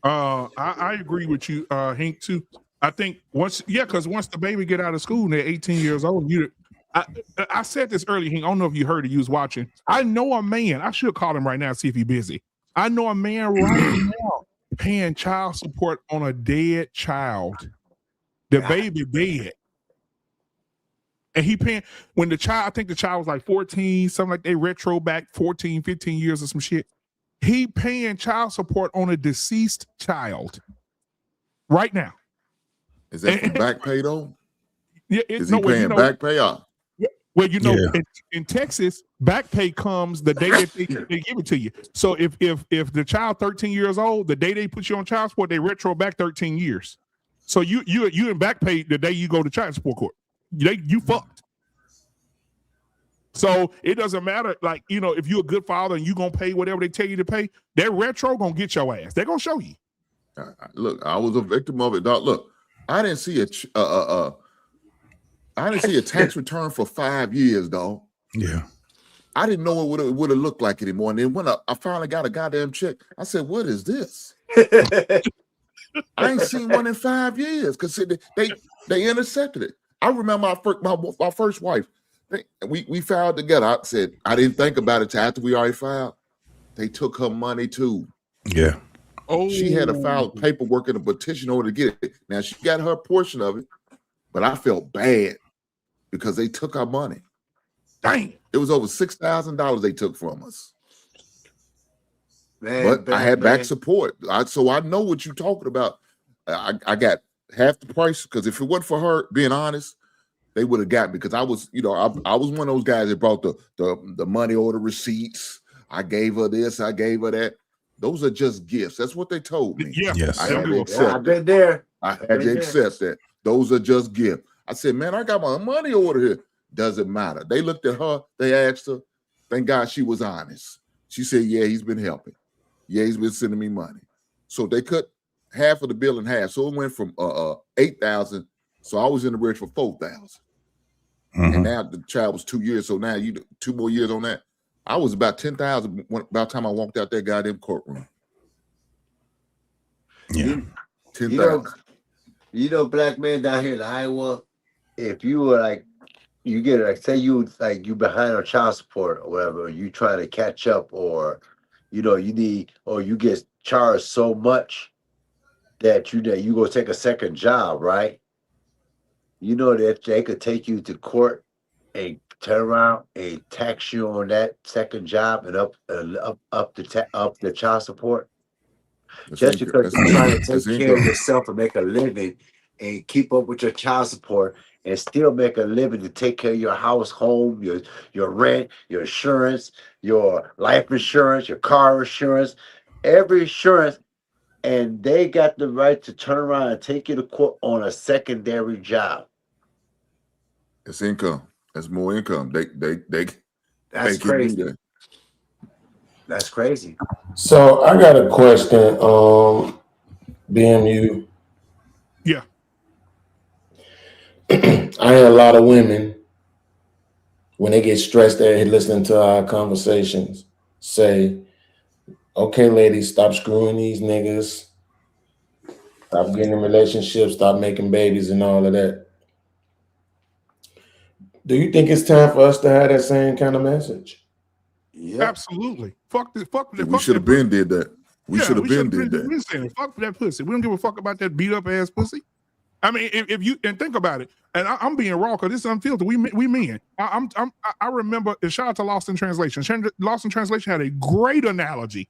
[SPEAKER 3] I agree with you, Hank, too. I think once the baby get out of school and they're 18 years old, I said this earlier, Hank. I don't know if you heard it, you was watching. I know a man, I should call him right now, see if he's busy. I know a man right now paying child support on a dead child. The baby dead. And he paying, when the child, I think the child was like 14, something like they retro back 14, 15 years or some shit. He paying child support on a deceased child right now.
[SPEAKER 10] Is that from back pay though?
[SPEAKER 3] Yeah,
[SPEAKER 10] is he paying back pay off?
[SPEAKER 3] Well, in Texas, back pay comes the day that they give it to you. So if the child 13 years old, the day they put you on child support, they retro back 13 years. So you in back pay the day you go to child support court. You fucked. So it doesn't matter, like, if you're a good father and you gonna pay whatever they tell you to pay, that retro gonna get your ass. They're gonna show you.
[SPEAKER 10] Look, I was a victim of it, dog. Look, I didn't see a tax return for 5 years, dog.
[SPEAKER 4] Yeah.
[SPEAKER 10] I didn't know what it would have looked like anymore. And then when I finally got a goddamn check, I said, what is this? I ain't seen one in 5 years because they intercepted it. I remember my first wife. We filed together. I said, I didn't think about it till after we already filed. They took her money too.
[SPEAKER 4] Yeah.
[SPEAKER 3] Oh,
[SPEAKER 10] she had to file paperwork and a petition in order to get it. Now she got her portion of it, but I felt bad because they took our money.
[SPEAKER 3] Dang.
[SPEAKER 10] It was over $6,000 they took from us. But I had back support. So I know what you're talking about. I got half the price. Because if it wasn't for her being honest, they would have got me. Because I was, I was one of those guys that brought the money order receipts. I gave her this, I gave her that. Those are just gifts. That's what they told me.
[SPEAKER 3] Yeah.
[SPEAKER 4] Yes.
[SPEAKER 10] I had to
[SPEAKER 6] Yeah,
[SPEAKER 10] accept
[SPEAKER 6] I've been there.
[SPEAKER 10] I had to accept that. Those are just gifts. I said, man, I got my money order here. Doesn't matter. They looked at her. They asked her. Thank God she was honest. She said, yeah, he's been helping. Yeah, he's been sending me money. So they cut half of the bill in half. So it went from $8,000. So I was in the red for $4,000. And now the child was 2 years. So now 2 more years on that. I was about $10,000 by the time I walked out that goddamn courtroom.
[SPEAKER 4] Yeah.
[SPEAKER 10] 10,000.
[SPEAKER 6] Black men down here in Iowa, if you were like, you get like, say you behind on child support or whatever, or you trying to catch up, or you need, or you get charged so much that you go take a second job, right? You know that they could take you to court and turn around and tax you on that second job and up the child support. Just because you're trying to take care of yourself and make a living and keep up with your child support and still make a living to take care of your house, home, your rent, your insurance, your life insurance, your car insurance, every insurance, and they got the right to turn around and take you to court on a secondary job.
[SPEAKER 10] It's income. That's more income.
[SPEAKER 6] That's crazy. That's crazy.
[SPEAKER 8] So I got a question, BMU.
[SPEAKER 3] Yeah.
[SPEAKER 8] I hear a lot of women, when they get stressed out listening to our conversations, say, okay, ladies, stop screwing these niggas. Stop getting in relationships. Stop making babies and all of that. Do you think it's time for us to have that same kind of message?
[SPEAKER 3] Yeah. Absolutely. Fuck this.
[SPEAKER 10] We should have been did that. We should have been did that.
[SPEAKER 3] Fuck that pussy. We don't give a fuck about that beat up ass pussy. I mean, if you and think about it, and I'm being raw because this is unfiltered. We men. I remember. And shout out to Lost in Translation. Lost in Translation had a great analogy.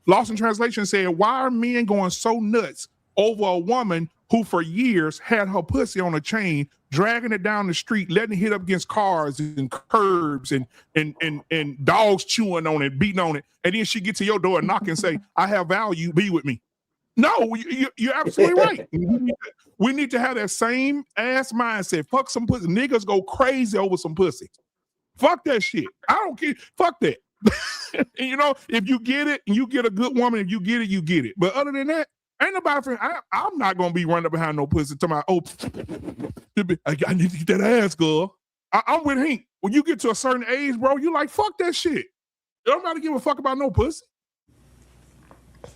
[SPEAKER 3] Lost in Translation said, "Why are men going so nuts over a woman who for years had her pussy on a chain, dragging it down the street, letting it hit up against cars and curbs and dogs chewing on it, beating on it, and then she get to your door and knock and say, 'I have value. Be with me.'" No, you're absolutely right. We need to have that same ass mindset. Fuck some pussy. Niggas go crazy over some pussy. Fuck that shit. I don't care. Fuck that. And if you get it and you get a good woman, if you get it, you get it. But other than that, ain't nobody. I'm not gonna be running behind no pussy to my I need to get that ass, girl. I'm with Hank. When you get to a certain age, bro, you like fuck that shit. Don't nobody give a fuck about no pussy.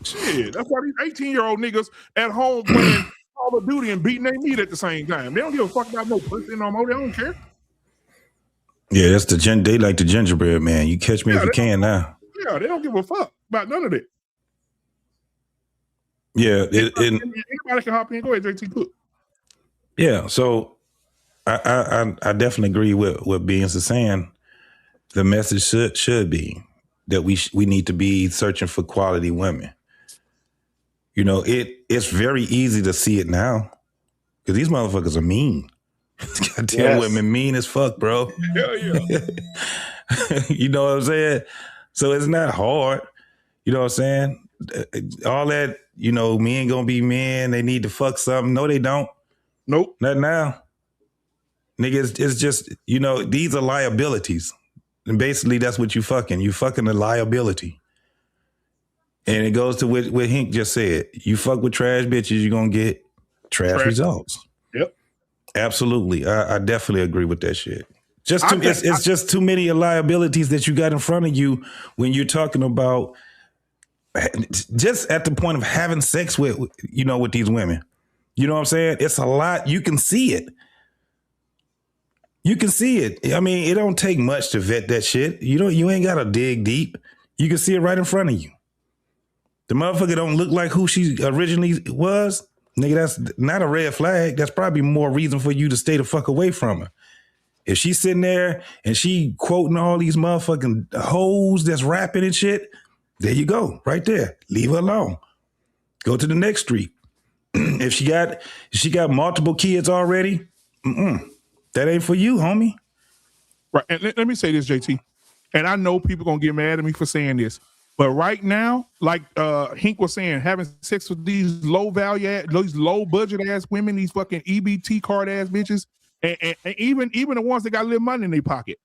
[SPEAKER 3] Shit, that's why these 18-year-old niggas at home playing Call of Duty and beating their meat at the same time. They don't give a fuck about no pussy no more. They don't care.
[SPEAKER 4] Yeah, that's they like the gingerbread man. You catch me if you can now.
[SPEAKER 3] Yeah, they don't give a fuck about none of that.
[SPEAKER 4] Yeah,
[SPEAKER 3] anybody can hop in. Go ahead, JT Cook.
[SPEAKER 4] Yeah, so I definitely agree with what Beans is saying. The message should be that we need to be searching for quality women. It's very easy to see it now because these motherfuckers are mean. Goddamn women mean as fuck, bro.
[SPEAKER 3] Hell yeah.
[SPEAKER 4] You know what I'm saying? So it's not hard. You know what I'm saying? All that, men gonna be men. They need to fuck something. No, they don't.
[SPEAKER 3] Nope.
[SPEAKER 4] Not now. Nigga, it's just, these are liabilities. And basically that's what you fucking. You fucking a liability. And it goes to what Hink just said. You fuck with trash bitches, you're going to get trash results.
[SPEAKER 3] Yep.
[SPEAKER 4] Absolutely. I definitely agree with that shit. It's just too many liabilities that you got in front of you when you're talking about just at the point of having sex with these women. You know what I'm saying? It's a lot. You can see it. You can see it. I mean, it don't take much to vet that shit. You ain't got to dig deep. You can see it right in front of you. The motherfucker don't look like who she originally was. Nigga, that's not a red flag. That's probably more reason for you to stay the fuck away from her. If she's sitting there and she quoting all these motherfucking hoes that's rapping and shit, there you go, right there. Leave her alone. Go to the next street. if she got multiple kids already, that ain't for you, homie.
[SPEAKER 3] Right. And let me say this, JT. And I know people gonna get mad at me for saying this, but right now, like Hink was saying, having sex with these low value, these low budget ass women, these fucking EBT card ass bitches, and even the ones that got a little money in their pocket.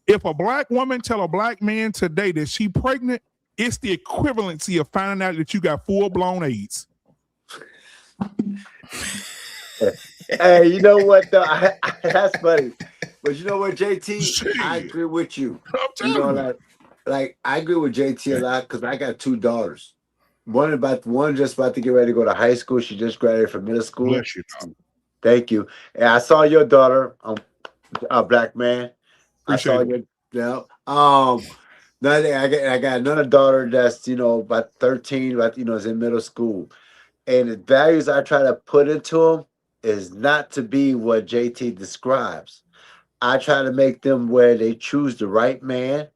[SPEAKER 3] If a black woman tell a black man today that she pregnant, it's the equivalency of finding out that you got full blown AIDS.
[SPEAKER 6] Hey, you know what though? That's funny. But you know what, JT?
[SPEAKER 3] Shit.
[SPEAKER 6] I agree with you.
[SPEAKER 3] I'm telling you.
[SPEAKER 6] Like I agree with JT a lot because I got 2 daughters. One just about to get ready to go to high school. She just graduated from middle school.
[SPEAKER 3] Bless you.
[SPEAKER 6] Thank you. And I saw your daughter, a black man.
[SPEAKER 3] Appreciate
[SPEAKER 6] I saw your I got another daughter that's about 13, but is in middle school. And the values I try to put into them is not to be what JT describes. I try to make them where they choose the right man.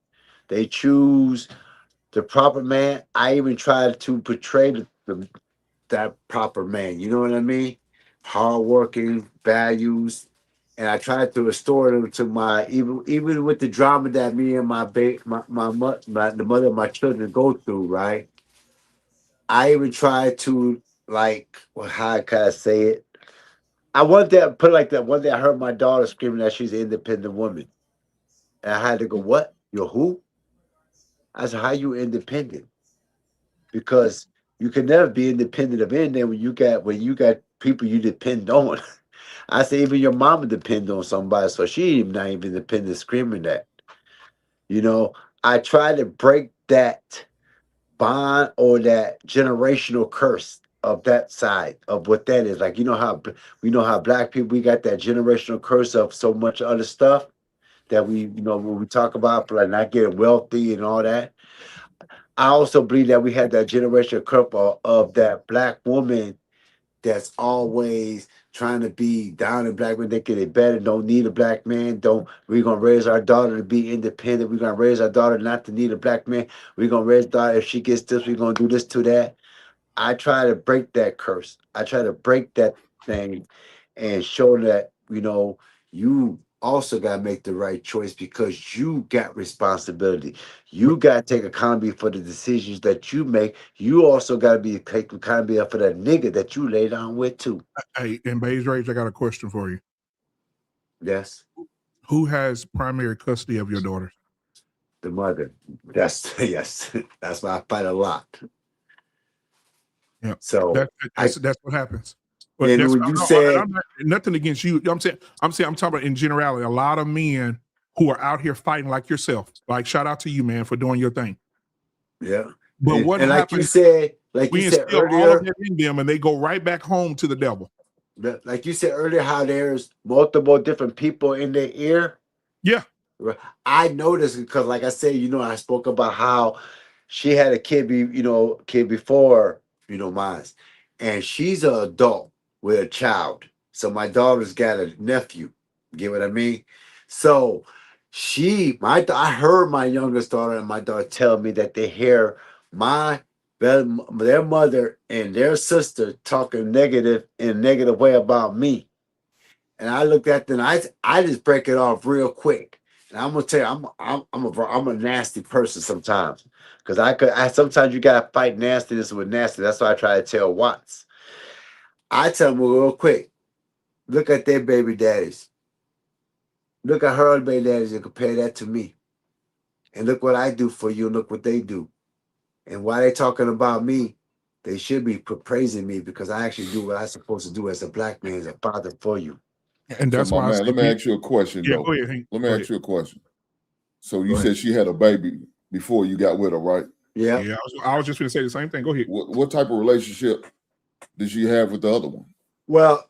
[SPEAKER 6] They choose the proper man. I even try to portray that proper man. You know what I mean? Hardworking, values. And I try to restore them to my, even with the drama that me and the mother of my children go through, right? I even try to, how can I say it? I want that, put it like that. One day I heard my daughter screaming that she's an independent woman. And I had to go, what? You're who? I said, how you independent? Because you can never be independent of anything when you got people you depend on. I say even your mama depend on somebody, so she not even independent screaming that. I try to break that bond or that generational curse of that side of what that is. Like how black people, we got that generational curse of so much other stuff that when we talk about like not getting wealthy and all that. I also believe that we had that generational curse of that black woman that's always trying to be down in black men, they get it better, don't need a black man. We're gonna raise our daughter to be independent. We're gonna raise our daughter not to need a black man. We're gonna raise daughter, if she gets this, we're gonna do this to that. I try to break that curse. I try to break that thing and show that, you also got to make the right choice because you got responsibility. You got to take accountability for the decisions that you make. You also got to take accountability for that nigga that you lay down with too.
[SPEAKER 3] Hey, in Bay's Rage, I got a question for you.
[SPEAKER 6] Yes.
[SPEAKER 3] Who has primary custody of your daughter?
[SPEAKER 6] The mother. Yes. That's why I fight a lot.
[SPEAKER 3] Yeah.
[SPEAKER 6] So
[SPEAKER 3] that's what happens. But
[SPEAKER 6] and when you said
[SPEAKER 3] nothing against you. I'm talking about in generality. A lot of men who are out here fighting like yourself. Like shout out to you, man, for doing your thing.
[SPEAKER 6] Yeah.
[SPEAKER 3] But what
[SPEAKER 6] and
[SPEAKER 3] happens?
[SPEAKER 6] Like you said
[SPEAKER 3] all
[SPEAKER 6] earlier,
[SPEAKER 3] of that in them, and they go right back home to the devil.
[SPEAKER 6] Like you said earlier, how there's multiple different people in their ear.
[SPEAKER 3] Yeah.
[SPEAKER 6] I noticed because, like I said, I spoke about how she had a kid before, mine, and she's an adult with a child. So my daughter's got a nephew. Get what I mean? So I heard my youngest daughter and my daughter tell me that they hear their mother and their sister talking in a negative way about me. And I looked at them, I just break it off real quick. And I'm gonna tell you, I'm a nasty person sometimes. Because sometimes you gotta fight nastiness with nasty. That's why I try to tell Watts. I tell them real quick, look at their baby daddies. Look at her baby daddies and compare that to me. And look what I do for you and look what they do. And while they talking about me, they should be praising me because I actually do what I'm supposed to do as a black man, as a father for you.
[SPEAKER 3] And that's why
[SPEAKER 10] let me ask you a question, though.
[SPEAKER 3] Go ahead, Hank.
[SPEAKER 10] Let me ask you a question. So you said she had a baby before you got with her, right?
[SPEAKER 6] Yeah.
[SPEAKER 3] Yeah, I was just going to say the same thing. Go ahead.
[SPEAKER 10] What type of relationship did she have with the other one?
[SPEAKER 6] Well,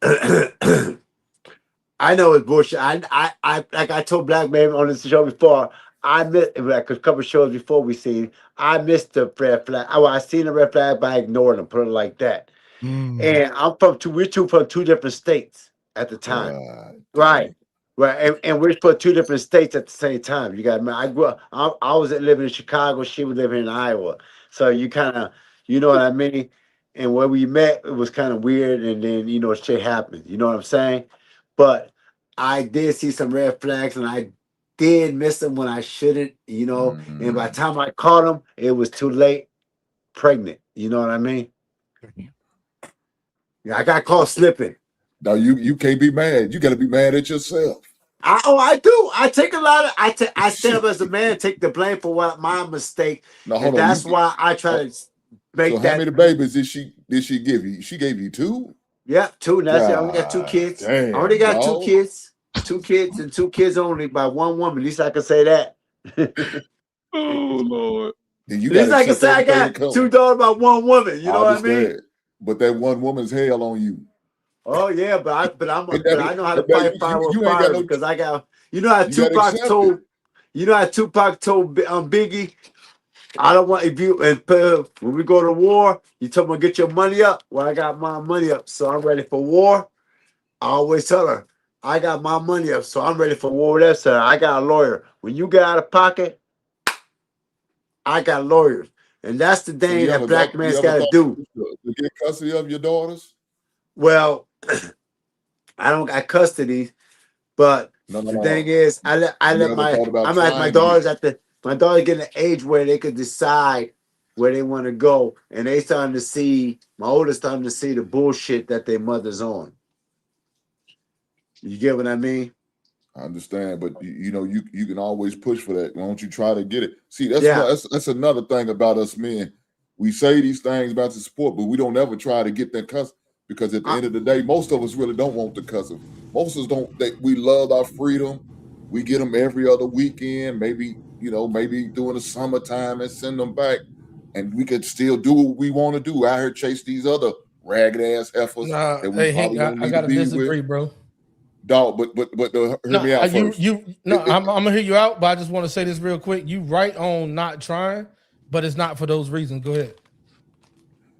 [SPEAKER 6] I know it's bullshit. I like I told Black Man on this show before. I missed like a couple of shows before we seen. I missed the red flag. I seen the red flag, but I ignored them. Put it like that. And we're from two different states at the time. Right. And we're from two different states at the same time. You got. I grew up. I was living in Chicago. She was living in Iowa. So you kind of, you know what I mean. and when we met, it was kind of weird, and then shit happened. You know what I'm saying? But I did see some red flags, and I did miss them when I shouldn't. And by the time I caught them, it was too late. Pregnant. You know what I mean? Yeah, I got caught slipping.
[SPEAKER 10] Now you can't be mad. You got to be mad at yourself.
[SPEAKER 6] I do. I take a lot of. I stand up as a man, take the blame for what my mistake, and that's why I try to make
[SPEAKER 10] so
[SPEAKER 6] that.
[SPEAKER 10] How many babies did she give you? She gave you 2.
[SPEAKER 6] Yeah, 2. That's it. I only got 2 kids.
[SPEAKER 10] Damn,
[SPEAKER 6] I only got 2 kids. 2 kids and 2 kids only by one woman. At least I can say that.
[SPEAKER 3] Oh Lord.
[SPEAKER 10] And you
[SPEAKER 6] At least I can say I got 2 daughters by one woman. You know what I mean?
[SPEAKER 10] But that one woman's hell on you.
[SPEAKER 6] Oh yeah, but I know how to fight fire with fire because I got. You know how Tupac told. You know how Tupac told Biggie, I don't want if you and when we go to war, you told me get your money up. Well, I got my money up, so I'm ready for war. I always tell her, I got my money up, so I'm ready for war. That's her. I got a lawyer. When you get out of pocket, I got lawyers, and that's the thing that black man's got to do.
[SPEAKER 10] To get custody of your daughters.
[SPEAKER 6] Well, I don't got custody, but the thing is, I'm like my daughters my daughter getting an age where they could decide where they want to go, and they starting to see my oldest starting to see the bullshit that their mother's on. You get what I mean?
[SPEAKER 10] I understand, but you can always push for that. Why don't you try to get it? See, that's another thing about us men. We say these things about the sport, but we don't ever try to get that custody. Because at the end of the day, most of us really don't want the custody. Most of us don't. We love our freedom. We get them every other weekend, maybe during the summertime, and send them back. And we could still do what we want to do. I heard chase these other ragged ass efforts that we probably don't need to be
[SPEAKER 9] disagree,
[SPEAKER 10] with.
[SPEAKER 9] Bro.
[SPEAKER 10] Dog, but hear me out first.
[SPEAKER 9] I'm gonna hear you out, but I just want to say this real quick. You right on not trying, but it's not for those reasons. Go ahead.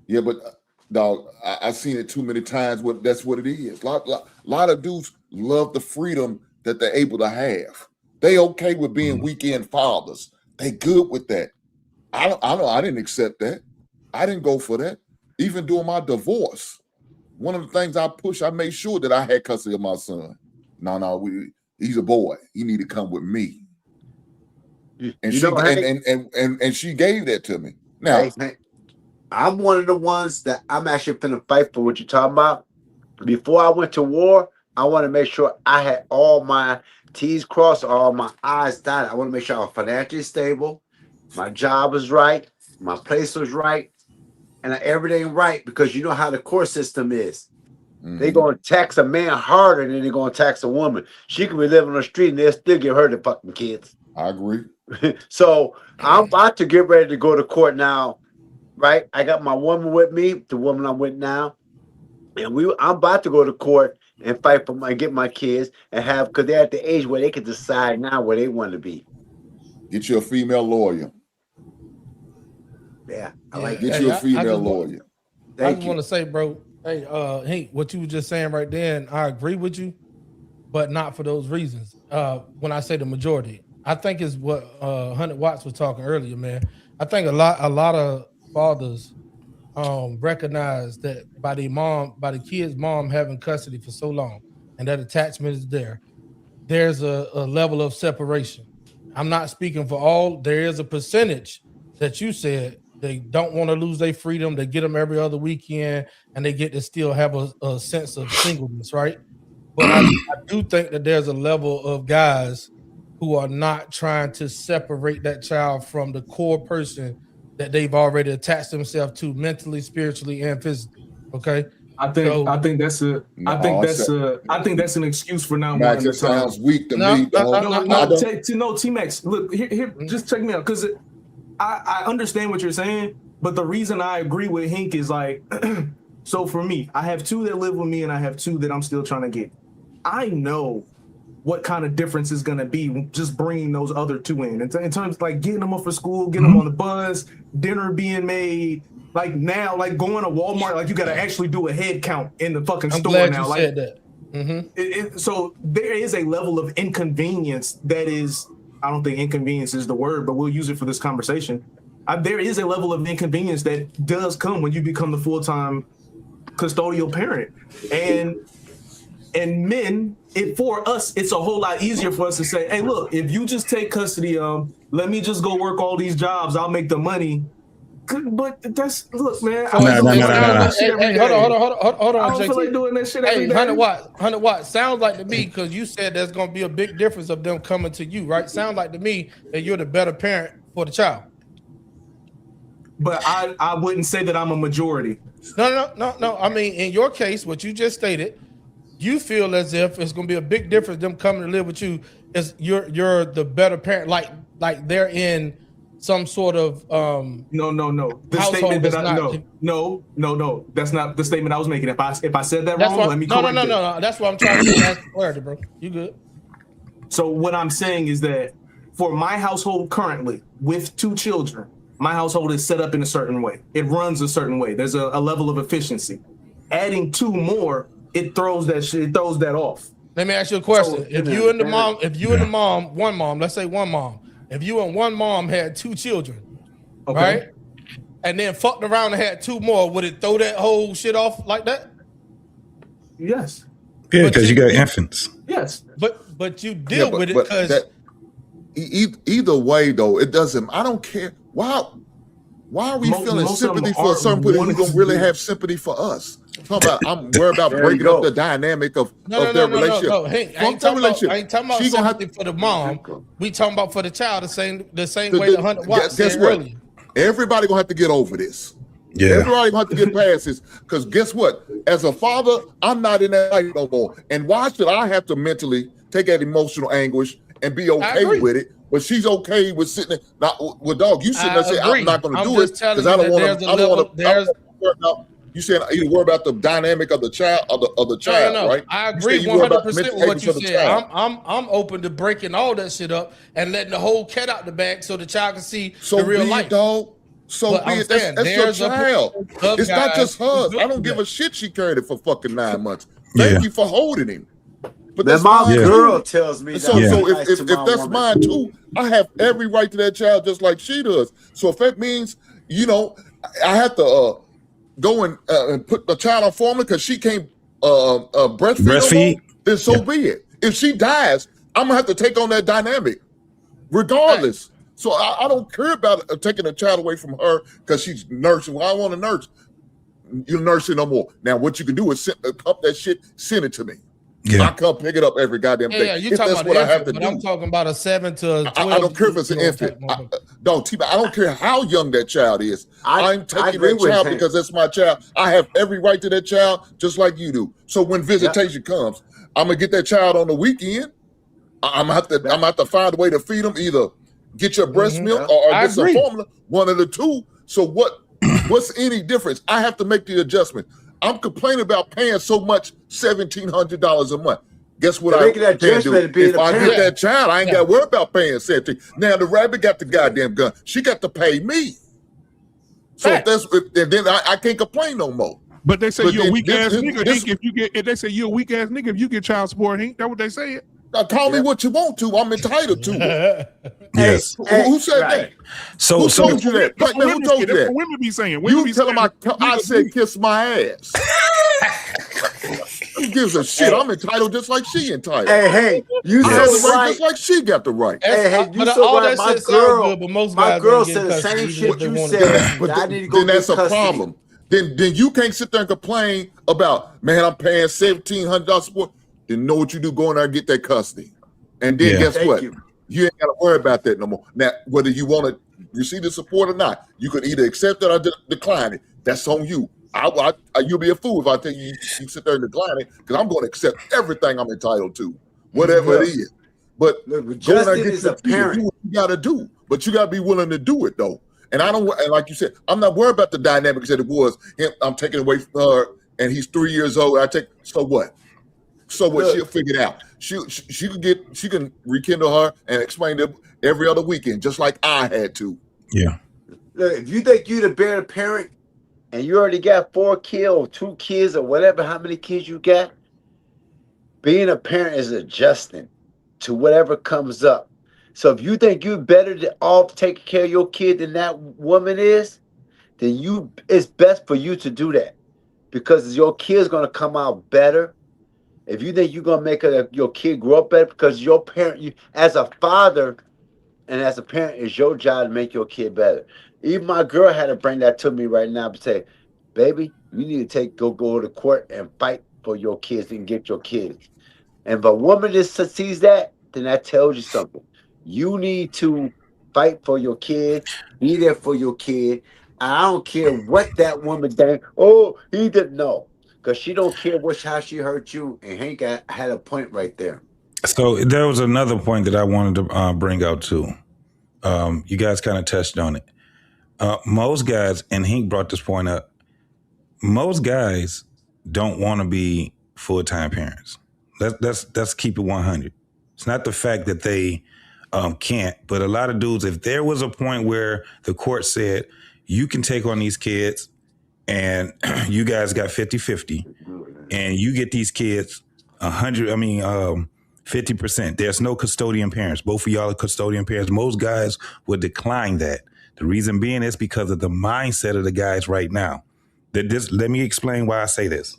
[SPEAKER 10] Yeah, but. Dog, I've seen it too many times. That's what it is. A lot of dudes love the freedom that they're able to have. They okay with being weekend fathers. They good with that. I didn't accept that. I didn't go for that. Even during my divorce, one of the things I made sure that I had custody of my son. He's a boy. He need to come with me. And she gave that to me. Now.
[SPEAKER 6] I'm one of the ones that I'm actually finna fight for what you're talking about. Before I went to war, I want to make sure I had all my T's crossed, all my I's dotted. I want to make sure I was financially stable, my job was right, my place was right, and everything right, because you know how the court system is. Mm-hmm. They're going to tax a man harder than they're going to tax a woman. She can be living on the street and they'll still give her the fucking kids.
[SPEAKER 10] I agree.
[SPEAKER 6] So I'm about to get ready to go to court now. Right, I got my woman with me, the woman I'm with now, and I'm about to go to court and fight for get my kids and have because they're at the age where they can decide now where they want to be.
[SPEAKER 10] Get you a female lawyer.
[SPEAKER 6] Yeah,
[SPEAKER 10] get you a female lawyer.
[SPEAKER 9] I just want to say, bro, hey, what you were just saying right there, and I agree with you, but not for those reasons. When I say the majority, I think is what 100 Watts was talking earlier, man. I think a lot of fathers recognize that by the kid's mom having custody for so long and that attachment is there's a level of separation. I'm not speaking for all. There is a percentage that you said they don't want to lose their freedom. They get them every other weekend and they get to still have a sense of singleness, right? But I do think that there's a level of guys who are not trying to separate that child from the core person that they've already attached themselves to mentally, spiritually, and physically. Okay.
[SPEAKER 7] I think that's an excuse for not
[SPEAKER 10] Max, it sounds weak to me.
[SPEAKER 7] T-Max, look, here, just check me out. Because I understand what you're saying, but the reason I agree with Hink is like, so for me, I have 2 that live with me and I have 2 that I'm still trying to get. I know what kind of difference is going to be just bringing those other 2 in terms of like getting them up for school, getting them on the bus, dinner being made. Like now, like going to Walmart, like you got to actually do a head count in the fucking store
[SPEAKER 9] glad
[SPEAKER 7] now.
[SPEAKER 9] You
[SPEAKER 7] like,
[SPEAKER 9] said that. Mm-hmm.
[SPEAKER 7] So there is a level of inconvenience that is, I don't think inconvenience is the word, but we'll use it for this conversation, there is a level of inconvenience that does come when you become the full-time custodial parent, and men, for us, it's a whole lot easier for us to say, hey, look, if you just take custody of, let me just go work all these jobs, I'll make the money. But that's, look, man.
[SPEAKER 9] Hold on,
[SPEAKER 7] I don't feel like doing that shit every day.
[SPEAKER 9] 100 watts. Sounds like to me, because you said there's going to be a big difference of them coming to you, right? Sounds like to me that you're the better parent for the child.
[SPEAKER 7] But I wouldn't say that I'm a majority.
[SPEAKER 9] No. I mean, in your case, what you just stated, you feel as if it's going to be a big difference them coming to live with you. Is you're the better parent, like they're in some sort of
[SPEAKER 7] no. The statement that no. That's not the statement I was making. If I said that wrong, let me correct it. No.
[SPEAKER 9] That's what I'm trying to ask clarity, bro. You good?
[SPEAKER 7] So what I'm saying is that for my household currently with 2 children, my household is set up in a certain way. It runs a certain way. There's a level of efficiency. Adding 2 more, it throws that off.
[SPEAKER 9] Let me ask you a question. So, if you and the mom, one mom, let's say one mom, if you and one mom had 2 children, okay, right, and then fucked around and had 2 more, would it throw that whole shit off like that?
[SPEAKER 7] Yes.
[SPEAKER 4] Yeah, because you got infants.
[SPEAKER 7] Yes.
[SPEAKER 9] But you deal with it because
[SPEAKER 10] either way though, it doesn't. I don't care. Why are we feeling sympathy for a certain people who don't really have sympathy for us? I'm worried about breaking up the dynamic of their relationship.
[SPEAKER 9] No. Hey, I ain't talking about sympathy for the mom. We talking about for the child the same way 100 watts said earlier.
[SPEAKER 10] Everybody gonna have to get over this.
[SPEAKER 4] Yeah.
[SPEAKER 10] Everybody gonna have to get past this. Because guess what? As a father, I'm not in that life no more. And why should I have to mentally take that emotional anguish and be okay with it? But she's okay with sitting there. Now, well, dog, you sitting there saying I'm not going to do it because I don't want to. You said you worry about the dynamic of the child, of the child,
[SPEAKER 9] no.
[SPEAKER 10] right?
[SPEAKER 9] I agree 100% with what you said. I'm open to breaking all that shit up and letting the whole cat out the bag so the child can see the real life.
[SPEAKER 10] Dog. So be it. That's your child. It's not just hers. I don't give a shit. She carried it for fucking 9 months. Thank you for holding him.
[SPEAKER 11] But that's my girl tells me that.
[SPEAKER 10] So if that's mine too, I have every right to that child just like she does. So if that means, I have to go and put the child on formula because she can't breastfeed, then so be it. If she dies, I'm gonna have to take on that dynamic, regardless. Right. So I don't care about taking a child away from her because she's nursing. Well, I want to nurse. You're nursing no more. Now, what you can do is up that shit, send it to me. Yeah. I come pick it up every goddamn thing.
[SPEAKER 9] Yeah, you're talking about what infant, I have to do. I'm talking about a 7 to 12.
[SPEAKER 10] I don't care if it's an infant. I don't care how young that child is. I'm taking that child because that's my child. I have every right to that child, just like you do. So when visitation comes, I'm gonna get that child on the weekend. I'm gonna have to find a way to feed them. Either get your breast milk or get some formula. One of the two. So what's any difference? I have to make the adjustment. I'm complaining about paying so much, $1,700 a month. Guess what I can do? If I get that child, I ain't got to worry about paying $17. Now the rabbit got the goddamn gun. She got to pay me. So then I can't complain no more.
[SPEAKER 3] But they say you're a weak ass nigga. If they say you're a weak ass nigga, if you get child support, ain't that what they say?
[SPEAKER 10] Now call me what you want to. I'm entitled to.
[SPEAKER 4] Yes.
[SPEAKER 10] Who said that?
[SPEAKER 4] Who
[SPEAKER 10] told you that? Who told you that?
[SPEAKER 3] Women be saying.
[SPEAKER 10] You tell them I said kiss my ass. Who gives a shit? I'm entitled just like she entitled.
[SPEAKER 11] Hey, you
[SPEAKER 10] I have the
[SPEAKER 11] so
[SPEAKER 10] right just like she got the right.
[SPEAKER 11] Hey, you so right. My girl said the same shit you said.
[SPEAKER 10] But
[SPEAKER 11] I need to go
[SPEAKER 10] then that's a problem. Then you can't sit there and complain about, man, I'm paying $1,700 support. Then know what you do, go in there and get that custody. And then guess what? You ain't got to worry about that no more. Now, whether you want to receive the support or not, you could either accept it or decline it. That's on you. You'll be a fool if I tell you sit there and decline it, because I'm going to accept everything I'm entitled to, whatever it is. But
[SPEAKER 11] Justin is a parent.
[SPEAKER 10] Do what you got to do, but you got to be willing to do it though. And and like you said, I'm not worried about the dynamics that it was. I'm taking away from her, and he's 3 years old. So what? So what? She'll figure it out. She can rekindle her and explain it every other weekend, just like I had to.
[SPEAKER 4] Yeah.
[SPEAKER 11] Look, if you think you the better parent and you already got 4 kids or 2 kids or whatever, how many kids you got, being a parent is adjusting to whatever comes up. So if you think you're better off taking care of your kid than that woman is, then it's best for you to do that, because your kid's gonna come out better. If you think you're gonna make your kid grow up better, because your parent, as a father and as a parent, it's your job to make your kid better. Even my girl had to bring that to me right now to say, baby, you need to go to court and fight for your kids and get your kids. And if a woman just sees that, then that tells you something. You need to fight for your kid, be there for your kid. I don't care what that woman think. Oh, he didn't know. Because she don't care how she hurt you. And Hank had a point right there.
[SPEAKER 4] So there was another point that I wanted to bring out too. You guys kind of touched on it. Most guys, and Hank brought this point up, most guys don't want to be full-time parents. Let's keep it 100. It's not the fact that they can't, but a lot of dudes, if there was a point where the court said, you can take on these kids and you guys got 50-50 and you get these kids 50%. There's no custodian parents. Both of y'all are custodian parents. Most guys would decline that. The reason being is because of the mindset of the guys right now. Let me explain why I say this.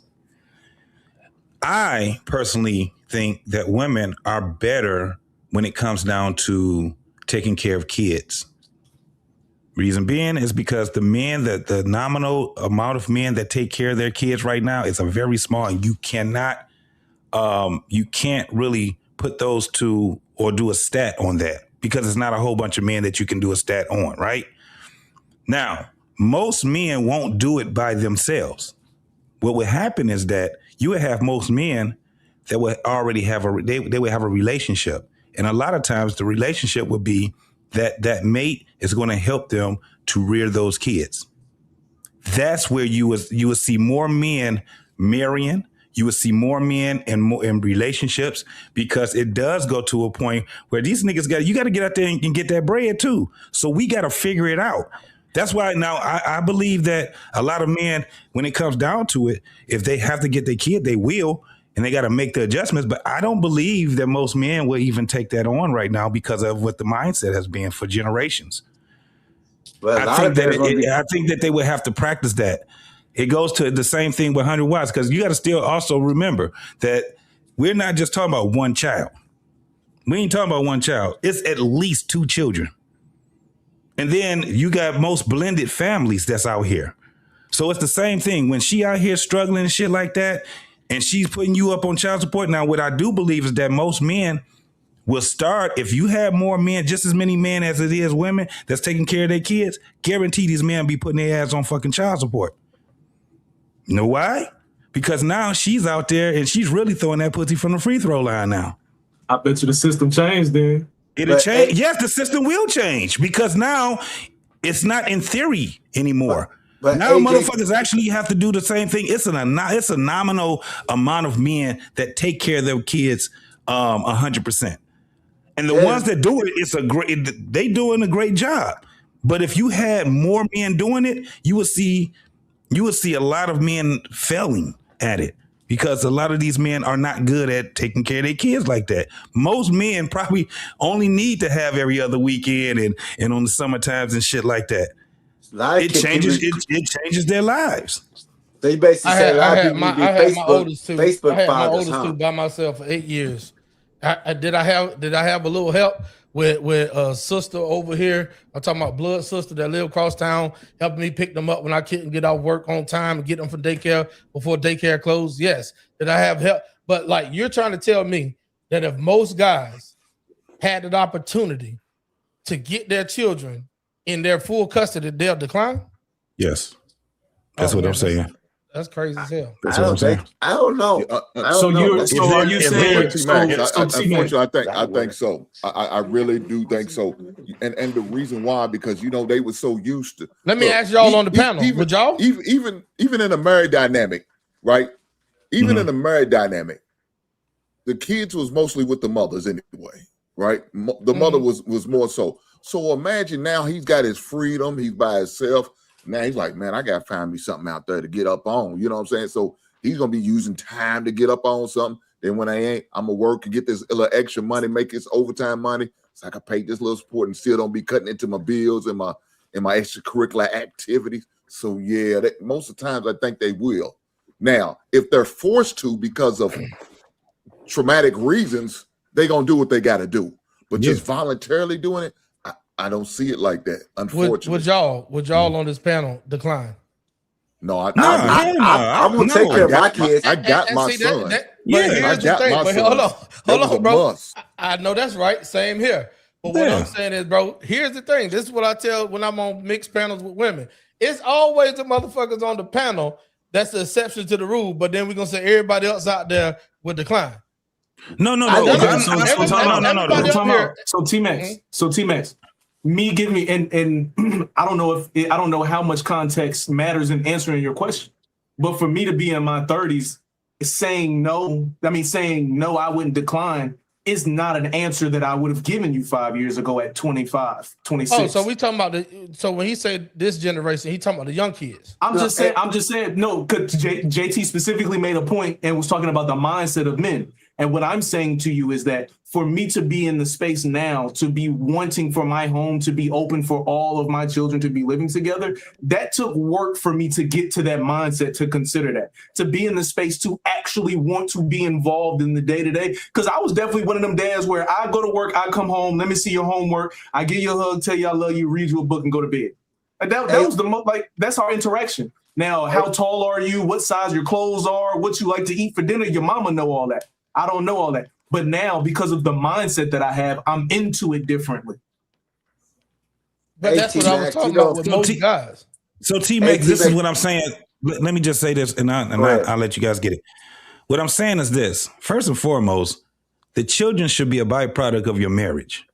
[SPEAKER 4] I personally think that women are better when it comes down to taking care of kids. Reason being is because the nominal amount of men that take care of their kids right now is a very small, and you can't really put those two or do a stat on that, because it's not a whole bunch of men that you can do a stat on, right? Now, most men won't do it by themselves. What would happen is that you would have most men that would already have they would have a relationship. And a lot of times the relationship would be that mate is going to help them to rear those kids. That's where you would see more men marrying. You would see more men in relationships, because it does go to a point where these niggas you got to get out there and get that bread too. So we got to figure it out. That's why now I believe that a lot of men, when it comes down to it, if they have to get their kid, they will, and they got to make the adjustments. But I don't believe that most men will even take that on right now because of what the mindset has been for generations.
[SPEAKER 11] Well,
[SPEAKER 4] I think that they would have to practice that. It goes to the same thing with 100 watts, because you got to still also remember that we're not just talking about one child. We ain't talking about one child. It's at least 2 children. And then you got most blended families that's out here. So it's the same thing. When she out here struggling and shit like that, and she's putting you up on child support. Now, what I do believe is that most men will start, if you have more men, just as many men as it is women that's taking care of their kids, guarantee these men be putting their ass on fucking child support. You know why? Because now she's out there and she's really throwing that pussy from the free throw line now.
[SPEAKER 7] I bet you the system changed then.
[SPEAKER 4] It'll change. Yes, the system will change, because now it's not in theory anymore. But now motherfuckers actually have to do the same thing. It's a nominal amount of men that take care of their kids 100%. And the ones that do it, they doing a great job. But if you had more men doing it, you would see a lot of men failing at it, because a lot of these men are not good at taking care of their kids like that. Most men probably only need to have every other weekend and on the summer times and shit like that. It changes their lives.
[SPEAKER 11] So you basically say
[SPEAKER 9] I had my oldest two.
[SPEAKER 11] Facebook
[SPEAKER 9] I had my
[SPEAKER 11] fathers,
[SPEAKER 9] oldest two by myself for 8 years. Did I have a little help with a sister over here? I'm talking about blood sister that lived across town, helping me pick them up when I couldn't get off work on time and get them from daycare before daycare closed. Yes. Did I have help? But like, you're trying to tell me that if most guys had an opportunity to get their children in their full custody, they'll decline?
[SPEAKER 4] Yes. That's what I'm saying.
[SPEAKER 9] That's crazy as hell.
[SPEAKER 11] That's what I'm saying. I don't know.
[SPEAKER 10] Are you saying? Unfortunately, I think so. I really do think so. And the reason why, because they were so used to.
[SPEAKER 9] Let me ask y'all on the panel. Would y'all
[SPEAKER 10] even in a married dynamic, right? Even in a married dynamic, the kids was mostly with the mothers anyway, right? The mother was more so. So imagine now he's got his freedom. He's by himself. Now he's like, man, I got to find me something out there to get up on. You know what I'm saying? So he's going to be using time to get up on something. Then when I ain't, I'm going to work and get this little extra money, make this overtime money. So I can pay this little support and still don't be cutting into my bills and my extracurricular activities. So yeah, most of the times I think they will. Now, if they're forced to because of traumatic reasons, they're gonna do what they got to do. But just voluntarily doing it, I don't see it like that. Unfortunately,
[SPEAKER 9] would y'all on this panel decline?
[SPEAKER 10] No, I'm
[SPEAKER 11] gonna take care of my kids.
[SPEAKER 10] I got my son.
[SPEAKER 9] Hold on, bro. I know that's right. Same here. But what I'm saying is, bro, here's the thing. This is what I tell when I'm on mixed panels with women. It's always the motherfuckers on the panel that's the exception to the rule. But then we're gonna say everybody else out there would decline.
[SPEAKER 7] No. So T-Max, me giving me and I don't know how much context matters in answering your question, but for me to be in my 30s, saying no, I wouldn't decline is not an answer that I would have given you 5 years ago at 25, 26.
[SPEAKER 9] Oh, so we talking about so when he said this generation, he talking about the young kids.
[SPEAKER 7] I'm just saying, no, because JT specifically made a point and was talking about the mindset of men. And what I'm saying to you is that for me to be in the space now, to be wanting for my home to be open for all of my children to be living together, that took work for me to get to that mindset, to consider that, to be in the space, to actually want to be involved in the day-to-day. Because I was definitely one of them dads where I go to work, I come home, let me see your homework, I give you a hug, tell you I love you, read you a book, and go to bed. And that was the most, that's our interaction. Now, how tall are you? What size your clothes are? What you like to eat for dinner? Your mama know all that. I don't know all that. But now, because of the mindset that I have, I'm into it differently.
[SPEAKER 9] But that's what I was talking about with most guys.
[SPEAKER 4] So T-Max, this is what I'm saying. Let me just say this, and I'll let you guys get it. What I'm saying is this. First and foremost, the children should be a byproduct of your marriage.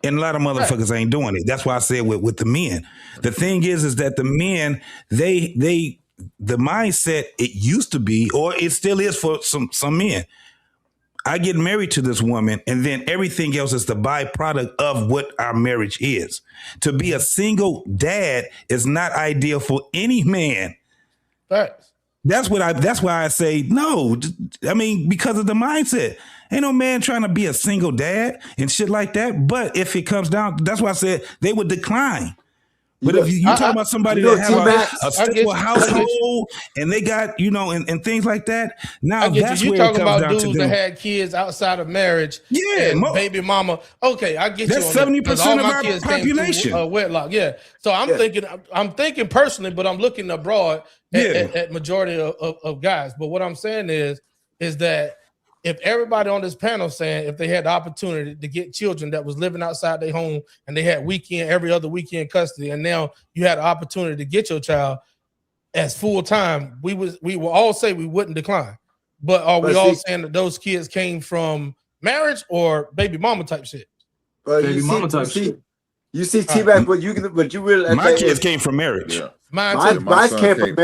[SPEAKER 4] And a lot of motherfuckers ain't doing it. That's why I said with the men. The thing is that the men, the mindset it used to be, or it still is for some men. I get married to this woman, and then everything else is the byproduct of what our marriage is. To be a single dad is not ideal for any man.
[SPEAKER 9] Facts.
[SPEAKER 4] That's why I say no. I mean, because of the mindset. Ain't no man trying to be a single dad and shit like that. But if it comes down, that's why I said they would decline. But if you talk about somebody that have a stable household and they got, and things like that, now that's where it comes down to them. You talking about dudes that had
[SPEAKER 9] kids outside of marriage, baby mama. Okay, I get
[SPEAKER 4] that's
[SPEAKER 9] you.
[SPEAKER 4] That's 70% of our population.
[SPEAKER 9] Wedlock, yeah. So I'm thinking personally, but I'm looking abroad at majority of guys. But what I'm saying is that if everybody on this panel saying if they had the opportunity to get children that was living outside their home and they had every other weekend custody, and now you had the opportunity to get your child as full time, we will all say we wouldn't decline. But are we all saying that those kids came from marriage or baby mama type shit?
[SPEAKER 11] Baby mama type shit. You see T-Mac, but you really
[SPEAKER 4] my kids came from marriage.
[SPEAKER 10] Yeah.
[SPEAKER 11] Mine came from marriage.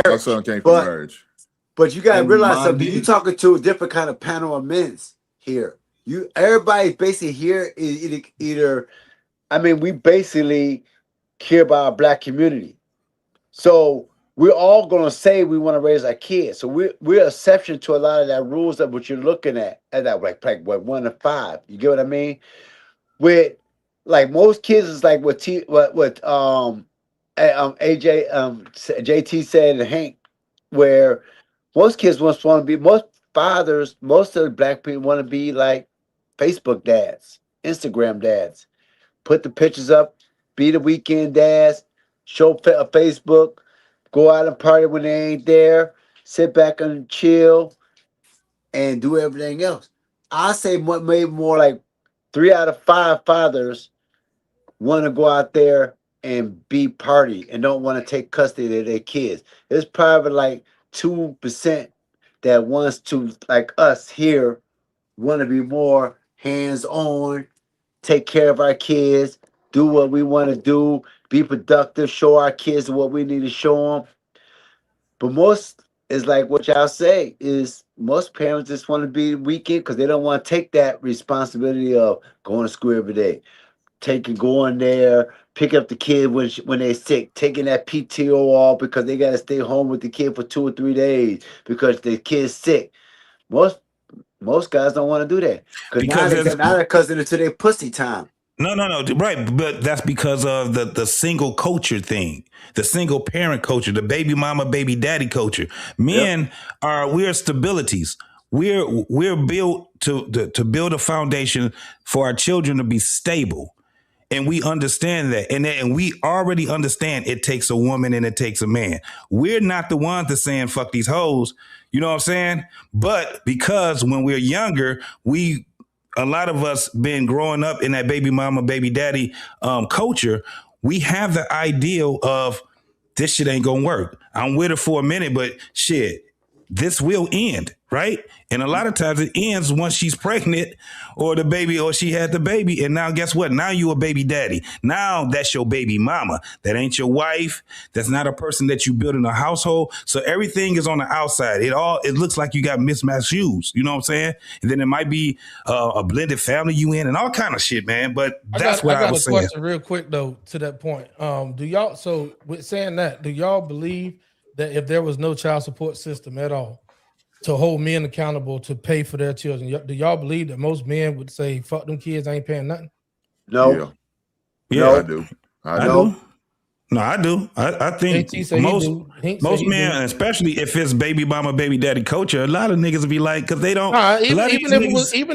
[SPEAKER 10] My son came from marriage.
[SPEAKER 11] But you gotta realize something. You're talking to a different kind of panel of men here. Everybody basically here is either. I mean, we basically care about our black community, so we're all gonna say we want to raise our kids. So we're exception to a lot of that rules that what you're looking at that like 1 to 5. You get what I mean? With like most kids is like what AJ JT said and Hank, where most kids want to be, most fathers, most of the black people want to be like Facebook dads, Instagram dads. Put the pictures up, be the weekend dads, show Facebook, go out and party when they ain't there, sit back and chill, and do everything else. I say maybe more like 3 out of 5 fathers want to go out there and be party and don't want to take custody of their kids. It's probably like 2% that wants to, like us here, want to be more hands-on, take care of our kids, do what we want to do, be productive, show our kids what we need to show them. But most is like what y'all say is most parents just want to be weekend because they don't want to take that responsibility of going to school every day, going there, pick up the kid when they're sick, taking that PTO off because they got to stay home with the kid for 2 or 3 days because the kid's sick. Most guys don't want to do that because now they're cousin into their pussy time.
[SPEAKER 4] No, right. But that's because of the single culture thing, the single parent culture, the baby mama, baby daddy culture. Men we're stabilities. We're built to build a foundation for our children to be stable. And we understand that. And we already understand it takes a woman and it takes a man. We're not the ones that's saying, fuck these hoes. You know what I'm saying? But because when we're younger, a lot of us been growing up in that baby mama, baby daddy culture, we have the ideal of this shit ain't gonna work. I'm with her for a minute, but shit, this will end, right? And a lot of times it ends once she's pregnant or the baby, or she had the baby. And now guess what? Now you a baby daddy. Now that's your baby mama. That ain't your wife. That's not a person that you build in a household. So everything is on the outside. It looks like you got mismatched shoes. You know what I'm saying? And then it might be a blended family you in and all kind of shit, man. But that's what I was saying.
[SPEAKER 9] I got a question real quick though, to that point. So with saying that, do y'all believe that if there was no child support system at all to hold men accountable to pay for their children, do y'all believe that most men would say, fuck them kids, I ain't paying nothing?
[SPEAKER 10] No.
[SPEAKER 4] Yeah,
[SPEAKER 10] I do.
[SPEAKER 4] No, I do. I think most men, especially if it's baby mama, baby daddy culture, a lot of niggas would be like, because they don't.
[SPEAKER 9] Even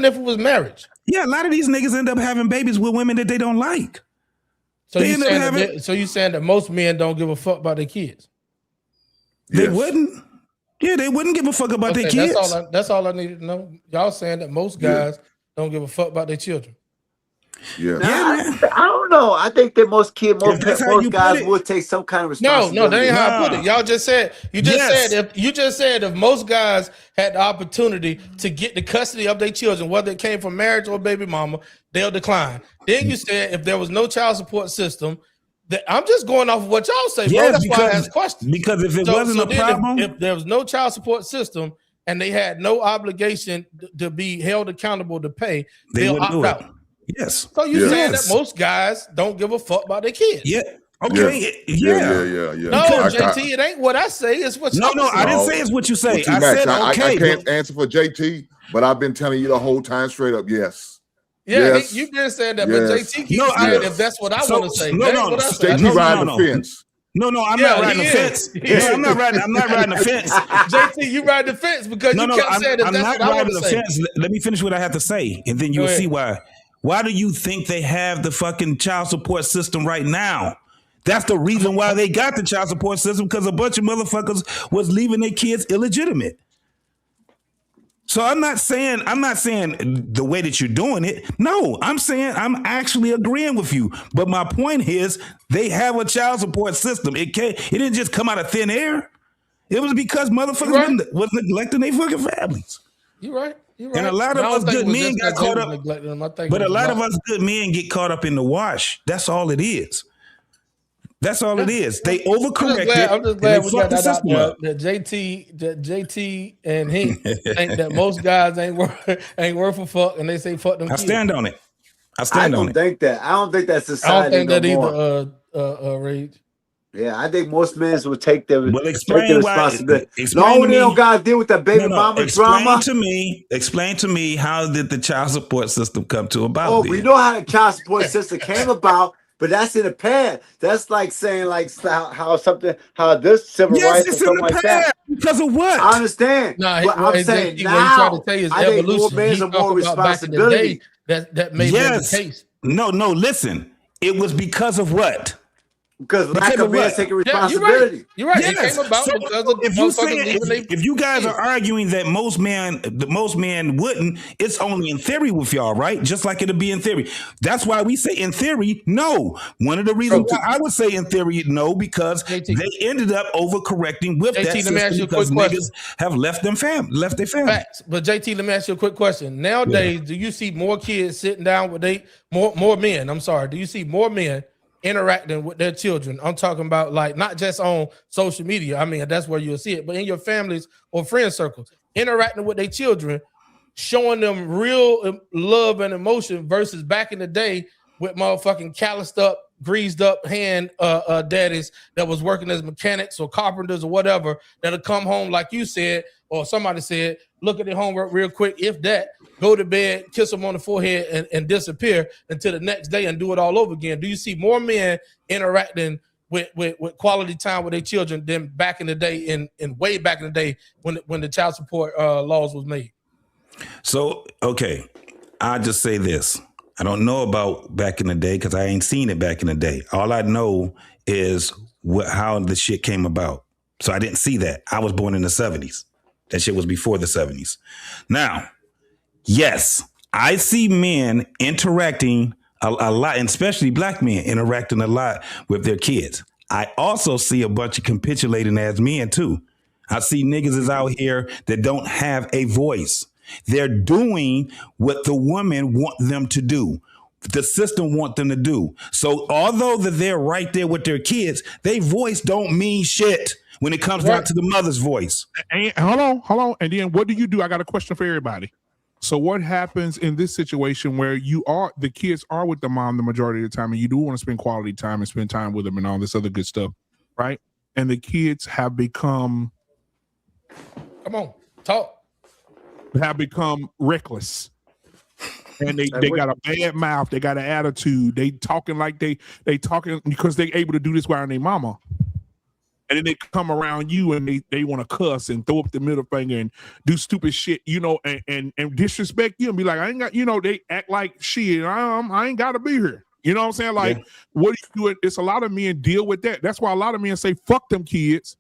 [SPEAKER 9] if it was marriage.
[SPEAKER 4] Yeah, a lot of these niggas end up having babies with women that they don't like.
[SPEAKER 9] So you saying that most men don't give a fuck about their kids?
[SPEAKER 4] They wouldn't. Yeah, they wouldn't give a fuck about their kids.
[SPEAKER 9] That's all I needed to know. Y'all saying that most guys don't give a fuck about their children.
[SPEAKER 11] Yeah. I don't know. I think that most guys would take some kind of responsibility.
[SPEAKER 9] No, that ain't how I put it. Y'all just said if most guys had the opportunity to get the custody of their children, whether it came from marriage or baby mama, they'll decline. Then you said if there was no child support system, I'm just going off of what y'all say, bro. That's why I asked questions.
[SPEAKER 4] Because if it wasn't a problem,
[SPEAKER 9] if there was no child support system and they had no obligation to be held accountable to pay, they'll opt out.
[SPEAKER 4] Yes.
[SPEAKER 9] So you saying that most guys don't give a fuck about their kids?
[SPEAKER 4] Yeah. Okay.
[SPEAKER 10] Yeah.
[SPEAKER 9] No, JT, it ain't what I say. It's what
[SPEAKER 4] No, I didn't say it's what you say. I said okay.
[SPEAKER 10] I can't answer for JT, but I've been telling you the whole time straight up, yes.
[SPEAKER 9] Yeah, you've been saying that, but JT keeps saying if that's what I want to say.
[SPEAKER 10] JT riding the fence.
[SPEAKER 4] No, I'm not riding the fence. No, I'm not riding the fence.
[SPEAKER 9] JT, you ride the fence because you kept saying if that's what I want to say.
[SPEAKER 4] Let me finish what I have to say, and then you'll see why. Why do you think they have the fucking child support system right now? That's the reason why they got the child support system, because a bunch of motherfuckers was leaving their kids illegitimate. So I'm not saying the way that you're doing it. No, I'm saying I'm actually agreeing with you. But my point is they have a child support system. It didn't just come out of thin air. It was because motherfuckers was neglecting their fucking families.
[SPEAKER 9] You're right.
[SPEAKER 4] And a lot of us good men got caught up. But a lot of us good men get caught up in the wash. That's all it is. That's all it is. They overcorrected.
[SPEAKER 9] I'm just glad we got that out there. That JT and he think that most guys ain't worth a fuck, and they say fuck them.
[SPEAKER 4] I stand on it.
[SPEAKER 11] I don't think that's society.
[SPEAKER 9] I don't think that either. Rage.
[SPEAKER 11] Yeah, I think most men would take their
[SPEAKER 4] responsibility.
[SPEAKER 11] No, they don't gotta deal with that baby mama drama.
[SPEAKER 4] Explain to me how did the child support system come to about?
[SPEAKER 11] Oh, we know how the child support system came about. But that's in the past. That's like saying how this civil rights or something like that.
[SPEAKER 4] Because of what?
[SPEAKER 11] I understand. But I'm saying now, I think more men are more responsibility.
[SPEAKER 9] That may be the case.
[SPEAKER 4] No, listen. It was because of what?
[SPEAKER 11] Because lack of men taking responsibility.
[SPEAKER 9] You're right. Yes. It came about because of
[SPEAKER 4] if you guys are arguing that most men wouldn't, it's only in theory with y'all, right? Just like it'll be in theory. That's why we say in theory, no. One of the reasons I would say in theory, no, because they ended up overcorrecting with that system because niggas have left their family.
[SPEAKER 9] Facts. But JT, let me ask you a quick question. Nowadays, do you see more kids sitting down with more men? I'm sorry. Do you see more men interacting with their children? I'm talking about like not just on social media. I mean, that's where you'll see it, but in your families or friend circles, interacting with their children, showing them real love and emotion versus back in the day with motherfucking calloused up, greased up hand daddies that was working as mechanics or carpenters or whatever that'll come home, like you said, or somebody said, look at their homework real quick. If that, go to bed, kiss them on the forehead, and disappear until the next day and do it all over again. Do you see more men interacting with quality time with their children than back in the day, and way back in the day when the child support laws was made?
[SPEAKER 4] So, okay, I'll just say this. I don't know about back in the day because I ain't seen it back in the day. All I know is how the shit came about. So I didn't see that. I was born in the 70s. That shit was before the 70s. Now, yes, I see men interacting a lot, and especially black men interacting a lot with their kids. I also see a bunch of capitulating ass men too. I see niggas is out here that don't have a voice. They're doing what the women want them to do. The system want them to do. So although that they're right there with their kids, their voice don't mean shit when it comes down to the mother's voice.
[SPEAKER 3] And hold on. And then what do? I got a question for everybody. So what happens in this situation where the kids are with the mom the majority of the time, and you do want to spend quality time and spend time with them and all this other good stuff, right? And the kids have become, have become reckless. And they got a bad mouth. They got an attitude. They talking like they talking because they able to do this around their mama. And then they come around you and they want to cuss and throw up the middle finger and do stupid shit, and disrespect you and be like, I ain't got, they act like shit. I ain't got to be here. You know what I'm saying? Like, what do you do? It's a lot of men deal with that. That's why a lot of men say, fuck them kids,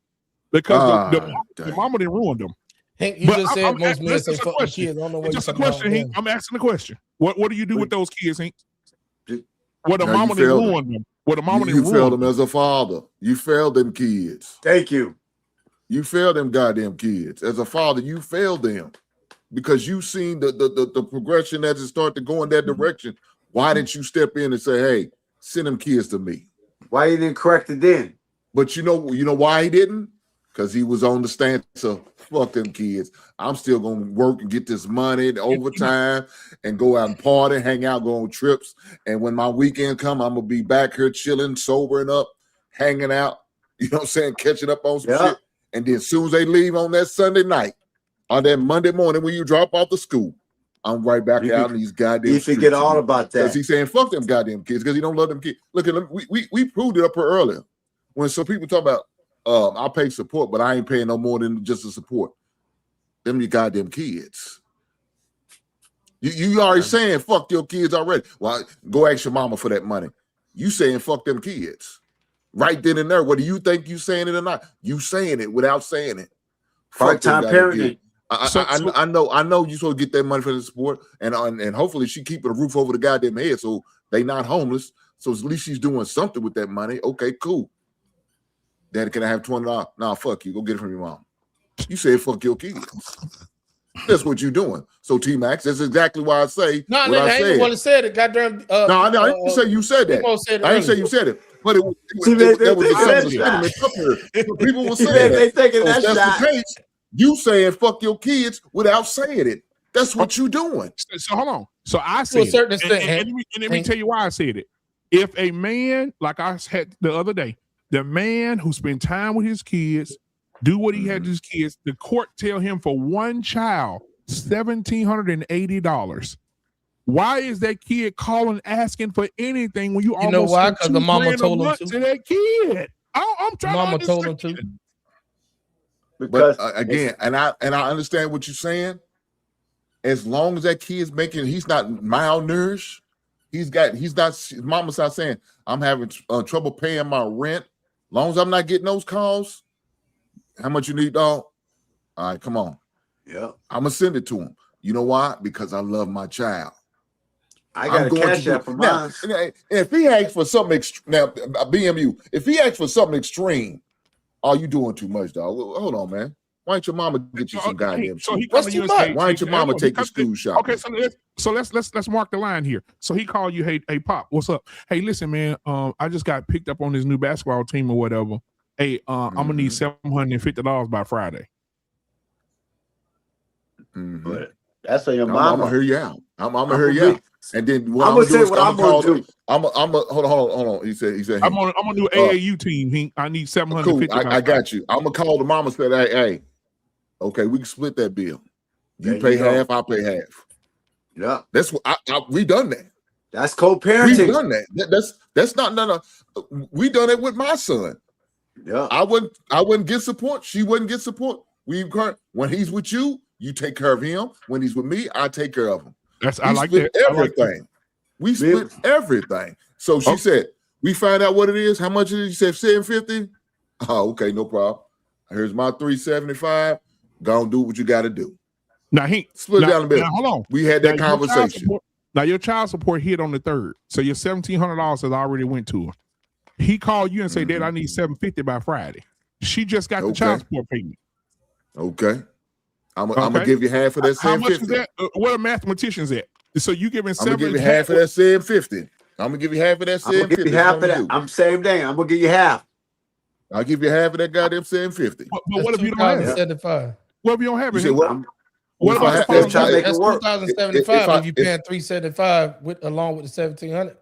[SPEAKER 3] because the mama didn't ruin them.
[SPEAKER 9] Hank, you just said most men say fuck the kids. I don't know what
[SPEAKER 3] just a question, Hank. I'm asking the question. What do you do with those kids, Hank? What the
[SPEAKER 10] Now
[SPEAKER 3] mama didn't ruin them. What the mama didn't
[SPEAKER 10] You
[SPEAKER 3] ruin
[SPEAKER 10] failed them as a father. You failed them kids.
[SPEAKER 11] Thank you.
[SPEAKER 10] You failed them goddamn kids. As a father, you failed them because you seen the progression as it started to go in that direction. Why didn't you step in and say, hey, send them kids to me?
[SPEAKER 11] Why you didn't correct it then?
[SPEAKER 10] But you know why he didn't? Because he was on the stance of fuck them kids. I'm still gonna work and get this money, the overtime, and go out and party, hang out, go on trips. And when my weekend come, I'm gonna be back here chilling, sobering up, hanging out. You know what I'm saying? Catching up on some shit. And then as soon as they leave on that Sunday night, on that Monday morning when you drop off to school, I'm right back out in these goddamn
[SPEAKER 11] You forget all about that.
[SPEAKER 10] Because he's saying fuck them goddamn kids because he don't love them kids. Look at them. We proved it up here earlier. When some people talk about I pay support, but I ain't paying no more than just the support. Them you goddamn kids. You already saying fuck your kids already. Well, go ask your mama for that money. You saying fuck them kids. Right then and there. Whether you think you saying it or not, you saying it without saying it.
[SPEAKER 11] Part-time parenting.
[SPEAKER 10] I know you supposed to get that money for the support, and hopefully she keeping a roof over the goddamn head so they not homeless. So at least she's doing something with that money. Okay, cool. Daddy, can I have $20? Nah, fuck you. Go get it from your mom. You said fuck your kids. That's what you're doing. So T-Max, that's exactly why I say
[SPEAKER 9] no,
[SPEAKER 10] what I
[SPEAKER 9] ain't want to say it. Goddamn.
[SPEAKER 10] I didn't say you said that. I didn't say you said it. But that was the sentiment up here. People will say that.
[SPEAKER 11] They taking that
[SPEAKER 10] that's
[SPEAKER 11] shot.
[SPEAKER 10] the case. You saying fuck your kids without saying it. That's what you're doing.
[SPEAKER 3] So hold on. So I said
[SPEAKER 9] to a certain extent,
[SPEAKER 3] and let me tell you why I said it. If a man, like I said the other day, the man who spent time with his kids, do what he had to his kids, the court tell him for one child $1,780. Why is that kid calling asking for anything when you almost
[SPEAKER 9] know why? Because the mama told him
[SPEAKER 3] to that kid. I'm trying.
[SPEAKER 9] Mama told him to.
[SPEAKER 10] But again, and I understand what you're saying. As long as that kid's he's not malnourished. Mama's not saying I'm having trouble paying my rent. As long as I'm not getting those calls, how much you need, dog? All right, come on.
[SPEAKER 11] Yeah,
[SPEAKER 10] I'm gonna send it to him. You know why? Because I love my child.
[SPEAKER 11] I got a cash app for mine.
[SPEAKER 10] If he asks for something now, BMU, if he asks for something extreme, are you doing too much, dog? Hold on, man. Why ain't your mama get you some goddamn shit?
[SPEAKER 3] What's too much?
[SPEAKER 10] Why ain't your mama take you school shopping?
[SPEAKER 3] Okay, so let's mark the line here. So he called you, hey Pop, what's up? Hey, listen, man, I just got picked up on this new basketball team or whatever. Hey, I'm gonna need $750 by Friday.
[SPEAKER 11] But that's what your mama.
[SPEAKER 10] I'm gonna hear you out. I'm gonna hear you out. And then what
[SPEAKER 11] I'm gonna say what I'm gonna do.
[SPEAKER 10] I'm hold on. He said
[SPEAKER 3] I'm on a new AAU team. I need $750.
[SPEAKER 10] Cool. I got you. I'm gonna call the mama and say, hey, Okay, we can split that bill.
[SPEAKER 11] There
[SPEAKER 10] You pay
[SPEAKER 11] you go.
[SPEAKER 10] half, I pay half.
[SPEAKER 11] Yeah,
[SPEAKER 10] That's what we done that.
[SPEAKER 11] that's
[SPEAKER 10] We've
[SPEAKER 11] co-parenting.
[SPEAKER 10] done that. That's not no. We done it with my son.
[SPEAKER 11] Yeah,
[SPEAKER 10] I wouldn't get support. She wouldn't get support. When he's with you, you take care of him. When he's with me, I take care of him.
[SPEAKER 3] I like that.
[SPEAKER 10] Everything. We split everything. So she said, we find out what it is. How much is it? You said $750. Oh, okay, no problem. Here's my $375. Go and do what you got to do.
[SPEAKER 3] Now
[SPEAKER 10] split it down a bit.
[SPEAKER 3] Now, hold on.
[SPEAKER 10] We had that conversation.
[SPEAKER 3] Your child support hit on the 3rd, so your $1,700 has already went to her. He called you and said, "Dad, I need $750 by Friday." She just got the child support payment.
[SPEAKER 10] Okay. I'm gonna give you half of that $750.
[SPEAKER 3] How much is that? What are mathematicians at? So you giving
[SPEAKER 10] I'm gonna give you half of that $750. I'm gonna give you half of that $750.
[SPEAKER 11] I'm gonna give you half of that. I'm same thing. I'm gonna give you half.
[SPEAKER 10] I'll give you half of that goddamn $750.
[SPEAKER 3] But what if you don't have it? What if you don't have it?
[SPEAKER 11] What
[SPEAKER 3] about
[SPEAKER 11] if
[SPEAKER 3] that's
[SPEAKER 9] $2,075 if you paying $375 along with the $1,700?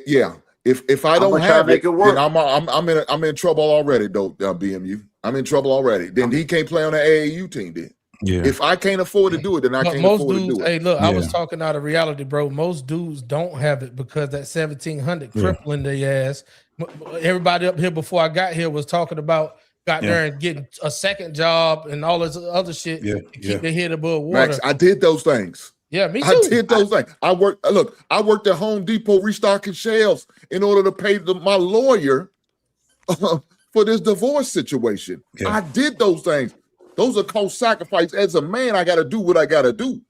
[SPEAKER 10] Yeah. If I don't have it, then I'm in trouble already, though. BMU, I'm in trouble already. Then he can't play on the AAU team. Then, if I can't afford to do it, then I can't afford to do it.
[SPEAKER 9] Hey, look, I was talking out of reality, bro. Most dudes don't have it because that $1,700 crippling their ass. Everybody up here before I got here was talking about there and getting a second job and all this other shit to keep their head above water.
[SPEAKER 10] Max, I did those things.
[SPEAKER 9] Yeah, me too.
[SPEAKER 10] I did those things. I worked at Home Depot restocking shelves in order to pay my lawyer for this divorce situation. Yeah. I did those things. Those are called sacrifice. As a man, I got to do what I got to do.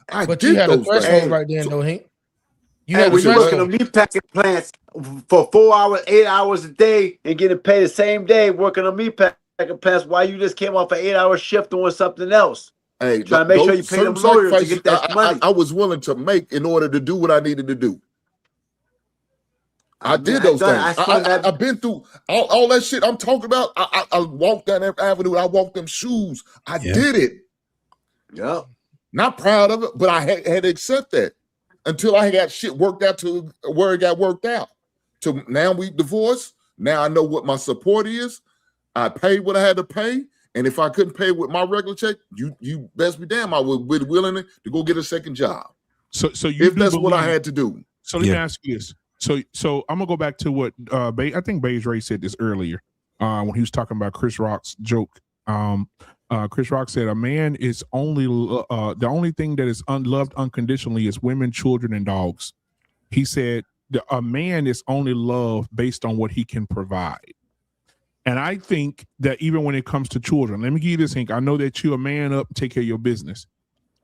[SPEAKER 9] But you had a threshold right there, though, Hank.
[SPEAKER 11] You had to work in a meat packing plants for 4 hours, 8 hours a day, and getting paid the same day working on meat packing plants while you just came off an 8-hour shift doing something else.
[SPEAKER 10] Hey,
[SPEAKER 11] trying to make sure you pay them lawyers to get that money.
[SPEAKER 10] I was willing to make in order to do what I needed to do. I did those things. I've been through all that shit I'm talking about. I walked down that avenue. I walked them shoes. I did it.
[SPEAKER 11] Yeah.
[SPEAKER 10] Not proud of it, but I had to accept that until I got shit worked out to where it got worked out. So now we divorced. Now I know what my support is. I paid what I had to pay. And if I couldn't pay with my regular check, you best be damn, I would be willing to go get a second job.
[SPEAKER 3] So
[SPEAKER 10] if that's what I had to do.
[SPEAKER 3] So let me ask you this. So I'm gonna go back to what I think Beige Ray said this earlier when he was talking about Chris Rock's joke. Chris Rock said a man is only the only thing that is unloved unconditionally is women, children, and dogs. He said a man is only loved based on what he can provide. And I think that even when it comes to children, let me give you this, Hank. I know that you're a man up, take care of your business.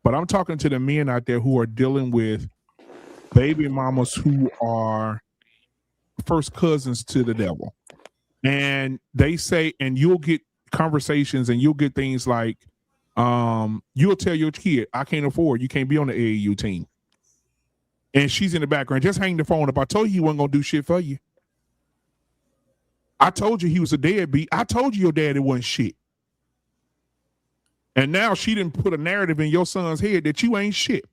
[SPEAKER 3] But I'm talking to the men out there who are dealing with baby mamas who are first cousins to the devil. And they say, and you'll get conversations and you'll get things like, you'll tell your kid, I can't afford, you can't be on the AAU team. And she's in the background, just hang the phone up. I told you he wasn't going to do shit for you. I told you he was a deadbeat. I told you your daddy wasn't shit. And now she didn't put a narrative in your son's head that you ain't shit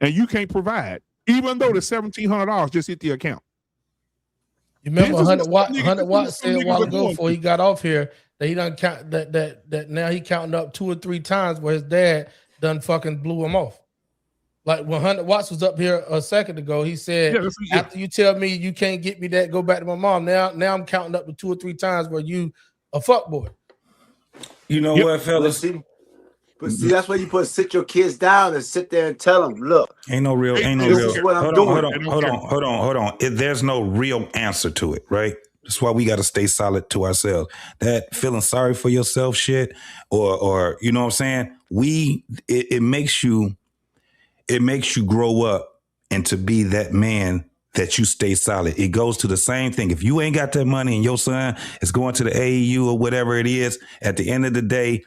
[SPEAKER 3] and you can't provide, even though the $1,700 just hit the account.
[SPEAKER 9] You remember 100 Watt said a while ago before he got off here that he done count that now he counting up 2 or 3 times where his dad done fucking blew him off. Like when 100 Watts was up here a second ago, he said, after you tell me you can't get me that, go back to my mom. Now I'm counting up to 2 or 3 times where you a fuckboy.
[SPEAKER 4] You know what, fellas?
[SPEAKER 11] But see, that's why you put sit your kids down and sit there and tell them, look,
[SPEAKER 4] ain't no real.
[SPEAKER 11] This is what I'm doing.
[SPEAKER 4] Hold on. There's no real answer to it, right? That's why we got to stay solid to ourselves. That feeling sorry for yourself shit, or you know what I'm saying? It makes you grow up and to be that man that you stay solid. It goes to the same thing. If you ain't got that money and your son is going to the AAU or whatever it is, at the end of the day,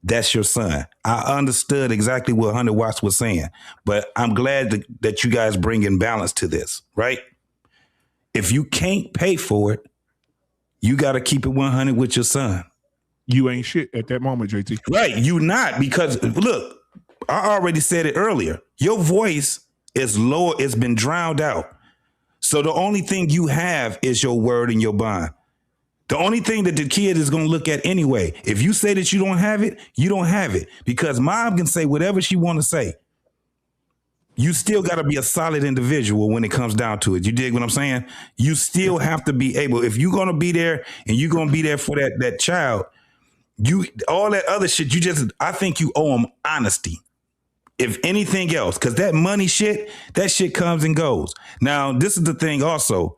[SPEAKER 4] that's your son. I understood exactly what 100 Watts was saying, but I'm glad that you guys bring in balance to this, right? If you can't pay for it, you got to keep it 100 with your son.
[SPEAKER 3] You ain't shit at that moment, JT.
[SPEAKER 4] Right. You not, because look, I already said it earlier. Your voice is low. It's been drowned out. So the only thing you have is your word and your bond. The only thing that the kid is going to look at anyway, if you say that you don't have it, you don't have it, because mom can say whatever she want to say. You still got to be a solid individual when it comes down to it. You dig what I'm saying? You still have to be able, if you're going to be there and you're going to be there for that child, all that other shit, I think you owe them honesty. If anything else, because that money shit, that shit comes and goes. Now, this is the thing also.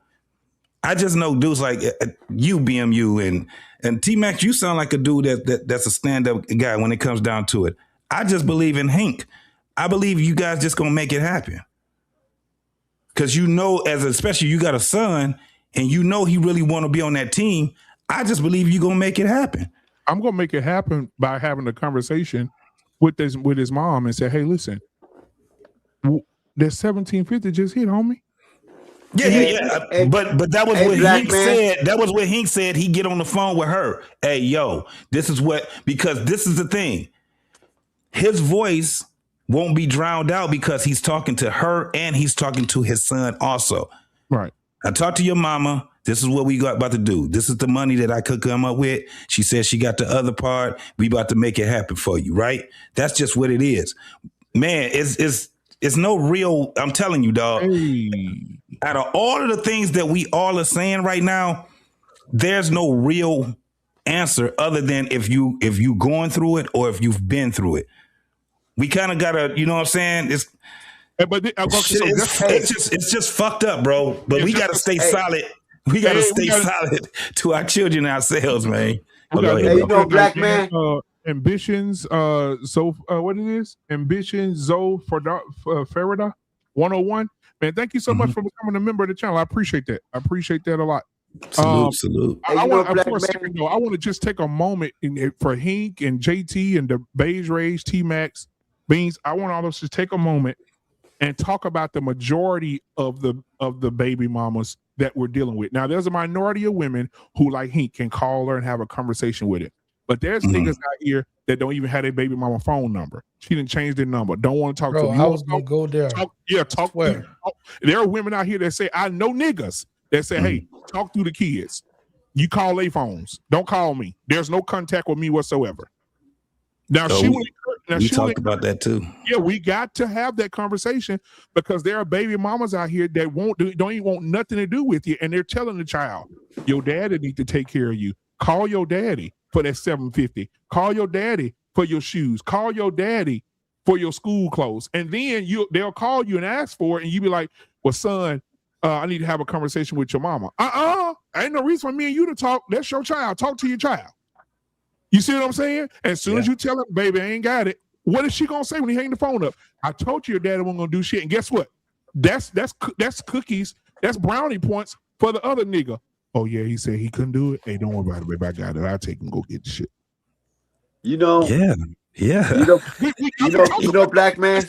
[SPEAKER 4] I just know dudes like you, BMU, and T-Max, you sound like a dude that's a stand-up guy when it comes down to it. I just believe in Hank. I believe you guys just gonna make it happen. Because you know, especially you got a son, and you know he really want to be on that team. I just believe you gonna make it happen.
[SPEAKER 3] I'm gonna make it happen by having a conversation with his mom and say, "Hey, listen, that 1750 just hit, homie." Yeah. But that was what Hink said. That was what Hink said. He get on the phone with her. Hey, yo, this is what, because this is the thing. His voice won't be drowned out because he's talking to her and he's talking to his son also. Right. I talked to your mama. This is what we got about to do. This is the money that I could come up with. She said she got the other part. We about to make it happen for you, right? That's just what it is. Man, it's no real, I'm telling you, dog. Out of all of the things that we all are saying right now, there's no real answer other than if you going through it or if you've been through it. We kind of gotta, you know what I'm saying? It's just fucked up, bro. But we gotta stay solid. We gotta stay solid to our children and ourselves, man.
[SPEAKER 11] Black man.
[SPEAKER 3] Ambitions, what it is? Ambitions, Zoe Farida 101. Man, thank you so much for becoming a member of the channel. I appreciate that. I appreciate that a lot.
[SPEAKER 4] Salute.
[SPEAKER 3] I want to just take a moment for Hink and JT and the Beige Rage, T-Max, Beans. I want all of us to take a moment and talk about the majority of the baby mamas that we're dealing with. Now, there's a minority of women who, like Hink, can call her and have a conversation with it. But there's niggas out here that don't even have their baby mama phone number. She didn't change their number. Don't want to talk to you.
[SPEAKER 9] I was going to go there.
[SPEAKER 3] Talk where? There are women out here that say, I know niggas that say, hey, talk through the kids. You call their phones. Don't call me. There's no contact with me whatsoever. Now, we
[SPEAKER 4] talked about that too.
[SPEAKER 3] Yeah, we got to have that conversation because there are baby mamas out here that don't even want nothing to do with you. And they're telling the child, your daddy need to take care of you. Call your daddy for that $750. Call your daddy for your shoes. Call your daddy for your school clothes. And then they'll call you and ask for it. And you be like, well, son, I need to have a conversation with your mama. Ain't no reason for me and you to talk. That's your child. Talk to your child. You see what I'm saying? As soon as you tell her, baby, I ain't got it, what is she going to say when he hang the phone up? I told you your daddy wasn't going to do shit. And guess what? That's cookies. That's brownie points for the other nigga. Oh, yeah, he said he couldn't do it. Hey, don't worry about it, baby. I got it. I'll take him and go get the shit.
[SPEAKER 11] You know.
[SPEAKER 4] Yeah.
[SPEAKER 11] You know, black man.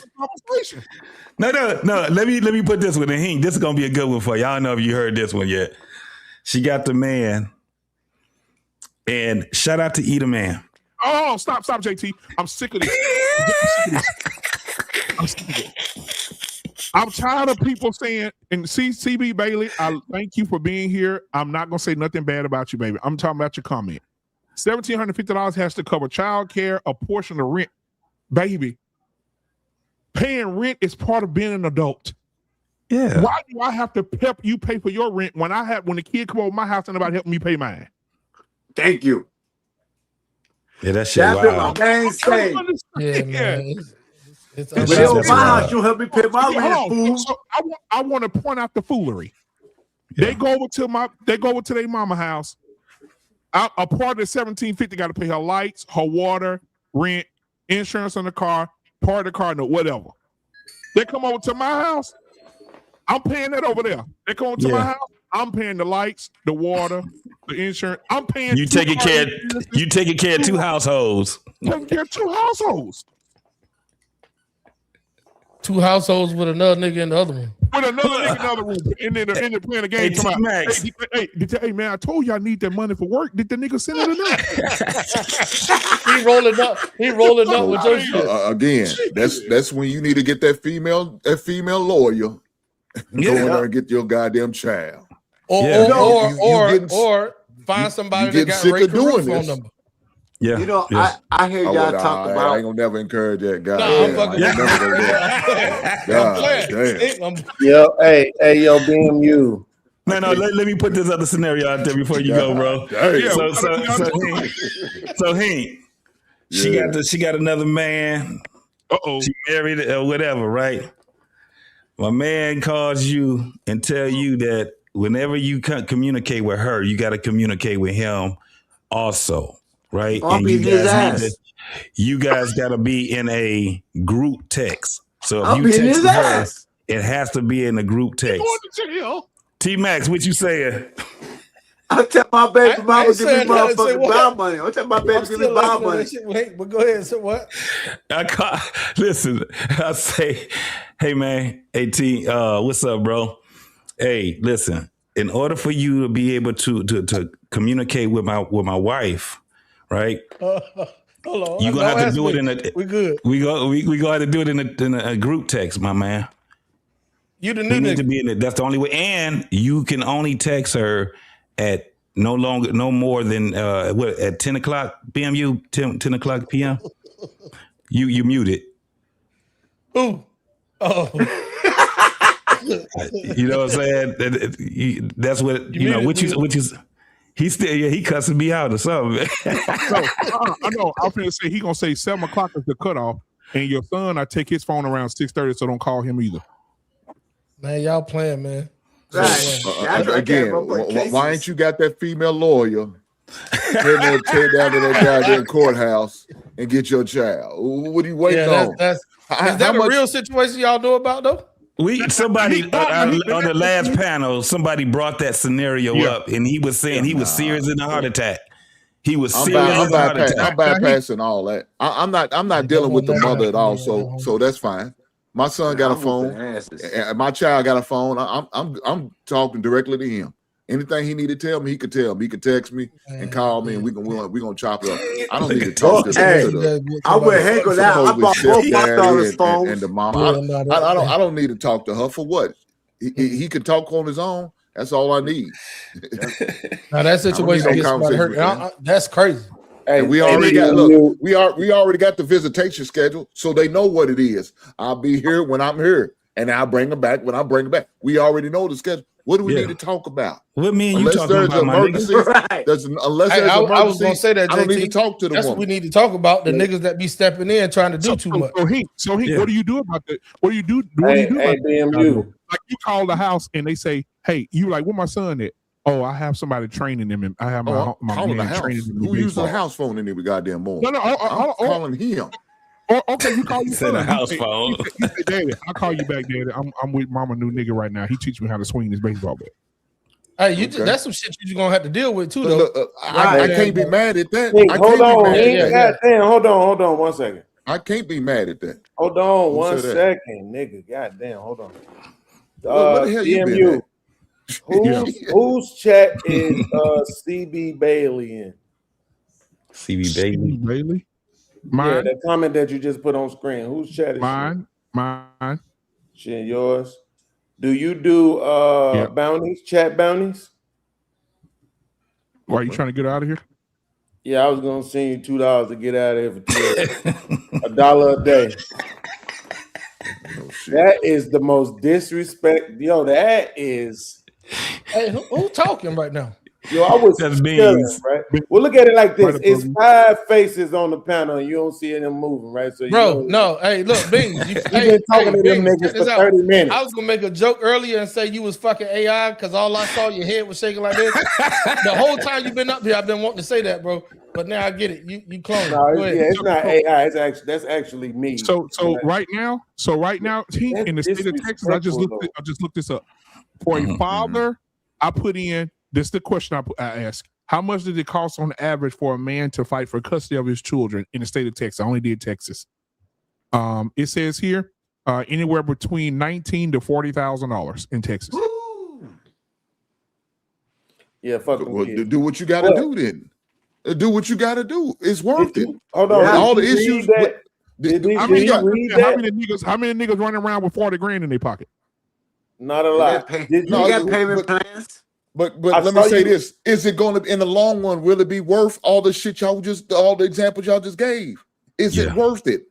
[SPEAKER 4] No. Let me put this one in. Hink. This is gonna be a good one for you. I don't know if you heard this one yet. She got the man, and shout out to Eat a Man.
[SPEAKER 3] Oh, stop, JT. I'm sick of this. I'm sick of it. I'm tired of people saying, and CB Bailey, I thank you for being here. I'm not gonna say nothing bad about you, baby. I'm talking about your comment. $1,750 has to cover child care, a portion of rent. Baby, paying rent is part of being an adult. Yeah. Why do I have to help you pay for your rent when the kid come over my house and nobody helping me pay mine?
[SPEAKER 11] Thank you.
[SPEAKER 4] Yeah, that shit wild.
[SPEAKER 9] Yeah, man. It's
[SPEAKER 11] my house, you help me pay my rent, fool.
[SPEAKER 3] So I want to point out the foolery. Yeah. They go over to their mama house. A part of the $1,750 got to pay her lights, her water, rent, insurance on the car, part of the car, no whatever. They come over to my house. I'm paying that over there. They come over to my house. I'm paying the lights, the water, the insurance. I'm paying.
[SPEAKER 4] You taking care of two households.
[SPEAKER 3] Taking care of two households.
[SPEAKER 9] Two households with another nigga in the other one.
[SPEAKER 3] With another nigga in the other room. And then they're playing the game. Hey, man, I told you I need that money for work. Did the nigga send it or
[SPEAKER 9] not? He rolling up with your shit.
[SPEAKER 10] Again, that's when you need to get that female lawyer. Go in there and get your goddamn child.
[SPEAKER 9] Or Find somebody that
[SPEAKER 10] getting
[SPEAKER 9] got
[SPEAKER 10] sick
[SPEAKER 9] Ray
[SPEAKER 10] of doing
[SPEAKER 9] Caruth's phone
[SPEAKER 10] this.
[SPEAKER 9] number.
[SPEAKER 4] Yeah.
[SPEAKER 11] You know,
[SPEAKER 4] yeah.
[SPEAKER 11] I hear y'all talk
[SPEAKER 10] I
[SPEAKER 11] about.
[SPEAKER 10] ain't gonna never encourage that guy.
[SPEAKER 9] No, I'm
[SPEAKER 10] Damn,
[SPEAKER 9] fucking
[SPEAKER 10] I ain't never go there. God damn.
[SPEAKER 8] Yo, hey, yo, BMU.
[SPEAKER 4] No, let me put this other scenario out there before you go, bro.
[SPEAKER 10] Damn.
[SPEAKER 4] So Hank, she got another man. She married or whatever, right? My man calls you and tell you that whenever you communicate with her, you got to communicate with him also, right?
[SPEAKER 11] I'll
[SPEAKER 4] And
[SPEAKER 11] beat his ass.
[SPEAKER 4] you guys got to be in a group text. So if
[SPEAKER 11] I'll
[SPEAKER 4] you
[SPEAKER 11] beat
[SPEAKER 4] text
[SPEAKER 11] his
[SPEAKER 4] her,
[SPEAKER 11] ass.
[SPEAKER 4] it has to be in a group text. T-Max, what you saying?
[SPEAKER 11] I'll tell my baby mama give me
[SPEAKER 9] saying that, say
[SPEAKER 11] motherfucking
[SPEAKER 9] what?
[SPEAKER 11] bound money. I'll tell my baby give me bound money.
[SPEAKER 9] Wait, but go ahead. So what?
[SPEAKER 4] Listen, I say, hey man, hey T, what's up, bro? Hey, listen, in order for you to be able to communicate with my wife, right?
[SPEAKER 9] Hold on.
[SPEAKER 4] You gonna have to do it in a.
[SPEAKER 9] We good.
[SPEAKER 4] We gonna have to do it in a group text, my man.
[SPEAKER 9] You the
[SPEAKER 4] You
[SPEAKER 9] new
[SPEAKER 4] need to
[SPEAKER 9] nigga.
[SPEAKER 4] be in it. That's the only way. And you can only text her at no more than at 10 o'clock BMU, 10 o'clock PM. You muted.
[SPEAKER 9] Ooh. Oh.
[SPEAKER 4] You know what I'm saying? That's what you know. Which is he still he cussing me out or something.
[SPEAKER 3] I know. I'm finna say he gonna say 7 o'clock is the cutoff, and your son, I take his phone around 6:30, so don't call him either.
[SPEAKER 9] Man, y'all playing, man.
[SPEAKER 10] Again, why ain't you got that female lawyer tear down to that goddamn courthouse and get your child? What are you waiting on?
[SPEAKER 9] Is that a real situation y'all know about though?
[SPEAKER 4] Somebody on the last panel, somebody brought that scenario up, and he was saying he was serious in a heart attack. He was serious in a heart attack.
[SPEAKER 10] I'm bypassing all that. I'm not dealing with the mother at all, so that's fine. My son got a phone, and my child got a phone. I'm talking directly to him. Anything he need to tell me, he could tell me. He could text me and call me, and we're gonna chop it up. I don't need to talk to the
[SPEAKER 11] I went hang with that. I bought both my daughter's phones.
[SPEAKER 10] And the mom. I don't need to talk to her for what? He can talk on his own. That's all I need.
[SPEAKER 9] Now that situation gets somebody hurt. That's crazy.
[SPEAKER 10] Hey, we already got we already got the visitation schedule, so they know what it is. I'll be here when I'm here, and I'll bring them back when I bring them back. We already know the schedule. What do we need to talk about?
[SPEAKER 4] What me and you talking about, my niggas?
[SPEAKER 9] I was gonna say that, JT.
[SPEAKER 10] I don't need to talk to the
[SPEAKER 9] That's
[SPEAKER 10] woman.
[SPEAKER 9] what we need to talk about. The niggas that be stepping in trying to do too much.
[SPEAKER 3] So what do you do about that? What do you do?
[SPEAKER 8] BMU.
[SPEAKER 3] Like you call the house and they say, "Hey, you like where my son at?" Oh, I have somebody training them, and I have my
[SPEAKER 10] calling the
[SPEAKER 3] man
[SPEAKER 10] house.
[SPEAKER 3] training them.
[SPEAKER 10] Who using the house phone in every goddamn morning?
[SPEAKER 3] No,
[SPEAKER 10] I'm calling him.
[SPEAKER 3] Okay, you call your son.
[SPEAKER 4] a house phone.
[SPEAKER 3] He said, "Daddy, I'll call you back, Daddy. I'm with Mama new nigga right now. He teach me how to swing this baseball bat."
[SPEAKER 9] Hey, that's some shit you're gonna have to deal with too, though.
[SPEAKER 10] Look, I can't be mad at that.
[SPEAKER 8] Hey, hold on 1 second.
[SPEAKER 10] I can't be mad at that.
[SPEAKER 8] Hold on 1 second, nigga. Goddamn, hold on.
[SPEAKER 10] What the hell you been at?
[SPEAKER 8] Whose chat is CB Bailey in?
[SPEAKER 4] CB Bailey.
[SPEAKER 3] Bailey. Mine.
[SPEAKER 8] Yeah, that comment that you just put on screen. Whose chat is
[SPEAKER 3] mine? Mine.
[SPEAKER 8] She yours. Do you do bounties, chat bounties?
[SPEAKER 3] Why are you trying to get out of here?
[SPEAKER 8] Yeah, I was gonna send you $2 to get out of here for $1 a day. That is the most disrespect. Yo, that is.
[SPEAKER 9] Hey, who talking right now?
[SPEAKER 8] Yo, I was chilling, right? Well, look at it like this: it's 5 faces on the panel, and you don't see them moving, right? So,
[SPEAKER 9] Hey, look, Beans, you've
[SPEAKER 8] been talking to them niggas for 30 minutes.
[SPEAKER 9] I was gonna make a joke earlier and say you was fucking AI because all I saw your head was shaking like this. The whole time you've been up here, I've been wanting to say that, bro. But now I get it. You clone.
[SPEAKER 8] No, it's not AI. That's actually me.
[SPEAKER 3] So right now, in the state of Texas, I just looked this up. For a father, I put in this. The question I asked: how much did it cost on average for a man to fight for custody of his children in the state of Texas? I only did Texas. It says here anywhere between $19,000 to $40,000 in Texas.
[SPEAKER 8] Yeah, fuck.
[SPEAKER 10] Do what you got to do then. Do what you got to do. It's worth it.
[SPEAKER 8] Hold on.
[SPEAKER 10] All the issues.
[SPEAKER 3] How many niggas running around with $40,000 in their pocket?
[SPEAKER 8] Not a lot.
[SPEAKER 11] You got payment plans?
[SPEAKER 10] But let me say this: is it going to, in the long run, will it be worth all the shit all the examples y'all just gave? Is it worth it?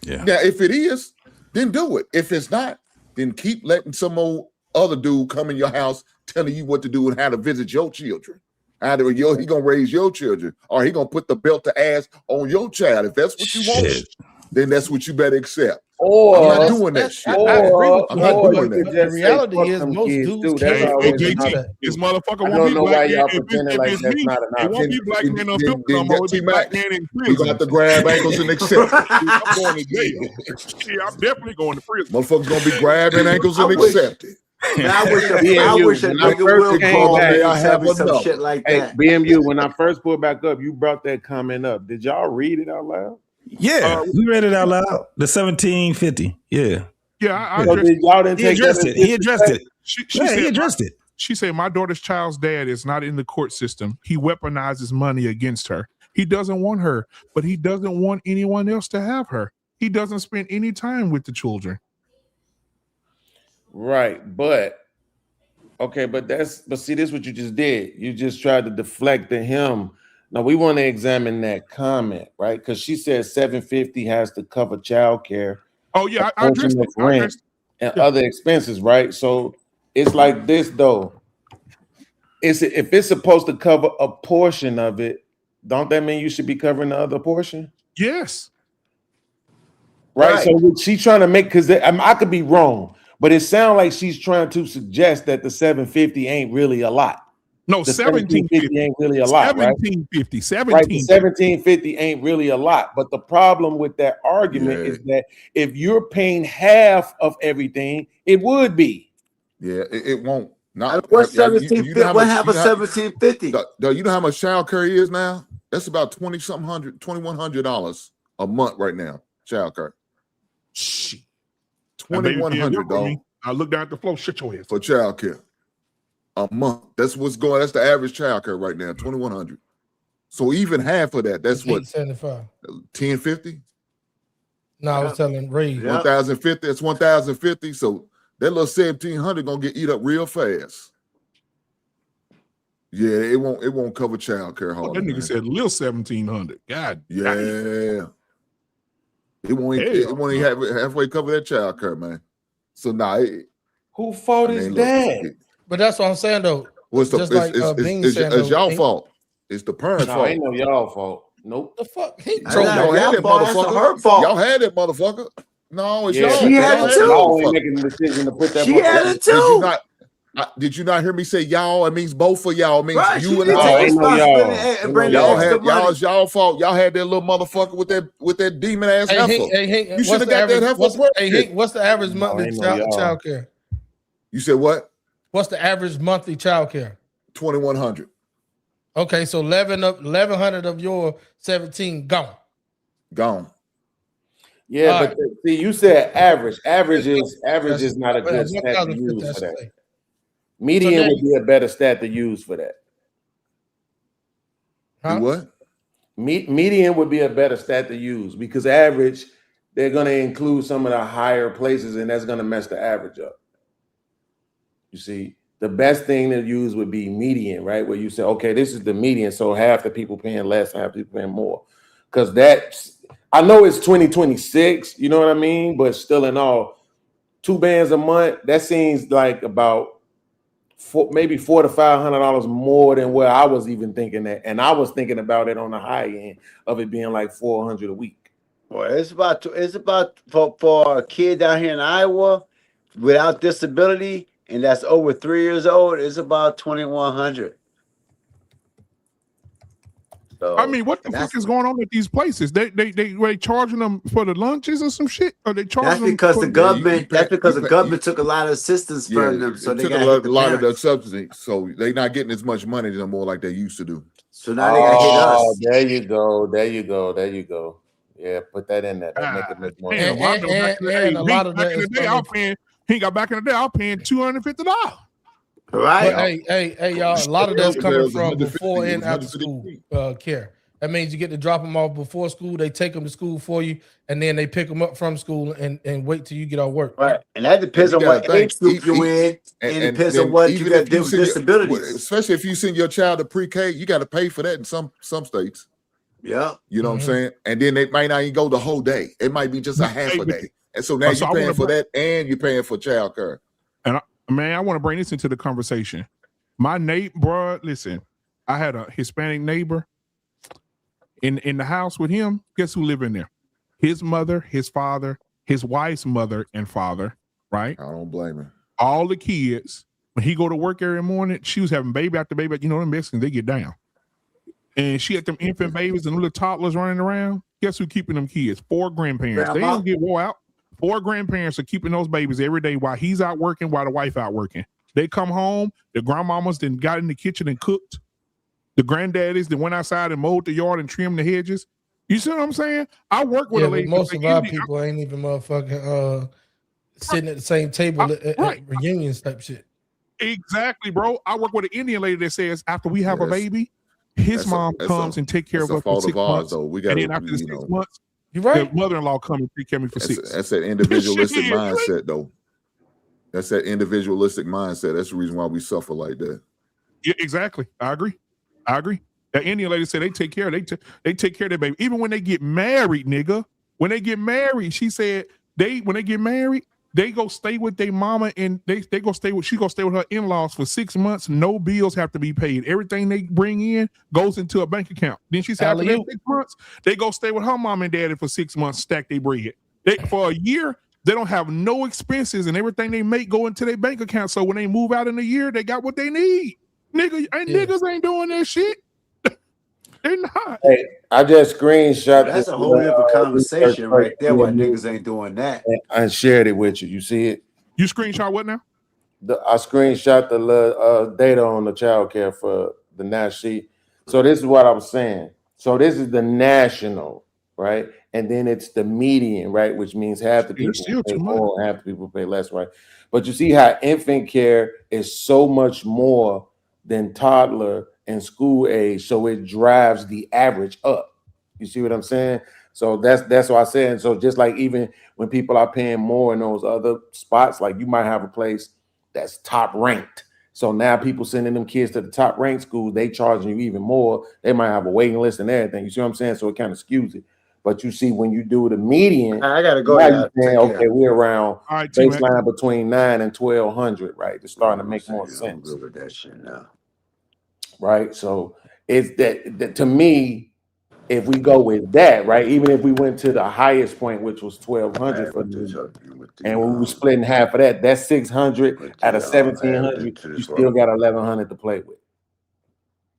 [SPEAKER 4] Yeah.
[SPEAKER 10] Now, if it is, then do it. If it's not, then keep letting some old other dude come in your house telling you what to do and how to visit your children. Either he gonna raise your children, or he gonna put the belt to ass on your child. If that's what you want, then that's what you better accept.
[SPEAKER 8] Or
[SPEAKER 10] I'm not doing that shit.
[SPEAKER 9] I agree with
[SPEAKER 10] I'm
[SPEAKER 9] you,
[SPEAKER 10] not
[SPEAKER 9] but
[SPEAKER 10] doing that.
[SPEAKER 9] the reality is most dudes
[SPEAKER 3] Hey,
[SPEAKER 9] can't.
[SPEAKER 3] JT, this motherfucker
[SPEAKER 8] I
[SPEAKER 3] won't
[SPEAKER 8] don't
[SPEAKER 3] be
[SPEAKER 8] know
[SPEAKER 3] black
[SPEAKER 8] why
[SPEAKER 3] man.
[SPEAKER 8] y'all
[SPEAKER 3] If
[SPEAKER 8] pretending like
[SPEAKER 3] it's
[SPEAKER 8] that's
[SPEAKER 3] me,
[SPEAKER 8] not an
[SPEAKER 3] it won't be black man unfiltered no more. It'll be black man in
[SPEAKER 10] We
[SPEAKER 3] prison.
[SPEAKER 10] gonna have to grab ankles and accept.
[SPEAKER 3] I'm going to jail. Shit, I'm definitely going to prison.
[SPEAKER 10] Motherfuckers gonna be grabbing ankles and accept it.
[SPEAKER 11] Man, I wish a
[SPEAKER 8] when I
[SPEAKER 11] nigga
[SPEAKER 8] first
[SPEAKER 11] will
[SPEAKER 8] came
[SPEAKER 11] call
[SPEAKER 8] back,
[SPEAKER 11] me
[SPEAKER 10] I
[SPEAKER 11] and tell
[SPEAKER 10] have
[SPEAKER 11] me some
[SPEAKER 10] enough.
[SPEAKER 11] shit like
[SPEAKER 8] Hey,
[SPEAKER 11] that.
[SPEAKER 8] BMU, when I first pulled back up, you brought that comment up. Did y'all read it out loud?
[SPEAKER 4] Yeah, we read it out loud. The 1750. Yeah.
[SPEAKER 3] Yeah, I
[SPEAKER 8] So
[SPEAKER 3] addressed
[SPEAKER 8] did y'all didn't
[SPEAKER 4] He
[SPEAKER 8] take that
[SPEAKER 4] addressed
[SPEAKER 8] as
[SPEAKER 4] it. He addressed it.
[SPEAKER 3] She
[SPEAKER 4] Yeah,
[SPEAKER 3] said,
[SPEAKER 4] he addressed it.
[SPEAKER 3] She said, my daughter's child's dad is not in the court system. He weaponizes money against her. He doesn't want her, but he doesn't want anyone else to have her. He doesn't spend any time with the children.
[SPEAKER 8] Right, but see, this is what you just did. You just tried to deflect to him. Now we want to examine that comment, right? Because she said 750 has to cover childcare.
[SPEAKER 3] Oh yeah, I addressed it.
[SPEAKER 8] Rent and other expenses, right? So it's like this though. If it's supposed to cover a portion of it, don't that mean you should be covering the other portion?
[SPEAKER 3] Yes.
[SPEAKER 8] Right. So what she's trying to make, because I could be wrong, but it sounds like she's trying to suggest that the 750 ain't really a lot.
[SPEAKER 3] No,
[SPEAKER 8] the
[SPEAKER 3] 1750
[SPEAKER 8] ain't really a lot, right?
[SPEAKER 3] 1750.
[SPEAKER 8] Right, the 1750 ain't really a lot. But the problem with that argument is that if you're paying half of everything, it would be.
[SPEAKER 10] Yeah, it won't. Not
[SPEAKER 11] what's 1750? What happened 1750?
[SPEAKER 10] You know how much child care is now? That's about $2,100 a month right now. Child care.
[SPEAKER 3] Shit.
[SPEAKER 10] $2,100, dog.
[SPEAKER 3] I look down at the floor, shit your ass.
[SPEAKER 10] For child care. A month. That's the average child care right now, $2,100. So even half of that, that's what?
[SPEAKER 9] $875.
[SPEAKER 10] $1,050?
[SPEAKER 9] No, I was telling Ray.
[SPEAKER 10] 1,050. That's 1,050. So that little 1,700 gonna get eat up real fast. Yeah, it won't cover child care.
[SPEAKER 3] That nigga said little 1,700. God.
[SPEAKER 10] Yeah.
[SPEAKER 3] Damn.
[SPEAKER 10] It won't even halfway cover that child care, man. So now,
[SPEAKER 8] who fault is that?
[SPEAKER 9] But that's what I'm saying though.
[SPEAKER 10] What's the?
[SPEAKER 9] Just like Bing said,
[SPEAKER 10] it's y'all fault. It's the parents' fault.
[SPEAKER 8] Ain't no y'all fault. Nope.
[SPEAKER 9] The fuck?
[SPEAKER 10] Y'all had that motherfucker. Y'all had that motherfucker. No, it's y'all.
[SPEAKER 11] She had it too.
[SPEAKER 8] Y'all making the decision to put that.
[SPEAKER 11] She had it too.
[SPEAKER 10] Did you not hear me say y'all? It means both of y'all. It means you and
[SPEAKER 11] I.
[SPEAKER 10] Y'all, it's y'all fault. Y'all had that little motherfucker with that demon ass heifer. You should have got that heifer.
[SPEAKER 9] Hey, Hank, what's the average monthly child care?
[SPEAKER 10] You said what?
[SPEAKER 9] What's the average monthly child care?
[SPEAKER 10] $2,100.
[SPEAKER 9] Okay, so 1,100 of your 17 gone.
[SPEAKER 8] Yeah, but see, you said average. Average is not a good stat to use for that. Median would be a better stat to use for that.
[SPEAKER 10] Huh? What?
[SPEAKER 8] Median would be a better stat to use because average, they're going to include some of the higher places, and that's going to mess the average up. You see, the best thing to use would be median, right? Where you say, okay, this is the median, so half the people paying less, half the people paying more. Because I know it's 2026, you know what I mean? But still in all, 2 bands a month, that seems like about maybe $400 to $500 more than where I was even thinking that. And I was thinking about it on the high end of it being like $400 a week.
[SPEAKER 11] Well, it's about for a kid down here in Iowa without disability, and that's over 3 years old, it's about $2,100. So,
[SPEAKER 3] I mean, what the fuck is going on at these places? They charging them for the lunches or some shit? Or they charging
[SPEAKER 11] that's
[SPEAKER 3] them
[SPEAKER 11] because the government. That's because the government took a lot of assistance from them, so they
[SPEAKER 10] took
[SPEAKER 11] got
[SPEAKER 10] a lot of the subsidy. So they're not getting as much money no more like they used to do.
[SPEAKER 11] So now they got to hit us.
[SPEAKER 8] There you go. Yeah, put that in there. That make it make more sense.
[SPEAKER 9] And a lot of that is
[SPEAKER 3] back in the day, I was paying $250.
[SPEAKER 11] Right.
[SPEAKER 9] But hey, y'all, a lot of that's coming from before and after school care. That means you get to drop them off before school. They take them to school for you, and then they pick them up from school and wait till you get off work.
[SPEAKER 11] Right, and that depends on what age group you in, and it depends on what you got to do with disabilities.
[SPEAKER 10] Especially if you send your child to pre-K, you got to pay for that in some states.
[SPEAKER 11] Yeah,
[SPEAKER 10] you know what I'm saying. And then they might not even go the whole day. It might be just a half a day. And so now you're paying for that, and you're paying for child care.
[SPEAKER 3] And I want to bring this into the conversation. My neighbor, bro, listen, I had a Hispanic neighbor in the house with him. Guess who lived in there? His mother, his father, his wife's mother and father, right?
[SPEAKER 10] I don't blame him.
[SPEAKER 3] All the kids, when he go to work every morning, she was having baby after baby. You know, them Mexicans, they get down. And she had them infant babies and little toddlers running around. Guess who keeping them kids? 4 grandparents. Grandma. They don't get wore out. 4 grandparents are keeping those babies every day while he's out working, while the wife out working. They come home, the grandmamas then got in the kitchen and cooked. The granddaddies that went outside and mowed the yard and trimmed the hedges. You see what I'm saying? I work with a lady.
[SPEAKER 9] Most of our people ain't even motherfucking sitting at the same table at reunions type shit.
[SPEAKER 3] Exactly, bro. I work with an Indian lady that says after we have a baby, his mom comes and take care of us for 6 months.
[SPEAKER 10] Though. We got,
[SPEAKER 3] and then after the 6 months,
[SPEAKER 9] you're right.
[SPEAKER 3] The mother-in-law come and take care of me for 6.
[SPEAKER 10] That's that individualistic mindset, though. That's that individualistic mindset. That's the reason why we suffer like that.
[SPEAKER 3] Yeah, exactly. I agree. That Indian lady said they take care of they take care of their baby. Even when they get married, nigga. When they get married, she said when they get married, they go stay with their mama and she go stay with her in-laws for 6 months. No bills have to be paid. Everything they bring in goes into a bank account. Then she said after that 6 months, they go stay with her mom and daddy for 6 months, stack their bread. For a year, they don't have no expenses and everything they make go into their bank account. So when they move out in a year, they got what they need. Niggas ain't doing that shit. They're not.
[SPEAKER 8] Hey, I just screenshot.
[SPEAKER 11] That's a whole different conversation right there. Why niggas ain't doing that?
[SPEAKER 8] I shared it with you. You see it?
[SPEAKER 3] You screenshot what now?
[SPEAKER 8] I screenshot the data on the child care for the national. So this is what I was saying. So this is the national, right? And then it's the median, right? Which means half the people pay more, half the people pay less, right? But you see how infant care is so much more than toddler and school age, so it drives the average up. You see what I'm saying? So that's what I said. And so just like even when people are paying more in those other spots, like you might have a place that's top ranked. So now people sending them kids to the top ranked schools, they charging you even more. They might have a waiting list and everything. You see what I'm saying? So it kind of skews it. But you see, when you do the median,
[SPEAKER 11] I gotta go.
[SPEAKER 8] Okay, we're around baseline between 900 and 1,200, right? It's starting to make more sense.
[SPEAKER 11] I'm good with that shit now.
[SPEAKER 8] Right, so it's that to me, if we go with that, right, even if we went to the highest point, which was 1,200 for the, and when we were splitting half of that, that's 600 out of 1,700. You still got 1,100 to play with.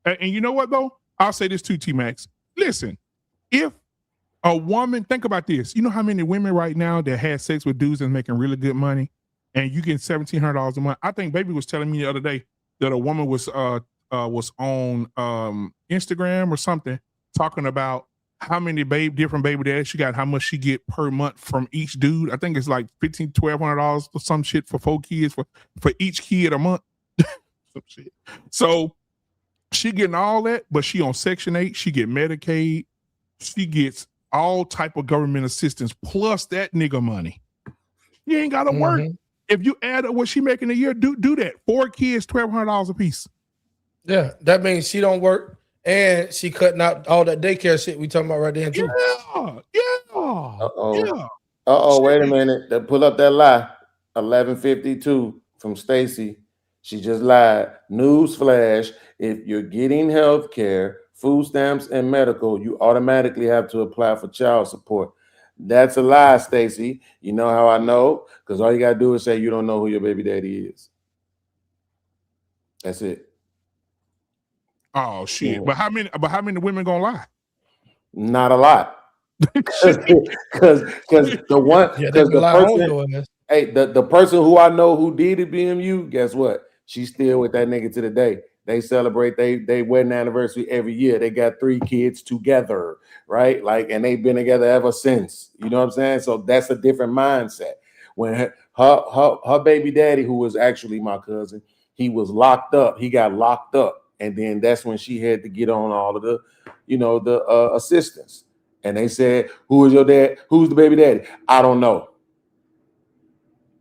[SPEAKER 3] And you know what though? I'll say this too, T-Max. Listen, if a woman, think about this. You know how many women right now that had sex with dudes and making really good money, and you get $1,700 a month? I think Baby was telling me the other day that a woman was on Instagram or something talking about how many different baby daddies she got, how much she get per month from each dude. I think it's like $1,200 or some shit for 4 kids for each kid a month. Some shit. So she getting all that, but she on Section 8. She get Medicaid. She gets all type of government assistance plus that nigga money. You ain't got to work. If you add up what she making a year, do that. 4 kids, $1,200 a piece.
[SPEAKER 9] Yeah, that means she don't work and she cutting out all that daycare shit we talking about right there too.
[SPEAKER 8] Wait a minute. Pull up that lie. 1152 from Stacy. She just lied. Newsflash: if you're getting health care, food stamps, and medical, you automatically have to apply for child support. That's a lie, Stacy. You know how I know? Because all you gotta do is say you don't know who your baby daddy is. That's it.
[SPEAKER 3] Oh shit! Yeah. But how many women gonna lie?
[SPEAKER 8] Not a lot. Because the person who I know who did it BMU, guess what? She's still with that nigga to the day. They celebrate they wedding anniversary every year. They got 3 kids together, right? Like, and they've been together ever since. You know what I'm saying? So that's a different mindset. When her baby daddy, who was actually my cousin, he was locked up. He got locked up. And then that's when she had to get on all of the, the assistants. And they said, who is your dad? Who's the baby daddy? I don't know.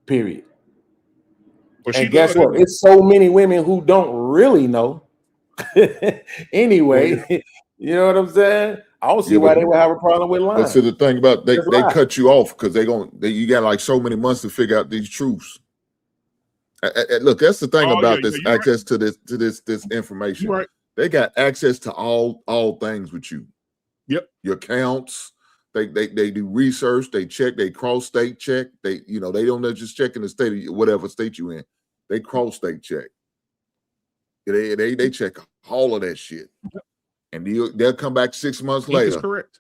[SPEAKER 8] Period.
[SPEAKER 3] Well,
[SPEAKER 8] and guess what? It's so many women who don't really know. Anyway, you know what I'm saying? I don't see why they would have a problem with lying.
[SPEAKER 10] But see, the thing about they cut you off because you got like so many months to figure out these truths. Look, that's the thing about this access to this information.
[SPEAKER 3] Right.
[SPEAKER 10] They got access to all things with you.
[SPEAKER 3] Yep.
[SPEAKER 10] Your accounts. They do research. They check. They cross state check. They don't just check in the state of whatever state you in. They cross state check. They check all of that shit, and they'll come back 6 months later.
[SPEAKER 3] That's correct.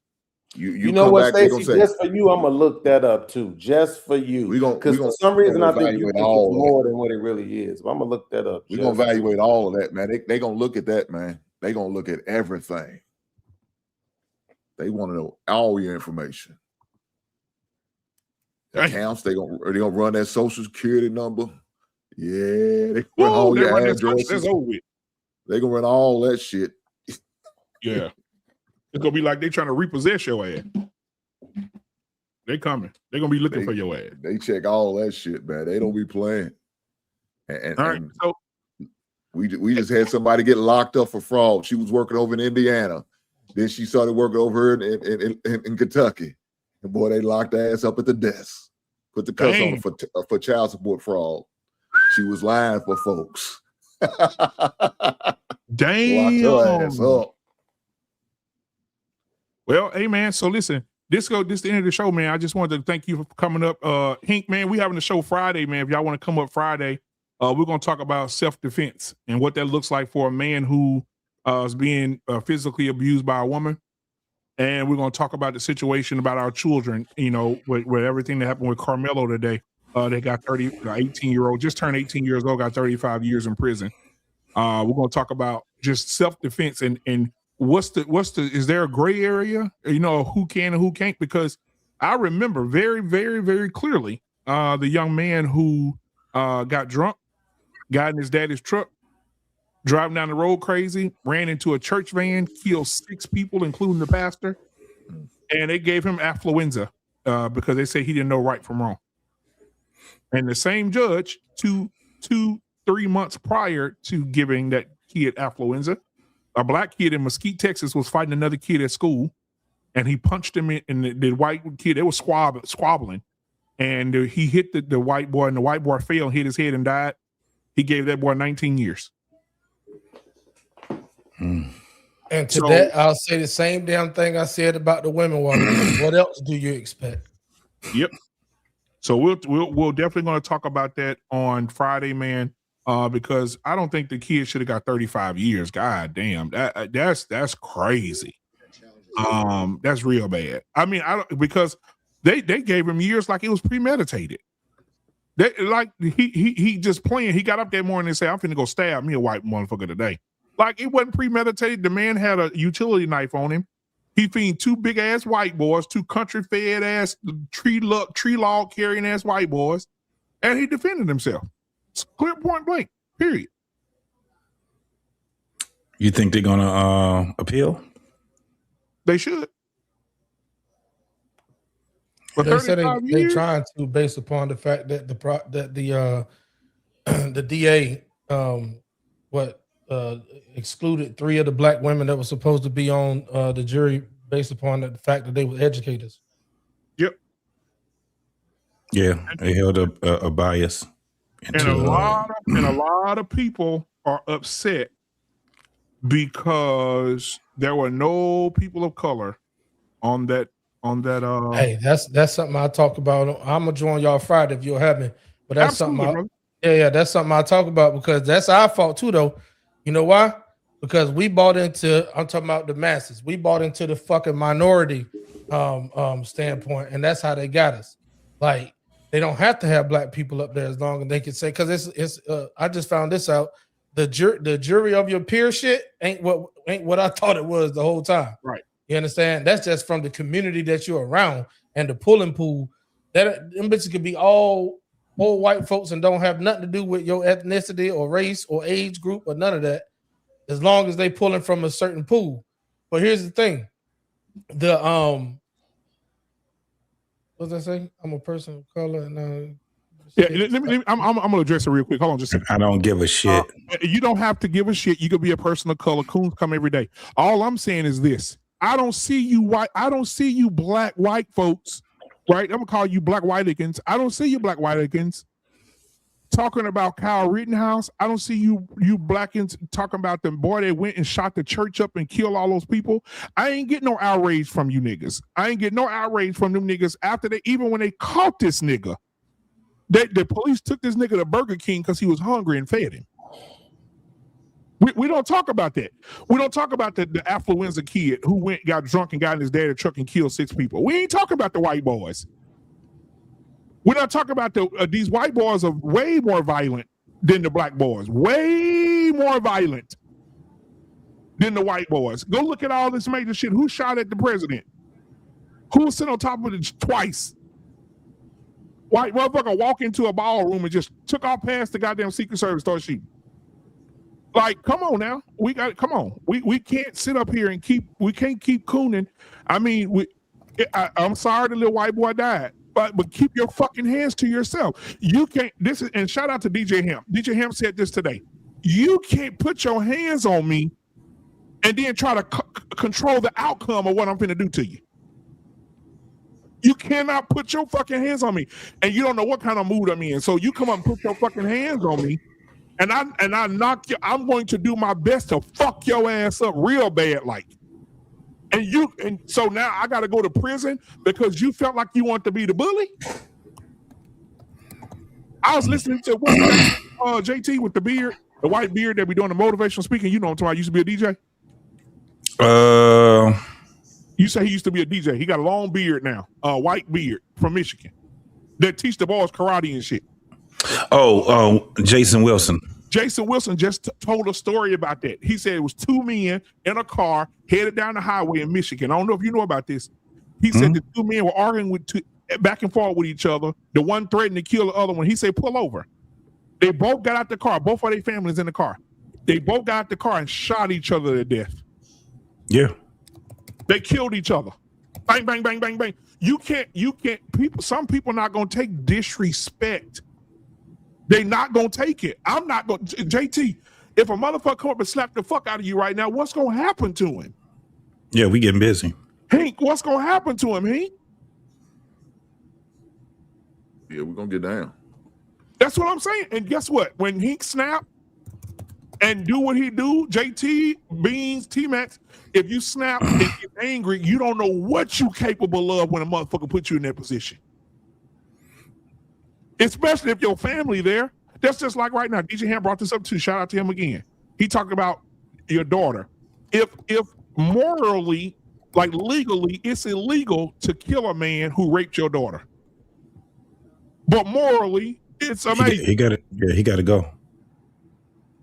[SPEAKER 8] You know what, Stacey? Just for you, I'm gonna look that up too. Just for you, because for some reason I think you think it's more than what it really is. But I'm gonna look that up.
[SPEAKER 10] We're gonna evaluate all of that, man. They gonna look at that, man. They gonna look at everything. They want to know all your information. Accounts. They gonna run that social security number. Yeah, they run all your addresses. They gonna run all that shit.
[SPEAKER 3] Yeah. It's gonna be like they trying to repossess your ass. They coming. They're gonna be looking for your ass.
[SPEAKER 10] They check all that shit, man. They don't be playing. And
[SPEAKER 3] so
[SPEAKER 10] we just had somebody get locked up for fraud. She was working over in Indiana. Then she started working over in Kentucky. And boy, they locked her ass up at the desk. Put the cuffs on her for child support fraud. She was lying for folks.
[SPEAKER 3] Damn.
[SPEAKER 10] Locked her ass up.
[SPEAKER 3] Well, hey man, so listen, this is the end of the show, man. I just wanted to thank you for coming up. Hink, man, we having the show Friday, man. If y'all want to come up Friday, we're gonna talk about self-defense and what that looks like for a man who is being physically abused by a woman. And we're gonna talk about the situation about our children, with everything that happened with Carmelo today. They got 18-year-old, just turned 18 years old, got 35 years in prison. We're gonna talk about just self-defense and is there a gray area, who can and who can't? Because I remember very, very, very clearly the young man who got drunk, got in his daddy's truck, driving down the road crazy, ran into a church van, killed 6 people, including the pastor, and they gave him affluenza because they said he didn't know right from wrong. And the same judge, 3 months prior to giving that kid affluenza, a black kid in Mesquite, Texas, was fighting another kid at school, and he punched him in the white kid. They were squabbling, and he hit the white boy, and the white boy fell and hit his head and died. He gave that boy 19 years.
[SPEAKER 9] And to that, I'll say the same damn thing I said about the women. What else do you expect?
[SPEAKER 3] Yep. So we'll definitely going to talk about that on Friday, man. Because I don't think the kid should have got 35 years. God damn, that's crazy. That's real bad. I mean, because they gave him years like it was premeditated. He just playing. He got up that morning and said, "I'm finna go stab me a white motherfucker today." Like it wasn't premeditated. The man had a utility knife on him. He feeding 2 big ass white boys, 2 country fed ass tree log carrying ass white boys, and he defended himself. Clear point blank, period.
[SPEAKER 4] You think they're gonna appeal?
[SPEAKER 3] They should. But
[SPEAKER 9] they said they trying to, based upon the fact that the DA excluded 3 of the black women that were supposed to be on the jury based upon the fact that they were educators.
[SPEAKER 3] Yep.
[SPEAKER 4] Yeah, they held a bias.
[SPEAKER 3] And a lot of people are upset because there were no people of color on that.
[SPEAKER 9] Hey, that's something I talk about. I'm gonna join y'all Friday if you'll have me. But that's something. That's something I talk about because that's our fault too, though. You know why? Because we bought into. I'm talking about the masses. We bought into the fucking minority standpoint, and that's how they got us. Like. They don't have to have black people up there as long as they can say, because it's I just found this out. The jury of your peer shit ain't what I thought it was the whole time.
[SPEAKER 3] Right.
[SPEAKER 9] You understand? That's just from the community that you're around and the pulling pool. That them bitches could be all white folks and don't have nothing to do with your ethnicity or race or age group or none of that. as long as they pulling from a certain pool. But here's the thing. The what does that say? I'm a person of color and
[SPEAKER 3] I'm gonna address it real quick. Hold on just a second.
[SPEAKER 4] I don't give a shit.
[SPEAKER 3] You don't have to give a shit. You could be a person of color. Coons come every day. All I'm saying is this. I don't see you white. I don't see you black white folks, right? I'm gonna call you black whiteikins. I don't see you black whiteikins talking about Kyle Rittenhouse. I don't see you blackins talking about the boy that went and shot the church up and killed all those people. I ain't get no outrage from you niggas. I ain't get no outrage from them niggas after even when they caught this nigga. The police took this nigga to Burger King because he was hungry and fed him. We don't talk about that. We don't talk about the affluenza kid who went, got drunk and got in his dad's truck and killed 6 people. We ain't talking about the white boys. We're not talking about these white boys are way more violent than the black boys. Way more violent than the white boys. Go look at all this major shit. Who shot at the president? Who was sitting on top of it twice? White motherfucker walk into a ballroom and just took off past the goddamn Secret Service, start shooting. Like, come on now. Come on. We can't sit up here and we can't keep cooning. I mean, I'm sorry the little white boy died, but keep your fucking hands to yourself. You can't, and shout out to DJ Ham. DJ Ham said this today. You can't put your hands on me and then try to control the outcome of what I'm finna do to you. You cannot put your fucking hands on me, and you don't know what kind of mood I'm in. So you come up and put your fucking hands on me, and I knock you. I'm going to do my best to fuck your ass up real bad, like. And so now I got to go to prison because you felt like you want to be the bully. I was listening to JT with the beard, the white beard that be doing the motivational speaking. You know what I'm talking about. Used to be a DJ. You say he used to be a DJ. He got a long beard now, white beard from Michigan that teach the boys karate and shit.
[SPEAKER 4] Oh, Jason Wilson.
[SPEAKER 3] Jason Wilson just told a story about that. He said it was 2 men in a car headed down the highway in Michigan. I don't know if you know about this. He said the 2 men were arguing back and forth with each other. The one threatened to kill the other one. He said, pull over. They both got out the car. Both of their families in the car. They both got out the car and shot each other to death.
[SPEAKER 4] Yeah.
[SPEAKER 3] They killed each other. Bang, bang, bang, bang, bang. You can't, some people not going to take disrespect. They not going to take it. I'm not going to, JT, if a motherfucker come up and slap the fuck out of you right now, what's going to happen to him?
[SPEAKER 4] Yeah, we getting busy.
[SPEAKER 3] Hank, what's going to happen to him, Hank?
[SPEAKER 10] Yeah, we're going to get down.
[SPEAKER 3] That's what I'm saying. And guess what? When Hank snap and do what he do, JT, Beans, T-Max, if you snap and get angry, you don't know what you capable of when a motherfucker puts you in that position. Especially if your family there. That's just like right now. DJ Ham brought this up too. Shout out to him again. He talked about your daughter. If morally, like legally, it's illegal to kill a man who raped your daughter. But morally, it's amazing.
[SPEAKER 4] He got to go.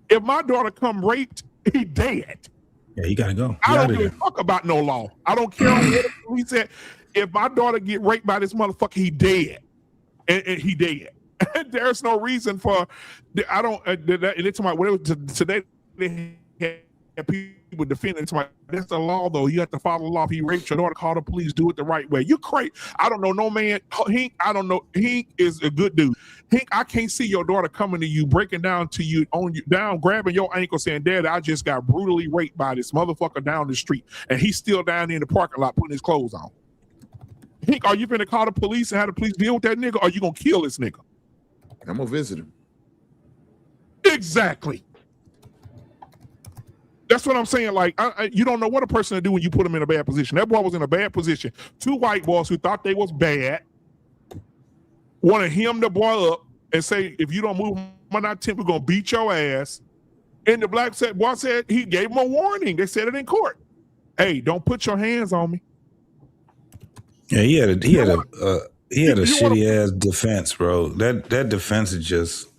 [SPEAKER 3] If my daughter come raped, he dead.
[SPEAKER 4] Yeah, he got to go.
[SPEAKER 3] I don't give a fuck about no law. I don't care what he said. If my daughter get raped by this motherfucker, he dead. And he dead. There's no reason for, I don't, it's my, whatever, today they had people defending, that's the law though. You have to follow the law. If he raped your daughter, call the police, do it the right way. You crazy. I don't know no man, Hank, I don't know, Hank is a good dude. Hank, I can't see your daughter coming to you, breaking down to you, on you, down, grabbing your ankle saying, Dad, I just got brutally raped by this motherfucker down the street. And he's still down in the parking lot putting his clothes on. Hank, are you gonna call the police and have the police deal with that nigga, or are you gonna kill this nigga?
[SPEAKER 10] I'm gonna visit him.
[SPEAKER 3] Exactly. That's what I'm saying. Like, you don't know what a person to do when you put him in a bad position. That boy was in a bad position. 2 white boys who thought they was bad want to hem the boy up and say, if you don't move my not 10, we're gonna beat your ass. And the black boy said he gave him a warning. They said it in court. Hey, don't put your hands on me.
[SPEAKER 4] Yeah, he had a shitty ass defense, bro. That defense is just,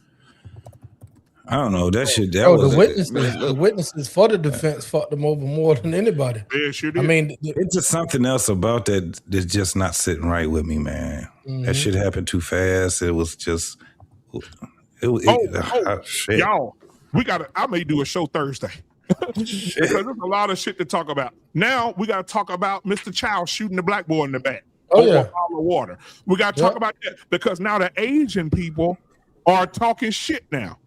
[SPEAKER 4] I don't know. That shit. That was
[SPEAKER 9] the witnesses for the defense fucked them over more than anybody.
[SPEAKER 3] Yeah, sure did.
[SPEAKER 9] I mean,
[SPEAKER 4] it's just something else about that that's just not sitting right with me, man. That shit happened too fast. It was just, shit.
[SPEAKER 3] Y'all, I may do a show Thursday. Because there's a lot of shit to talk about. Now we got to talk about Mr. Child shooting the black boy in the back.
[SPEAKER 9] Oh,
[SPEAKER 3] over
[SPEAKER 9] yeah.
[SPEAKER 3] a bottle of water. We got to talk about that because now the Asian people are talking shit now.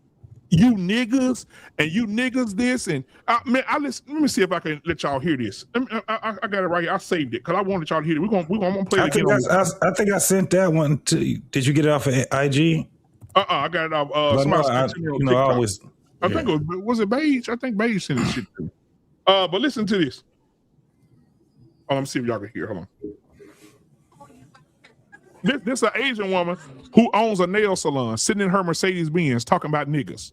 [SPEAKER 3] You niggas and you niggas this and man, let me see if I can let y'all hear this. I got it right here. I saved it because I wanted y'all to hear it. We're gonna play it again.
[SPEAKER 4] I think I sent that one to you. Did you get it off of IG?
[SPEAKER 3] I got it off. Somebody sent it to me on TikTok. I think it was it Beige? I think Beige sent this shit to me. But listen to this. Oh, let me see if y'all can hear. Hold on. This an Asian woman who owns a nail salon sitting in her Mercedes Benz talking about niggas.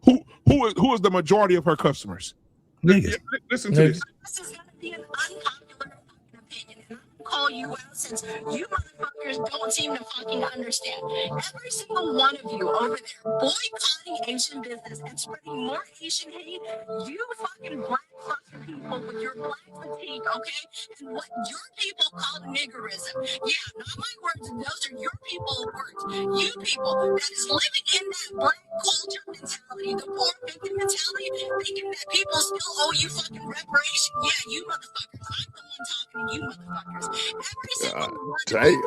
[SPEAKER 3] Who is the majority of her customers?
[SPEAKER 4] Niggas.
[SPEAKER 3] Listen to this.
[SPEAKER 12] This is going to be an unpopular opinion, and I'm call you out since you motherfuckers don't seem to fucking understand. Every single one of you over there boycotting Asian business and spreading more Asian hate, you fucking black fucking people with your black fatigue, okay? And what your people call niggerism. Yeah, not my words, those are your people's words. You people that is living in that black culture mentality, the poor victim mentality, thinking that people still owe you fucking reparation. Yeah, you motherfuckers. I'm the one talking to you motherfuckers. Every single one
[SPEAKER 10] damn.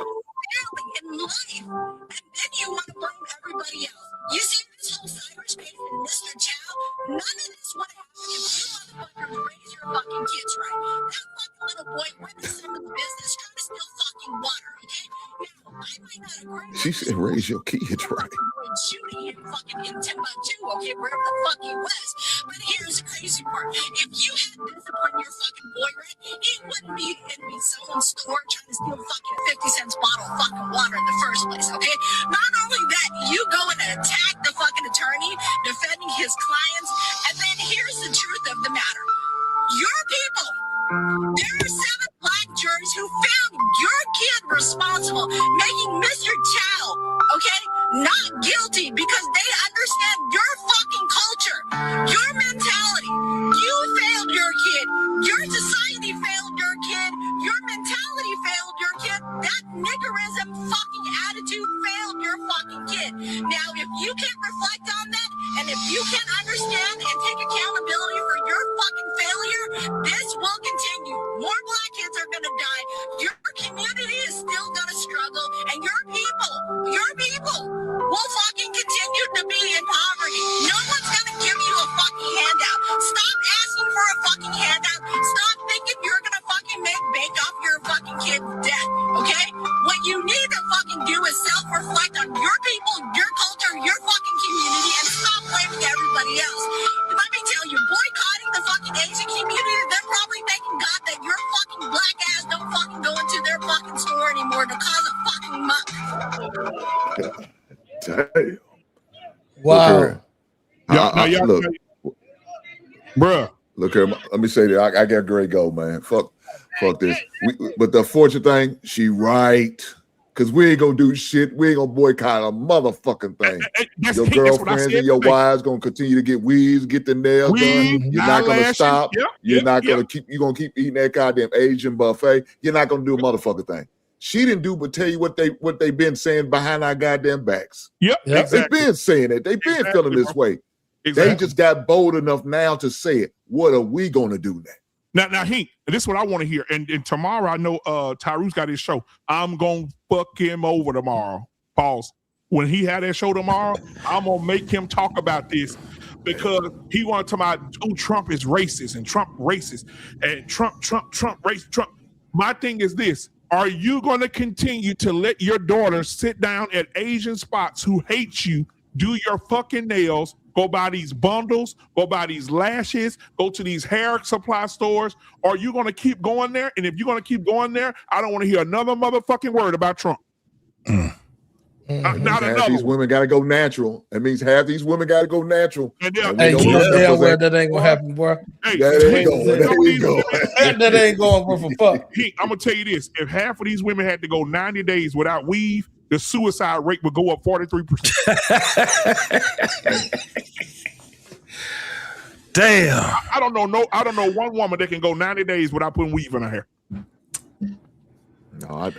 [SPEAKER 12] in life, and then you want to blame everybody else. You see this whole cyberspace and Mr. Chow? None of this would happen if you motherfuckers raise your fucking kids right. That fucking little boy went to someone's business trying to steal fucking water, okay? Now, I might not agree.
[SPEAKER 10] She said, raise your kids right.
[SPEAKER 12] Shooting him fucking in Timbuktu, okay, wherever the fuck he was. But here's the crazy part. If you had disciplined your fucking boy right, he wouldn't be in someone's store trying to steal fucking 50 cents bottle of fucking water in the first place, okay? Not only that, you go and attack the fucking attorney defending his clients, and then here's the truth of the matter. Your people, there are 7 black juries who found your kid responsible, making Mr. Chow, okay, not guilty because they understand your fucking culture, your mentality. You failed your kid. Your society failed your kid. Your mentality failed your kid. That niggerism fucking attitude failed your fucking kid. Now, if you can't reflect on that, and if you can't understand and take accountability for your fucking failure, this will continue. More black kids are gonna die. Your community is still gonna struggle, and your people will fucking continue to be in poverty. No one's gonna give you a fucking handout. Stop asking for a fucking handout. Stop thinking you're gonna fucking make bank off your fucking kid's death, okay? What you need to fucking do is self-reflect on your people, your culture, your fucking community, and stop blaming everybody else. Let me tell you, boycotting the fucking Asian community, they're probably thanking God that your fucking black ass don't fucking go into their fucking store anymore to cause a fucking muck.
[SPEAKER 10] Damn.
[SPEAKER 9] Wow.
[SPEAKER 10] Look,
[SPEAKER 3] bruh.
[SPEAKER 10] Look here. Let me say that I got great goal, man. Fuck this. But the unfortunate thing, she right. Because we ain't gonna do shit. We ain't gonna boycott a motherfucking thing. Your girlfriends and your wives gonna continue to get weaves, get the nails done. You're not gonna stop. You're not gonna keep. You're gonna keep eating that goddamn Asian buffet. You're not gonna do a motherfucking thing. She didn't do but tell you what they've been saying behind our goddamn backs.
[SPEAKER 3] Yep.
[SPEAKER 10] Exactly. They've been saying it. They've been feeling this way. They just got bold enough now to say it. What are we gonna do now?
[SPEAKER 3] Now, Hank, this is what I want to hear. And tomorrow, I know Tyru's got his show. I'm going to fuck him over tomorrow. Pause. When he had that show tomorrow, I'm going to make him talk about this because he wanted to talk about, oh, Trump is racist and Trump racist and Trump racist. Trump. My thing is this. Are you going to continue to let your daughter sit down at Asian spots who hate you, do your fucking nails, go buy these bundles, go buy these lashes, go to these hair supply stores, or are you going to keep going there? And if you're going to keep going there, I don't want to hear another motherfucking word about Trump. Not
[SPEAKER 10] half these women got to go natural. That means half these women got to go natural.
[SPEAKER 9] Hey, that ain't gonna happen, bro.
[SPEAKER 3] Hey,
[SPEAKER 10] that ain't going.
[SPEAKER 9] That ain't going worth a fuck.
[SPEAKER 3] I'm gonna tell you this: if half of these women had to go 90 days without weave, the suicide rate would go up 43%.
[SPEAKER 4] Damn.
[SPEAKER 3] I don't know one woman that can go 90 days without putting weave in her hair.
[SPEAKER 10] No,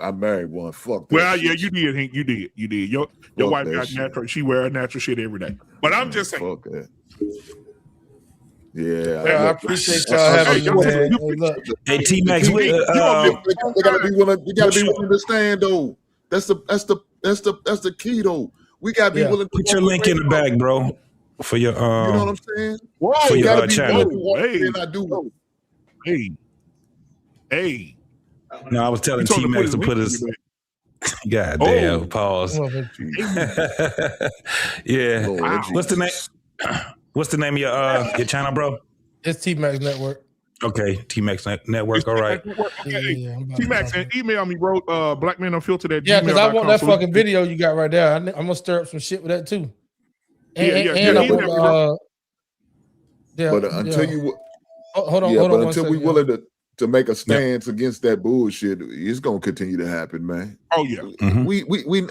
[SPEAKER 10] I married one. Fuck.
[SPEAKER 3] Well, yeah, you did, Hank. You did. Your wife got natural. She wear natural shit every day. But I'm just saying.
[SPEAKER 10] Fuck that. Yeah,
[SPEAKER 9] I appreciate y'all having me, man. Hey, look.
[SPEAKER 4] Hey, T-Max,
[SPEAKER 10] they gotta be willing. We gotta be willing to understand though. That's the key though. We gotta be willing to
[SPEAKER 4] put your link in the back, bro, for your
[SPEAKER 10] you know what I'm saying?
[SPEAKER 4] Whoa, for your channel.
[SPEAKER 3] Hey.
[SPEAKER 4] No, I was telling T-Max to put his. God damn, pause. Yeah.
[SPEAKER 9] Wow.
[SPEAKER 4] What's the name? What's the name of your channel, bro?
[SPEAKER 9] It's T-Max Network.
[SPEAKER 4] Okay, T-Max Network. All right.
[SPEAKER 3] T-Max, and email me, bro. Black Man Unfiltered at
[SPEAKER 9] Yeah, because I want that
[SPEAKER 3] so
[SPEAKER 9] fucking video you got right there. I'm gonna stir up some shit with that too.
[SPEAKER 10] But until you
[SPEAKER 9] hold on.
[SPEAKER 10] Until we willing to make a stance against that bullshit, it's gonna continue to happen, man.
[SPEAKER 3] Oh yeah.
[SPEAKER 10] Mm-hmm.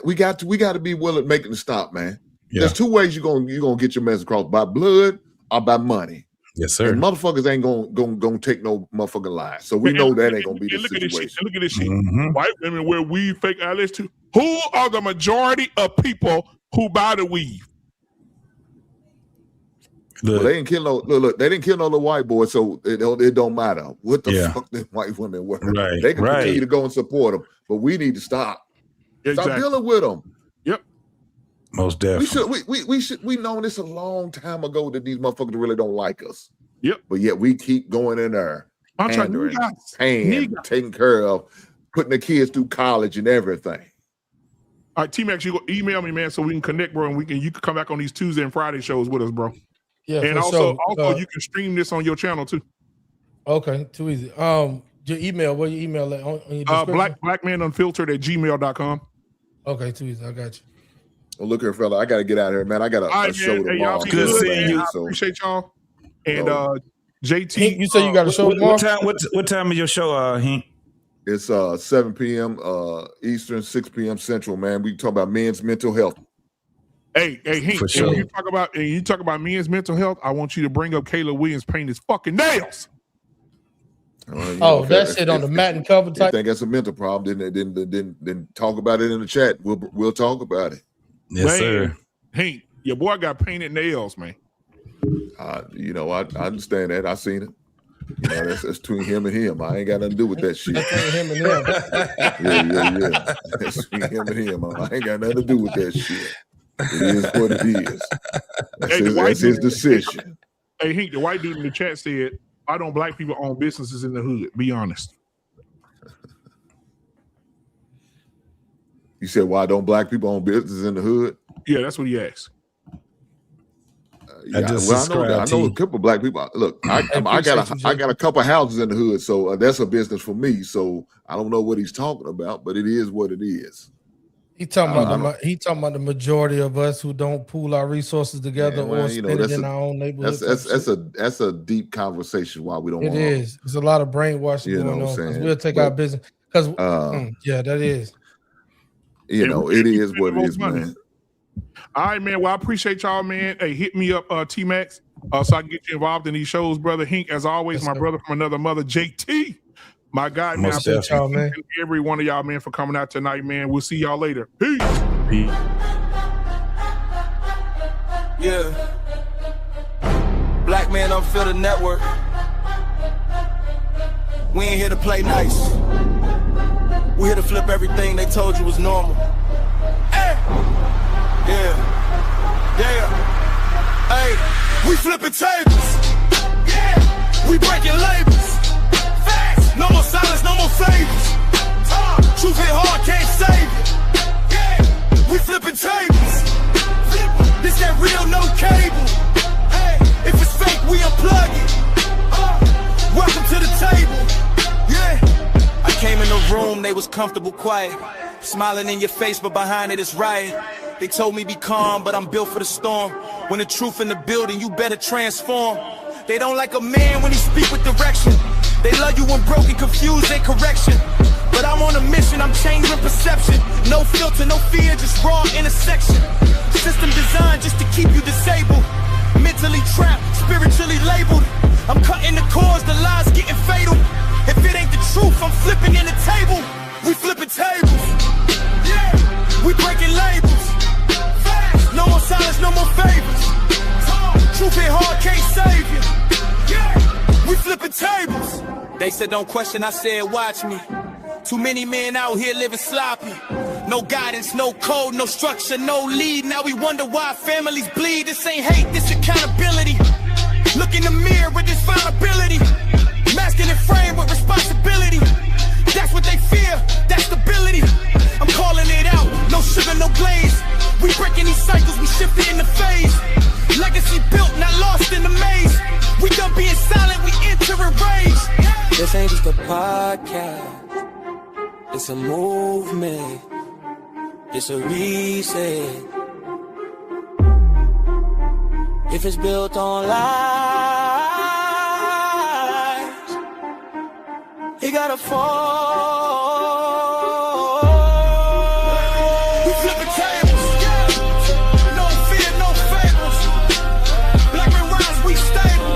[SPEAKER 10] We got to be willing to make it stop, man. Yeah. There's two ways you're gonna get your message across: by blood or by money.
[SPEAKER 4] Yes, sir.
[SPEAKER 10] And motherfuckers ain't gonna take no motherfucking lies. So we know that ain't gonna be the situation.
[SPEAKER 3] Look at this shit. White women wear weave, fake eyelids too. Who are the majority of people who buy the weave?
[SPEAKER 10] Well, they didn't kill no. Look, they didn't kill no little white boy, so it don't matter what the fuck the white women were.
[SPEAKER 4] Right,
[SPEAKER 10] they can continue to go and support them, but we need to stop. Stop dealing with them.
[SPEAKER 3] Yep.
[SPEAKER 4] Most definitely.
[SPEAKER 10] We known this a long time ago that these motherfuckers really don't like us.
[SPEAKER 3] Yep.
[SPEAKER 10] But yet we keep going in there, pandering, paying, taking care of, putting the kids through college and everything.
[SPEAKER 3] All right, T-Max, you go email me, man, so we can connect, bro, and you can come back on these Tuesday and Friday shows with us, bro.
[SPEAKER 9] Yeah,
[SPEAKER 3] and also you can stream this on your channel too.
[SPEAKER 9] Okay, too easy. Your email, where your email at? On your
[SPEAKER 3] blackmanunfiltered@gmail.com.
[SPEAKER 9] Okay, too easy. I got you.
[SPEAKER 10] Well, look here, fella. I got to get out of here, man. I got a show tomorrow.
[SPEAKER 3] Good seeing you. I appreciate y'all. And JT,
[SPEAKER 9] Hink, you say you got a show tomorrow?
[SPEAKER 4] What time is your show, Hink?
[SPEAKER 10] It's 7 p.m. Eastern, 6 p.m. Central, man. We talk about men's mental health.
[SPEAKER 3] Hey, Hink, when you talk about men's mental health, I want you to bring up Caleb Williams painting his fucking nails.
[SPEAKER 9] That's it on the mat and cover type.
[SPEAKER 10] I think that's a mental problem. Then talk about it in the chat. We'll talk about it.
[SPEAKER 4] Yes, sir.
[SPEAKER 3] Hink, your boy got painted nails, man.
[SPEAKER 10] I understand that. I seen it. That's between him and him. I ain't got nothing to do with that shit.
[SPEAKER 9] That's between him and him.
[SPEAKER 10] Yeah. That's between him and him. I ain't got nothing to do with that shit. It is what it is. That's his decision.
[SPEAKER 3] Hey, Hink, the white dude in the chat said, "Why don't black people own businesses in the hood? Be honest."
[SPEAKER 10] You said, "Why don't black people own businesses in the hood?"
[SPEAKER 3] Yeah, that's what he asked.
[SPEAKER 10] I know a couple of black people. Look, I got a couple of houses in the hood, so that's a business for me. So I don't know what he's talking about, but it is what it is.
[SPEAKER 9] He talking about the majority of us who don't pool our resources together or spend it in our own neighborhood.
[SPEAKER 10] That's a deep conversation. Why we don't?
[SPEAKER 9] It is. There's a lot of brainwashing going on. We'll take our business because that is.
[SPEAKER 10] It is what it is, man.
[SPEAKER 3] All right, man. Well, I appreciate y'all, man. Hey, hit me up, T-Max, so I can get you involved in these shows, brother. Hink, as always, my brother from another mother, JT. My guy, man. I appreciate y'all, man. Every one of y'all, man, for coming out tonight, man. We'll see y'all later. Peace.
[SPEAKER 1] Yeah. Black Man Unfiltered Network. We ain't here to play nice. We here to flip everything they told you was normal. Hey! Yeah. Hey! We flipping tables. Yeah! We breaking labels. No more silence, no more favors. Truth hit hard, can't save it. Yeah, we flipping tables. This that real, no cable. Hey, if it's fake, we unplug it. Welcome to the table. Yeah. I came in the room, they was comfortable, quiet. Smiling in your face, but behind it is riot. They told me be calm, but I'm built for the storm. When the truth in the building, you better transform. They don't like a man when he speak with direction. They love you when broken, confused, and correction. But I'm on a mission, I'm changing perception. No filter, no fear, just raw intersection. System designed just to keep you disabled. Mentally trapped, spiritually labeled. I'm cutting the cords, the lies getting fatal. If it ain't the truth, I'm flipping in the table. We flipping tables. Yeah, we breaking labels. Facts. No more silence, no more favors. Truth hit hard, can't save you. They said don't question, I said watch me. Too many men out here living sloppy. No guidance, no code, no structure, no lead. Now we wonder why families bleed. This ain't hate, this accountability. Look in the mirror with this vulnerability. Masking and frame with responsibility. That's what they fear, that stability. I'm calling it out, no sugar, no glaze. We breaking these cycles, we shifting in the phase. Legacy built, not lost in the maze. We done being silent, we enter a rage.
[SPEAKER 2] This ain't just a podcast, it's a movement, it's a reset. If it's built on lies, it gotta fall.
[SPEAKER 1] We flipping tables, no fear, no fables. Black men rise, we stable.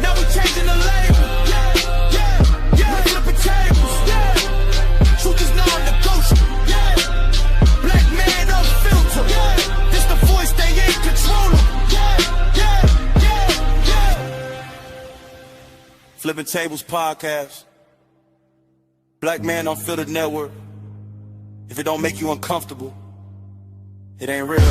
[SPEAKER 1] Now we changing the label. We flipping tables, truth is non-negotiable. Black man unfiltered, this the voice they ain't controlling. Flippin Tables podcast. Black Man Unfiltered Network. If it don't make you uncomfortable, it ain't real.